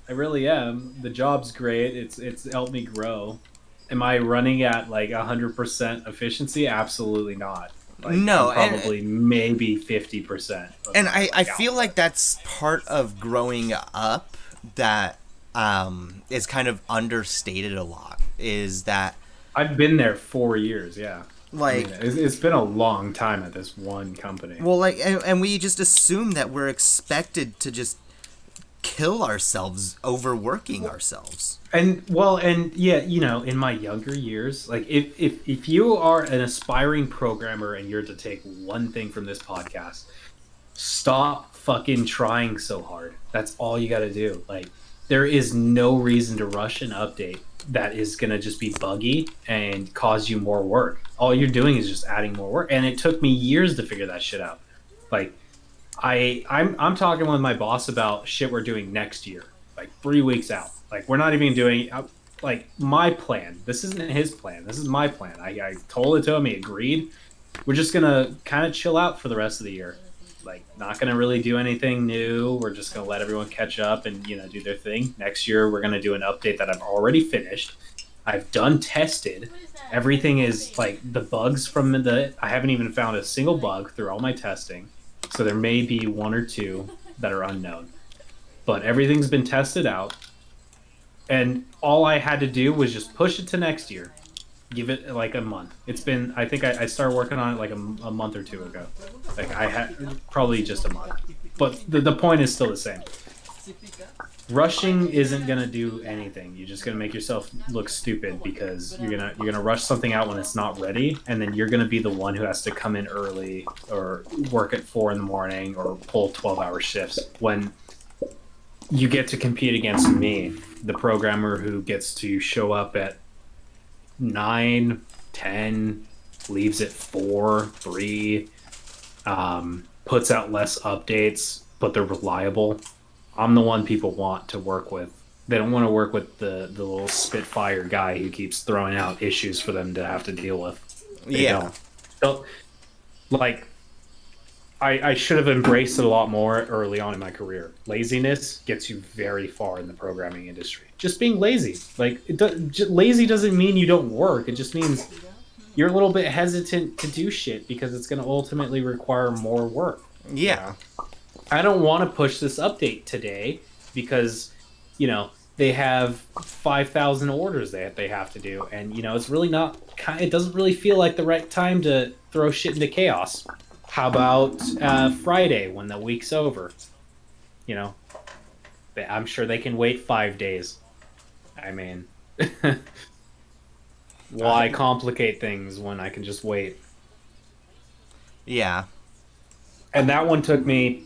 I really am. The job's great. It's helped me grow. Am I running at 100% efficiency? Absolutely not. No, probably maybe 50%. And I feel like that's part of growing up that is kind of understated a lot. Is that I've been there 4 years. Yeah. Like, it's been a long time at this one company. Well, and we just assume that we're expected to just kill ourselves overworking ourselves. And yeah, in my younger years, if you are an aspiring programmer and you're to take one thing from this podcast, stop fucking trying so hard. That's all you got to do. There is no reason to rush an update that is going to just be buggy and cause you more work. All you're doing is just adding more work. And it took me years to figure that shit out. I'm talking with my boss about shit we're doing next year, 3 weeks out. We're not even doing my plan. This isn't his plan. This is my plan. I told it to him. He agreed. We're just going to kind of chill out for the rest of the year. Like, not going to really do anything new. We're just going to let everyone catch up and, do their thing. Next year, we're going to do an update that I've already finished. I've done tested. Everything is like the bugs from I haven't even found a single bug through all my testing. So there may be one or two that are unknown. But everything's been tested out. And all I had to do was just push it to next year. Give it like a month. It's been, I think I started working on it like a month or two ago. Like I had probably just a month. But the point is still the same. Rushing isn't gonna do anything. You're just gonna make yourself look stupid because you're gonna rush something out when it's not ready, and then you're gonna be the one who has to come in early or work at 4 a.m. or pull 12-hour shifts when you get to compete against me, the programmer who gets to show up at 9, 10, leaves at 4, 3, puts out less updates, but they're reliable. I'm the one people want to work with. They don't want to work with the little Spitfire guy who keeps throwing out issues for them to have to deal with. They don't. Like, I should have embraced it a lot more early on in my career. Laziness gets you very far in the programming industry. Just being lazy. Like, lazy doesn't mean you don't work. It just means you're a little bit hesitant to do shit because it's going to ultimately require more work. Yeah. I don't want to push this update today because, they have 5,000 orders that they have to do. And, it's really not, it doesn't really feel like the right time to throw shit into chaos. How about Friday when the week's over? I'm sure they can wait 5 days. I mean, why complicate things when I can just wait? Yeah. And that one took me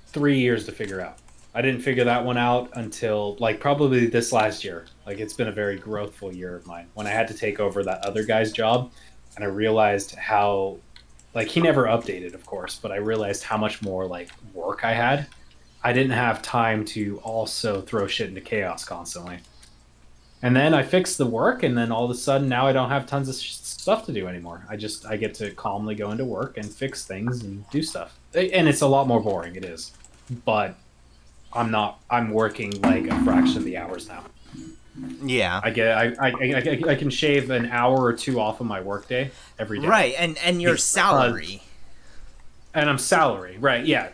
3 years to figure out. I didn't figure that one out until probably this last year. It's been a very growthful year of mine when I had to take over that other guy's job, and I realized how he never updated, of course, but I realized how much more work I had. I didn't have time to also throw shit into chaos constantly. And then I fixed the work, and then all of a sudden now I don't have tons of stuff to do anymore. I get to calmly go into work and fix things and do stuff. And it's a lot more boring, it is. But I'm working a fraction of the hours now. Yeah. I can shave an hour or two off of my workday every day. Right, and your salary. And I'm salary, right, yeah.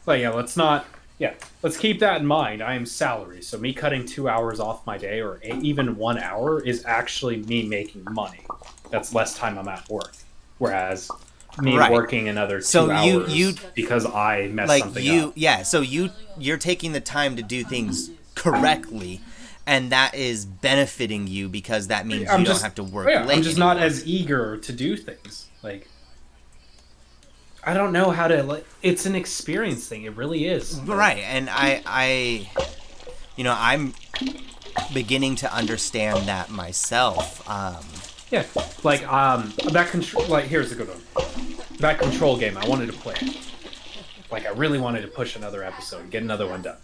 Let's keep that in mind. I am salary, so me cutting 2 hours off my day or even 1 hour is actually me making money. That's less time I'm at work. Whereas me working another 2 hours because I messed something up. Yeah, so you're taking the time to do things correctly, and that is benefiting you because that means you don't have to work late. I'm just not as eager to do things. I don't know how to. It's an experience thing. It really is. Right, and I'm beginning to understand that myself. Yeah, that control. Here's a good one. That Control game. I wanted to play it. I really wanted to push another episode, get another one done,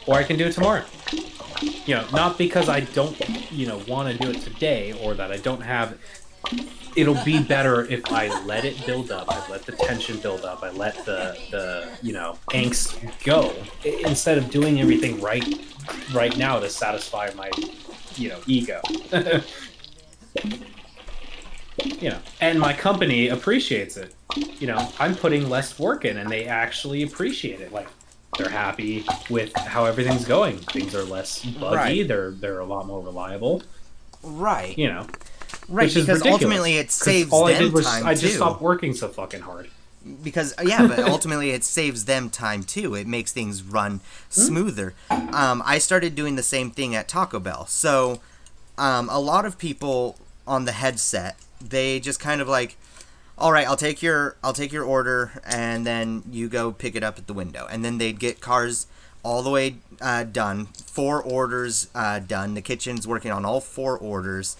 or I can do it tomorrow. Not because I don't, want to do it today or that I don't have. It'll be better if I let it build up. I let the tension build up. I let the angst go instead of doing everything right now to satisfy my, ego. And my company appreciates it. I'm putting less work in, and they actually appreciate it. They're happy with how everything's going. Things are less buggy. Right. They're a lot more reliable. Right. Right, because ridiculous. Ultimately it saves all them I did was time I just too. stopped working so fucking hard. Because but ultimately it saves them time too. It makes things run smoother. I started doing the same thing at Taco Bell. So a lot of people on the headset, they just kind of all right, I'll take your order, and then you go pick it up at the window. And then they'd get cars all the way done, 4 orders done. The kitchen's working on all 4 orders,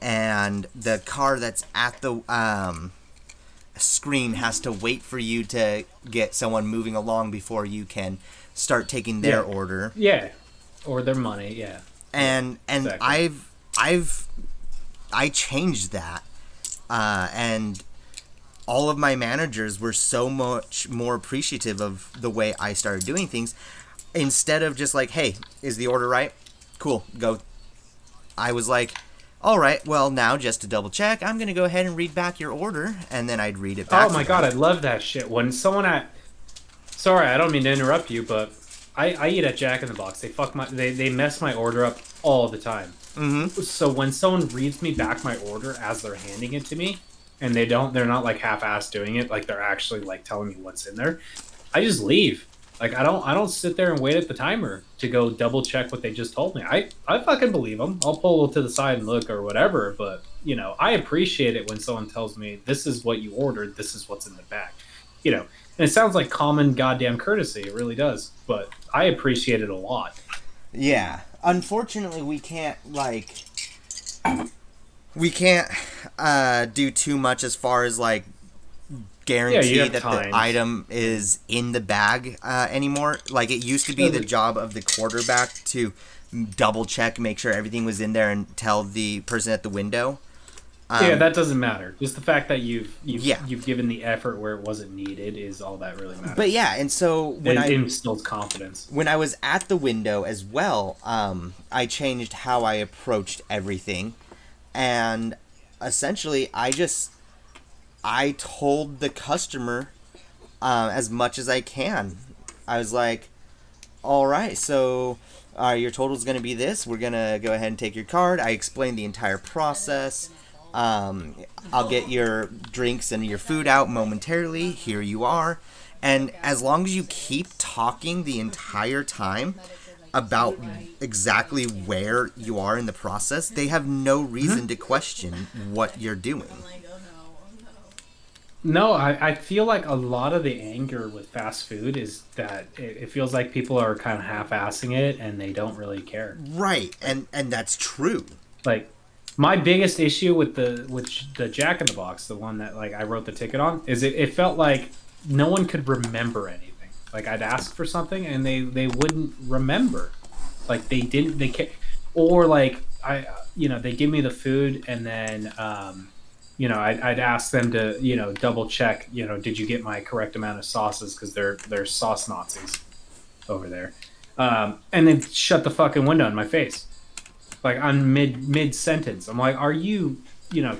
and the car that's at the screen has to wait for you to get someone moving along before you can start taking their order. Yeah, or their money. Yeah, and exactly. I changed that, and all of my managers were so much more appreciative of the way I started doing things. Instead of just like, hey, is the order right? Cool, go. I was like, all right, well, now just to double check, I'm going to go ahead and read back your order, and then I'd read it back. Oh my god, I love that shit. When someone at... Sorry, I don't mean to interrupt you, but I eat at Jack in the Box. They mess my order up all the time. Mm-hmm. So when someone reads me back my order as they're handing it to me, and they're not like half-assed doing it, like they're actually like telling me what's in there, I just leave. Like I don't sit there and wait at the timer to go double check what they just told me. I fucking believe them. I'll pull to the side and look or whatever, but you know, I appreciate it when someone tells me this is what you ordered, this is what's in the bag. You know, and it sounds like common goddamn courtesy, it really does, but I appreciate it a lot. Yeah. Unfortunately, we can't do too much as far as like guarantee that the item is in the bag anymore. Like it used to be the job of the quarterback to double check, make sure everything was in there, and tell the person at the window. Yeah, that doesn't matter. Just the fact that you've given the effort where it wasn't needed is all that really matters. But yeah, and so when it instills confidence. When I was at the window as well, I changed how I approached everything, and essentially I told the customer as much as I can. I was like, all right, so your total is going to be this. We're going to go ahead and take your card. I explained the entire process. I'll get your drinks and your food out momentarily. Here you are. And as long as you keep talking the entire time about exactly where you are in the process, they have no reason to question what you're doing. No, I feel like a lot of the anger with fast food is that it feels like people are kind of half-assing it and they don't really care. Right, and that's true. Like, my biggest issue with the Jack in the Box, the one that like I wrote the ticket on, is it felt like no one could remember anything. Like I'd ask for something and they wouldn't remember. Like they can't, or like they give me the food and then I'd ask them to double check, did you get my correct amount of sauces, because they're sauce Nazis over there, and then shut the fucking window in my face. Like I'm mid sentence. I'm like, are you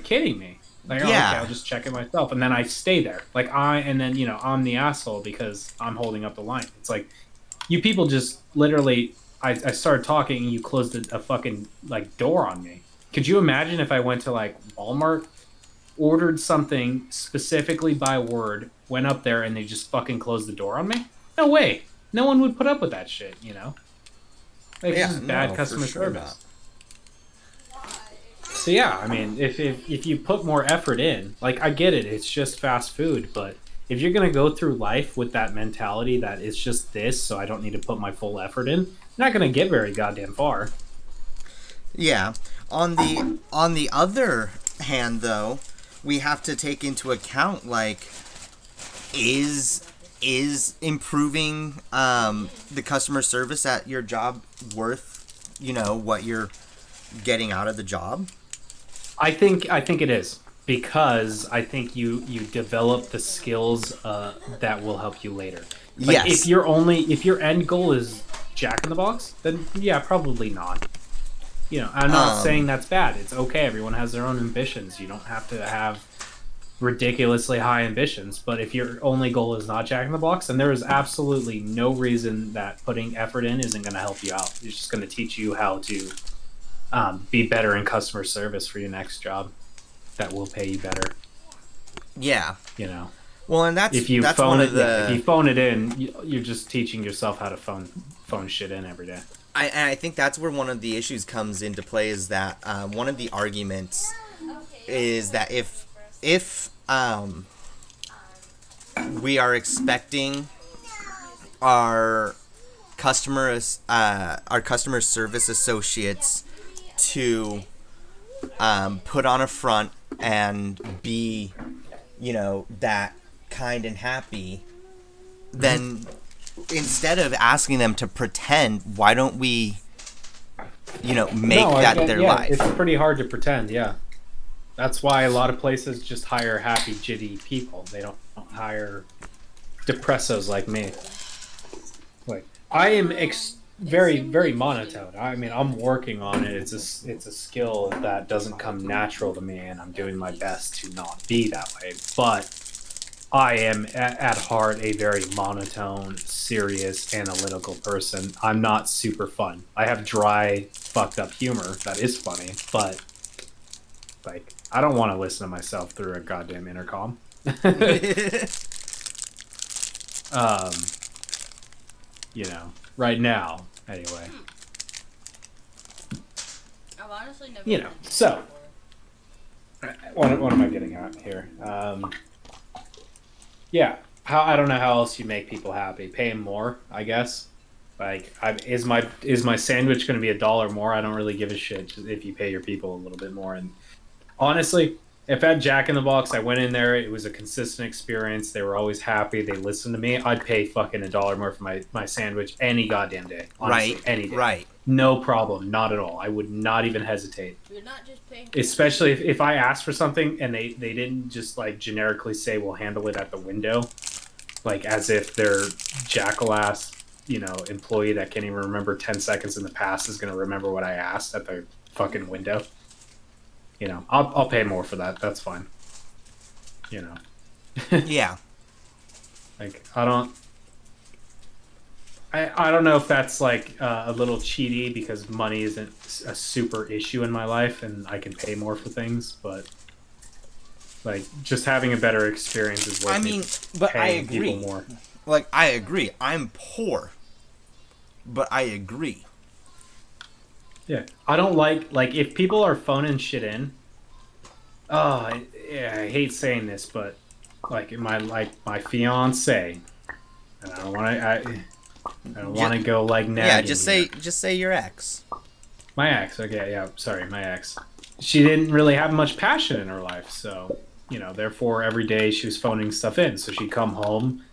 kidding me? Like, yeah. Okay, I'll just check it myself, and then I stay there. Like I'm the asshole because I'm holding up the line. It's like, you people just literally. I started talking and you closed a fucking like door on me. Could you imagine if I went to like Walmart, ordered something specifically by word, went up there and they just fucking closed the door on me? No way. No one would put up with that shit. Like this is bad customer service. So yeah, I mean, if you put more effort in, like I get it, it's just fast food, but if you're gonna go through life with that mentality that it's just this, so I don't need to put my full effort in, you're not gonna get very goddamn far. Yeah. On the other hand, though, we have to take into account like, is improving the customer service at your job worth what you're getting out of the job? I think it is, because I think you develop the skills that will help you later. Like, yes. If your end goal is Jack in the Box, then yeah, probably not. I'm not saying that's bad. It's okay. Everyone has their own ambitions. You don't have to have ridiculously high ambitions. But if your only goal is not Jack in the Box, then there is absolutely no reason that putting effort in isn't going to help you out. It's just going to teach you how to be better in customer service for your next job. That will pay you better. Yeah. Well, and if you phone it in, you're just teaching yourself how to phone shit in every day. I think that's where one of the issues comes into play, is that one of the arguments is that if we are expecting our customer service associates to put on a front and be that kind and happy, then instead of asking them to pretend, why don't we make that their life? It's pretty hard to pretend. Yeah, That's why a lot of places just hire happy, jitty people. They don't hire depressos like me. Like I am very, very monotone. I mean, I'm working on it. It's a skill that doesn't come natural to me, and I'm doing my best to not be that way. But I am at heart a very monotone, serious, analytical person. I'm not super fun. I have dry, fucked up humor that is funny, but like I don't want to listen to myself through a goddamn intercom. um, right now, anyway. I've honestly never. So what am I getting at here? Yeah, how I don't know how else you make people happy. Pay them more, I guess. Like, is my sandwich going to be $1 more? I don't really give a shit if you pay your people a little bit more. And honestly, if at Jack in the Box, I went in there, it was a consistent experience. They were always happy. They listened to me. I'd pay fucking $1 more for my sandwich any goddamn day. Honestly, Right. any day. Right. No problem. Not at all. I would not even hesitate. You're not just paying. Especially if I asked for something and they didn't just like generically say we'll handle it at the window, like as if their jackal-ass, employee that can't even remember 10 seconds in the past is going to remember what I asked at the fucking window. I'll pay more for that. That's fine. Yeah. Like I don't know if that's like a little cheaty because money isn't a super issue in my life and I can pay more for things, but like just having a better experience is worth but I paying agree. people more. Like, I agree. I'm poor, but I agree. Yeah, I don't like if people are phoning shit in. Oh, I hate saying this, but like my fiance, and I don't want to go like nagging. Yeah, just say your ex. My ex. Okay, yeah, sorry, my ex. She didn't really have much passion in her life, so therefore every day she was phoning stuff in. So she'd come home,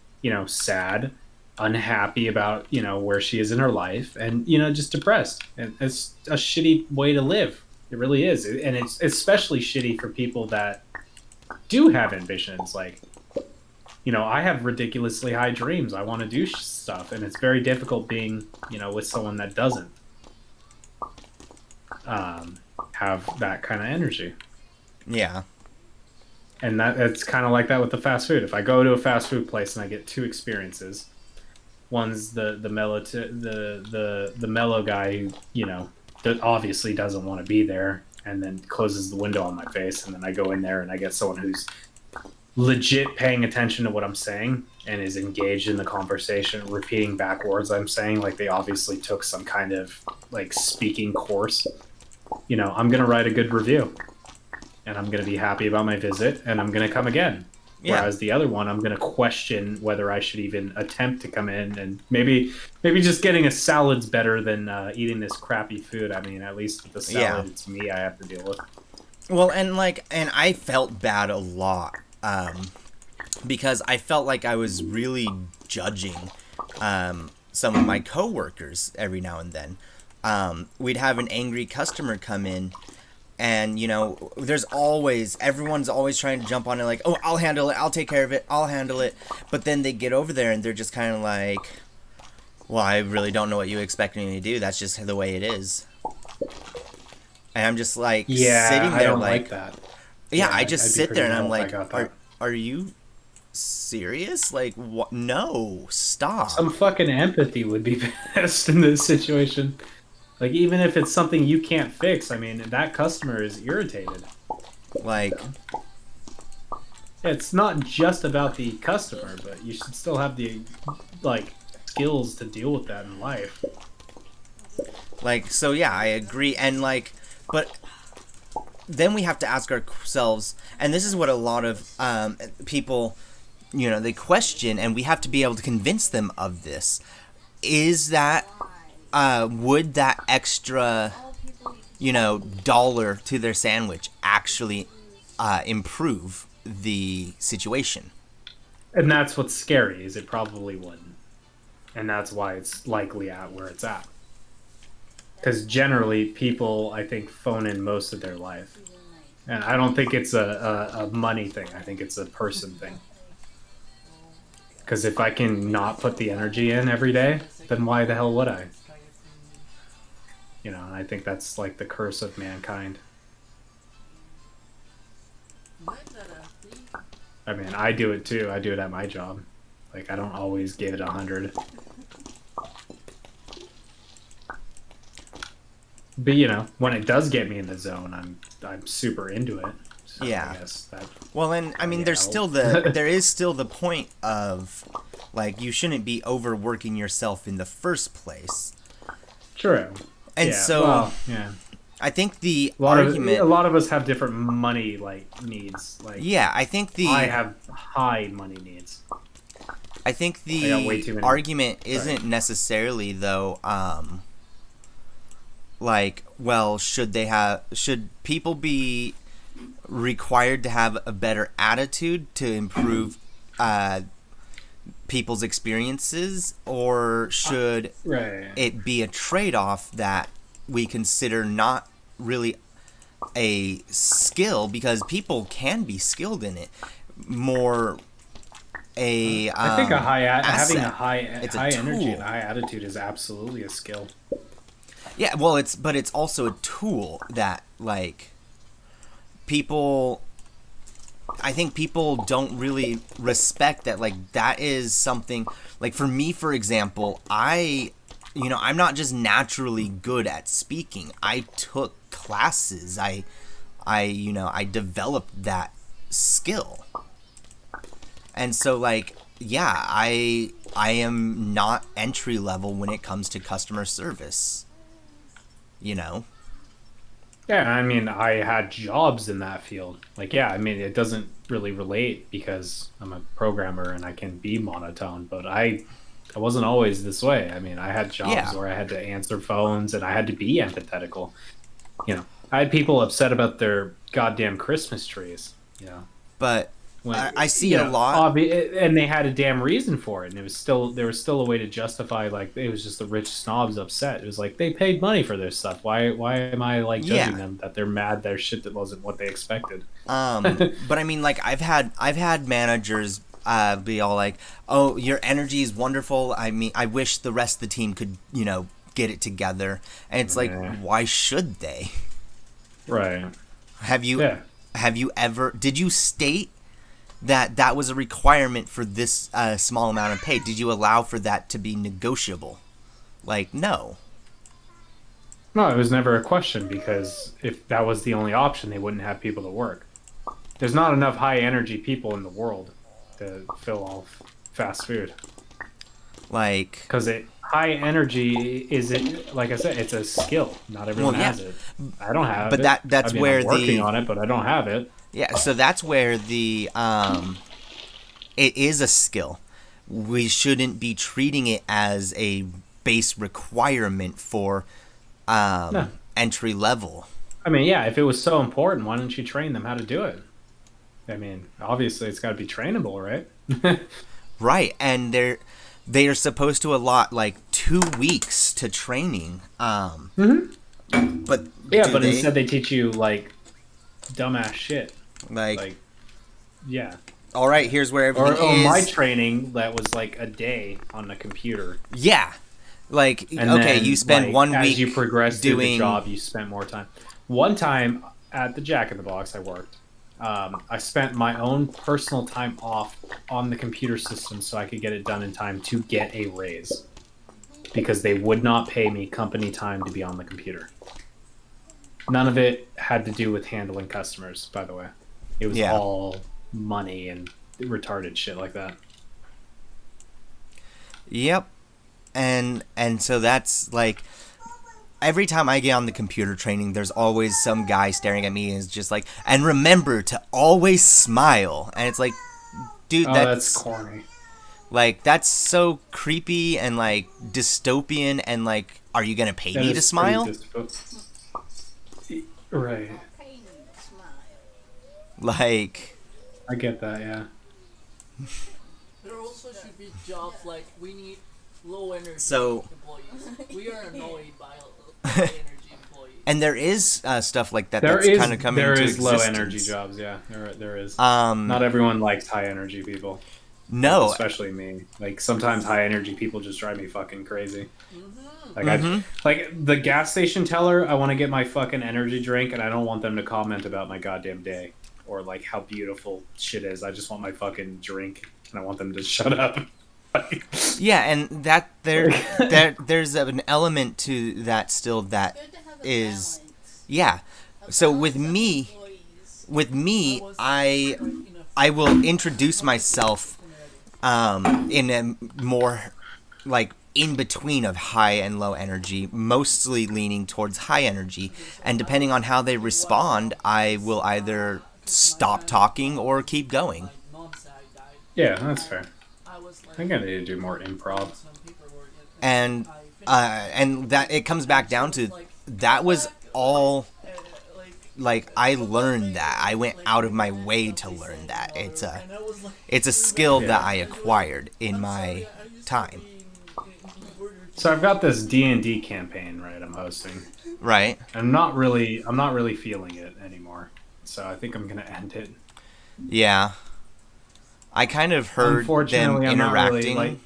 sad, unhappy about where she is in her life, and just depressed. And it's a shitty way to live. It really is, and it's especially shitty for people that do have ambitions. Like, I have ridiculously high dreams. I want to do stuff, and it's very difficult being with someone that doesn't have that kind of energy. Yeah. And it's kind of like that with the fast food. If I go to a fast food place and I get two experiences, one's the mellow guy who that obviously doesn't want to be there and then closes the window on my face, and then I go in there and I get someone who's legit paying attention to what I'm saying and is engaged in the conversation, repeating back words I'm saying, like they obviously took some kind of like speaking course. I'm gonna write a good review, and I'm gonna be happy about my visit, and I'm gonna come again. Yeah. Whereas the other one, I'm gonna question whether I should even attempt to come in, and maybe just getting a salad's better than eating this crappy food. I mean, at least with the salad, It's me I have to deal with. Well, and I felt bad a lot, because I felt like I was really judging some of my coworkers every now and then. We'd have an angry customer come in, and everyone's always trying to jump on it, like, oh, I'll handle it, I'll take care of it, I'll handle it. But then they get over there and they're just kind of like, well, I really don't know what you expect me to do. That's just the way it is. And I'm just like sitting there, I don't like that. Yeah, I just I'd be sit there and pretty I'm mad if I like, got that. are you serious? Like, what? No, stop. Some fucking empathy would be best in this situation. Like, even if it's something you can't fix, I mean, that customer is irritated. Like, It's not just about the customer, but you should still have the skills to deal with that in life. so yeah, I agree. And but then we have to ask ourselves, and this is what a lot of people, they question, and we have to be able to convince them of this, is that would that extra, dollar to their sandwich actually improve the situation? And that's what's scary, is it probably wouldn't. And that's why it's likely at where it's at. Because generally, people, I think, phone in most of their life. And I don't think it's a money thing. I think it's a person thing. Because if I can not put the energy in every day, then why the hell would I? You know, and I think that's like the curse of mankind. I mean, I do it too. I do it at my job. Like, I don't always give it 100. But you know, when it does get me in the zone, I'm super into it. So Yeah. I guess that. Well, and I mean, Yeah. there's still there is still the point of, like, you shouldn't be overworking yourself in the first place. True. And Yeah, so, well, yeah. I think the A argument. lot of us have different money like needs. Like, Yeah, I think I have high money needs. I think I got way the too many. argument Sorry. isn't necessarily though, like, well, should people be required to have a better attitude to improve people's experiences, or should Right. it be a trade-off that we consider not really a skill, because people can be skilled in it, more I think having a It's a high energy tool. and high attitude is absolutely a skill. Yeah, well, it's also a tool that, like, I think people don't really respect that. Like, that is something, like, for me, for example, I'm not just naturally good at speaking. I took classes. I developed that skill. And so, like, yeah, I am not entry level when it comes to customer service. You know? Yeah, I mean, I had jobs in that field. Like, yeah, I mean, it doesn't really relate because I'm a programmer and I can be monotone, but I wasn't always this way. I mean, I had jobs Yeah. where I had to answer phones and I had to be empathetical. You know, I had people upset about their goddamn Christmas trees, you know. But When, I see you it a know, lot. and they had a damn reason for it, and there was still a way to justify, like, it was just the rich snobs upset. It was like, they paid money for their stuff. Why am I like judging Yeah. them that they're mad their shit that wasn't what they expected? But I mean, like, I've had managers be all like, "Oh, your energy is wonderful. I mean, I wish the rest of the team could, get it together." And it's like, Yeah. why should they? Right. Have you Yeah. did you state that was a requirement for this small amount of pay? Did you allow for that to be negotiable? Like, no. No, it was never a question, because if that was the only option, they wouldn't have people to work. There's not enough high energy people in the world to fill all fast food. Like, Because high energy like I said, it's a skill. Not everyone Well, yeah. has it. I don't have But it. that's I mean, where I'm working the on it, but I don't have it. yeah, so that's where the it is a skill. We shouldn't be treating it as a base requirement for No. entry level. I mean, yeah, if it was so important, why didn't you train them how to do it? I mean, obviously it's got to be trainable, right? Right, and they are supposed to allot like 2 weeks to training. But Yeah, do but they? instead they teach you like dumbass shit. Like, yeah. all right, here's where everything Or is. my training that was like a day on the computer. Yeah, like, And okay, then, you spend like, 1 week as you progress through the doing job, you spent more time. One time at the Jack in the Box I worked, I spent my own personal time off on the computer system so I could get it done in time to get a raise, because they would not pay me company time to be on the computer. None of it had to do with handling customers, by the way. It was Yeah. all money and retarded shit like that. Yep. And so that's like, every time I get on the computer training, there's always some guy staring at me and is just like, and remember to always smile. And it's like, dude, Oh, that's that's corny. like, that's so creepy and like dystopian, and like, are you gonna pay That me is to pretty smile? Right. Pay me to smile. Like, I get that, yeah. There also should be jobs like, we need low energy So- employees. We are annoyed by high energy employees. And there is stuff like that There that's is kind of coming there into is low existence. energy jobs. Yeah, there is. Um, Not everyone likes high energy people. no, Especially me. Like sometimes high energy people just drive me fucking crazy. Like Mm-hmm. like the gas station teller, I want to get my fucking energy drink and I don't want them to comment about my goddamn day or like how beautiful shit is. I just want my fucking drink and I want them to shut up. yeah, and that there's an element to that still that Good to have a is balance. yeah. A So balance with of me, employees. I will introduce myself in a more like in between of high and low energy, mostly leaning towards high energy, and depending on how they respond, I will either stop talking or keep going. Yeah, that's fair. I think I need to do more improv. And that it comes back down to that was all like I learned that. I went out of my way to learn that. It's a skill that I acquired in my time. So I've got this D&D campaign, right? I'm hosting. Right? I'm not really feeling it anymore. So I think I'm going to end it. Yeah. I kind of heard them Unfortunately, I'm not really interacting. like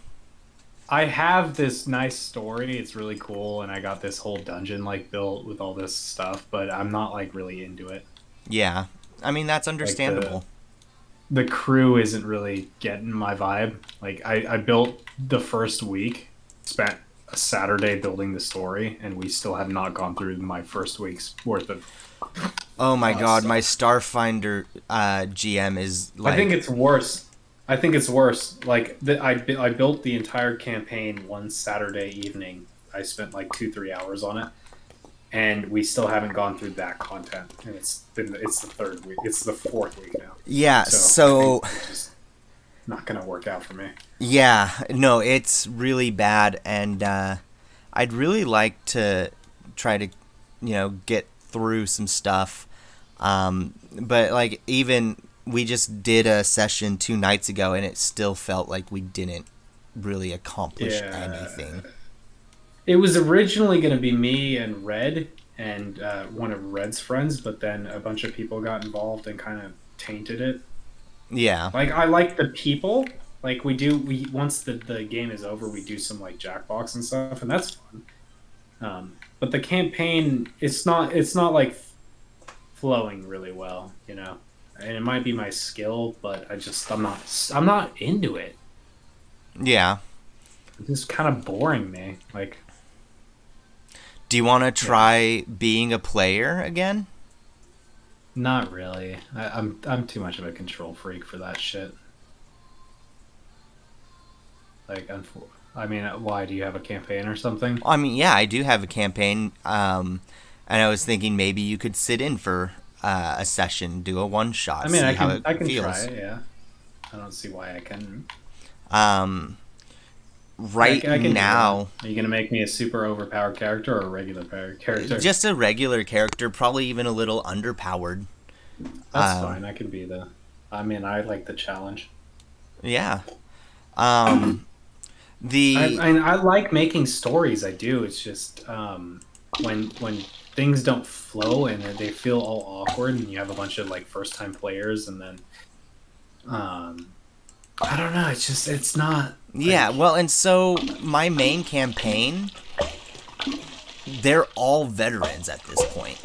I have this nice story. It's really cool and I got this whole dungeon like built with all this stuff, but I'm not like really into it. Yeah. I mean, that's understandable. The crew isn't really getting my vibe. Like I built the first week, spent a Saturday building the story, and we still have not gone through my first week's worth of. Oh my god, stuff. my Starfinder GM is like. I think it's worse. Like I built the entire campaign one Saturday evening. I spent like 2-3 hours on it, and we still haven't gone through that content. And it's the third week. It's the fourth week now. Yeah. So it's just not gonna work out for me. yeah, no, it's really bad, and I'd really like to try to, get through some stuff. But like even we just did a session 2 nights ago, and it still felt like we didn't really accomplish anything. It was originally going to be me and Red and one of Red's friends, but then a bunch of people got involved and kind of tainted it. Yeah. Like I like the people. Like we once the game is over, we do some like Jackbox and stuff, and that's fun. But the campaign, it's not like flowing really well, And it might be my skill, but I'm not into it. Yeah. It's just kind of boring me. Like, do you want to try being a player again? not really. I'm too much of a control freak for that shit. Like, I mean, why do you have a campaign or something? I mean, yeah, I do have a campaign, and I was thinking maybe you could sit in for a session, do a one shot. I mean, see I how it can feels. try it. Yeah, I don't see why I couldn't. Right I can now, are you gonna make me a super overpowered character or a regular character? just a regular character, probably even a little underpowered. That's fine. I can be the. I mean, I like the challenge. Yeah. I like making stories. I do. It's just when things don't flow and they feel all awkward, and you have a bunch of like first time players, and then I don't know. It's not. Yeah. Well, and so my main campaign, they're all veterans at this point.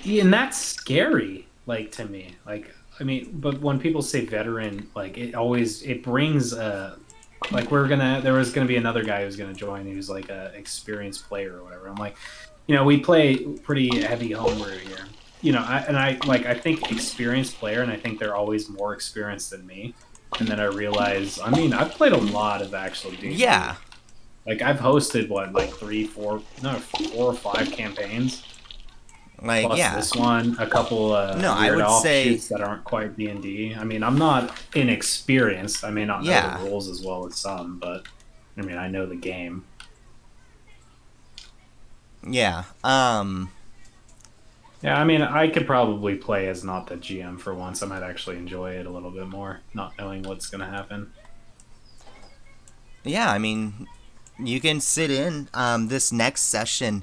Yeah, and that's scary. Like to me, like I mean, but when people say veteran, like it brings like there was gonna be another guy who was gonna join who's like a experienced player or whatever. I'm like, we play pretty heavy homebrew here. I think experienced player, and I think they're always more experienced than me. And then I realize, I mean, I've played a lot of actual D&D. Yeah. Like I've hosted like 4 or 5 campaigns. Like Plus yeah. this one, a couple I weird would offshoots say that aren't quite D&D. I mean, I'm not inexperienced. I may not know the rules as well as some, but I mean, I know the game. Yeah. Yeah, I mean, I could probably play as not the GM for once. I might actually enjoy it a little bit more, not knowing what's going to happen. Yeah, I mean, you can sit in this next session.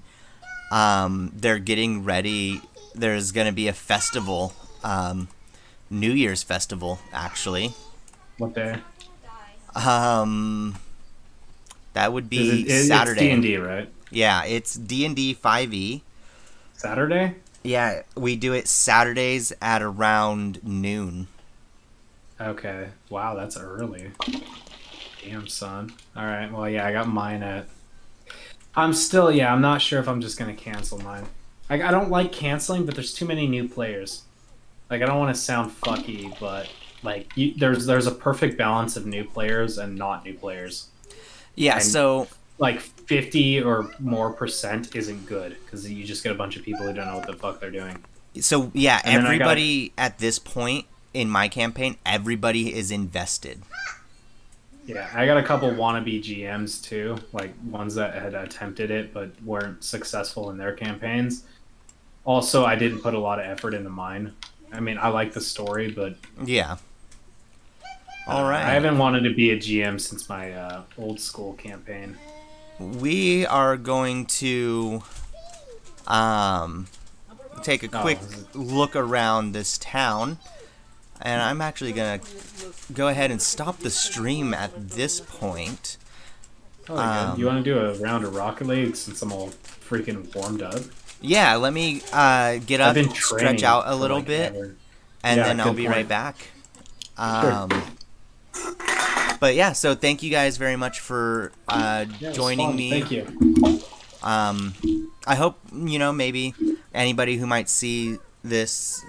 they're getting ready. There's going to be a festival, New Year's festival, actually. What day? Um, that would be It's Saturday. D&D, right? Yeah, it's D&D 5e. Saturday? Yeah, we do it Saturdays at around noon. Okay. Wow, that's early. Damn, son. All right. Well, yeah, I got mine at. I'm not sure if I'm just gonna cancel mine. I don't like canceling, but there's too many new players. Like, I don't want to sound fucky, but like, there's a perfect balance of new players and not new players. Yeah, And, so like 50 or more percent isn't good because you just get a bunch of people who don't know what the fuck they're doing. yeah, And then I everybody at this point in my campaign, everybody is invested. Yeah, I got a couple wannabe GMs too, like ones that had attempted it but weren't successful in their campaigns. Also, I didn't put a lot of effort into mine. I mean, I like the story, but Yeah. All right. I haven't wanted to be a GM since my old school campaign. We are going to take a quick look around this town, and I'm actually going to go ahead and stop the stream at this point. Oh, you want to do a round of Rocket League since I'm all freaking warmed up? Yeah, let me get I've up, been stretch training out a for, little like, bit, ever. and Yeah, then I'll good be point. right back. But yeah, so thank you guys very much for Yeah, it was joining fun. me. Thank you. I hope, maybe anybody who might see this,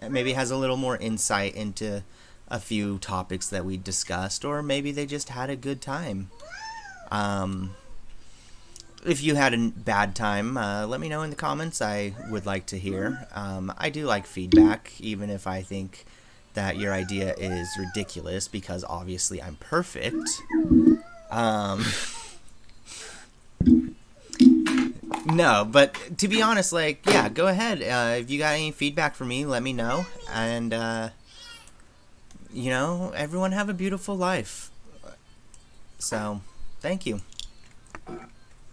maybe has a little more insight into a few topics that we discussed, or maybe they just had a good time. If you had a bad time, let me know in the comments. I would like to hear. I do like feedback, even if I think that your idea is ridiculous, because obviously I'm perfect. No, but to be honest, go ahead. If you got any feedback for me, let me know. And, everyone have a beautiful life. So, thank you.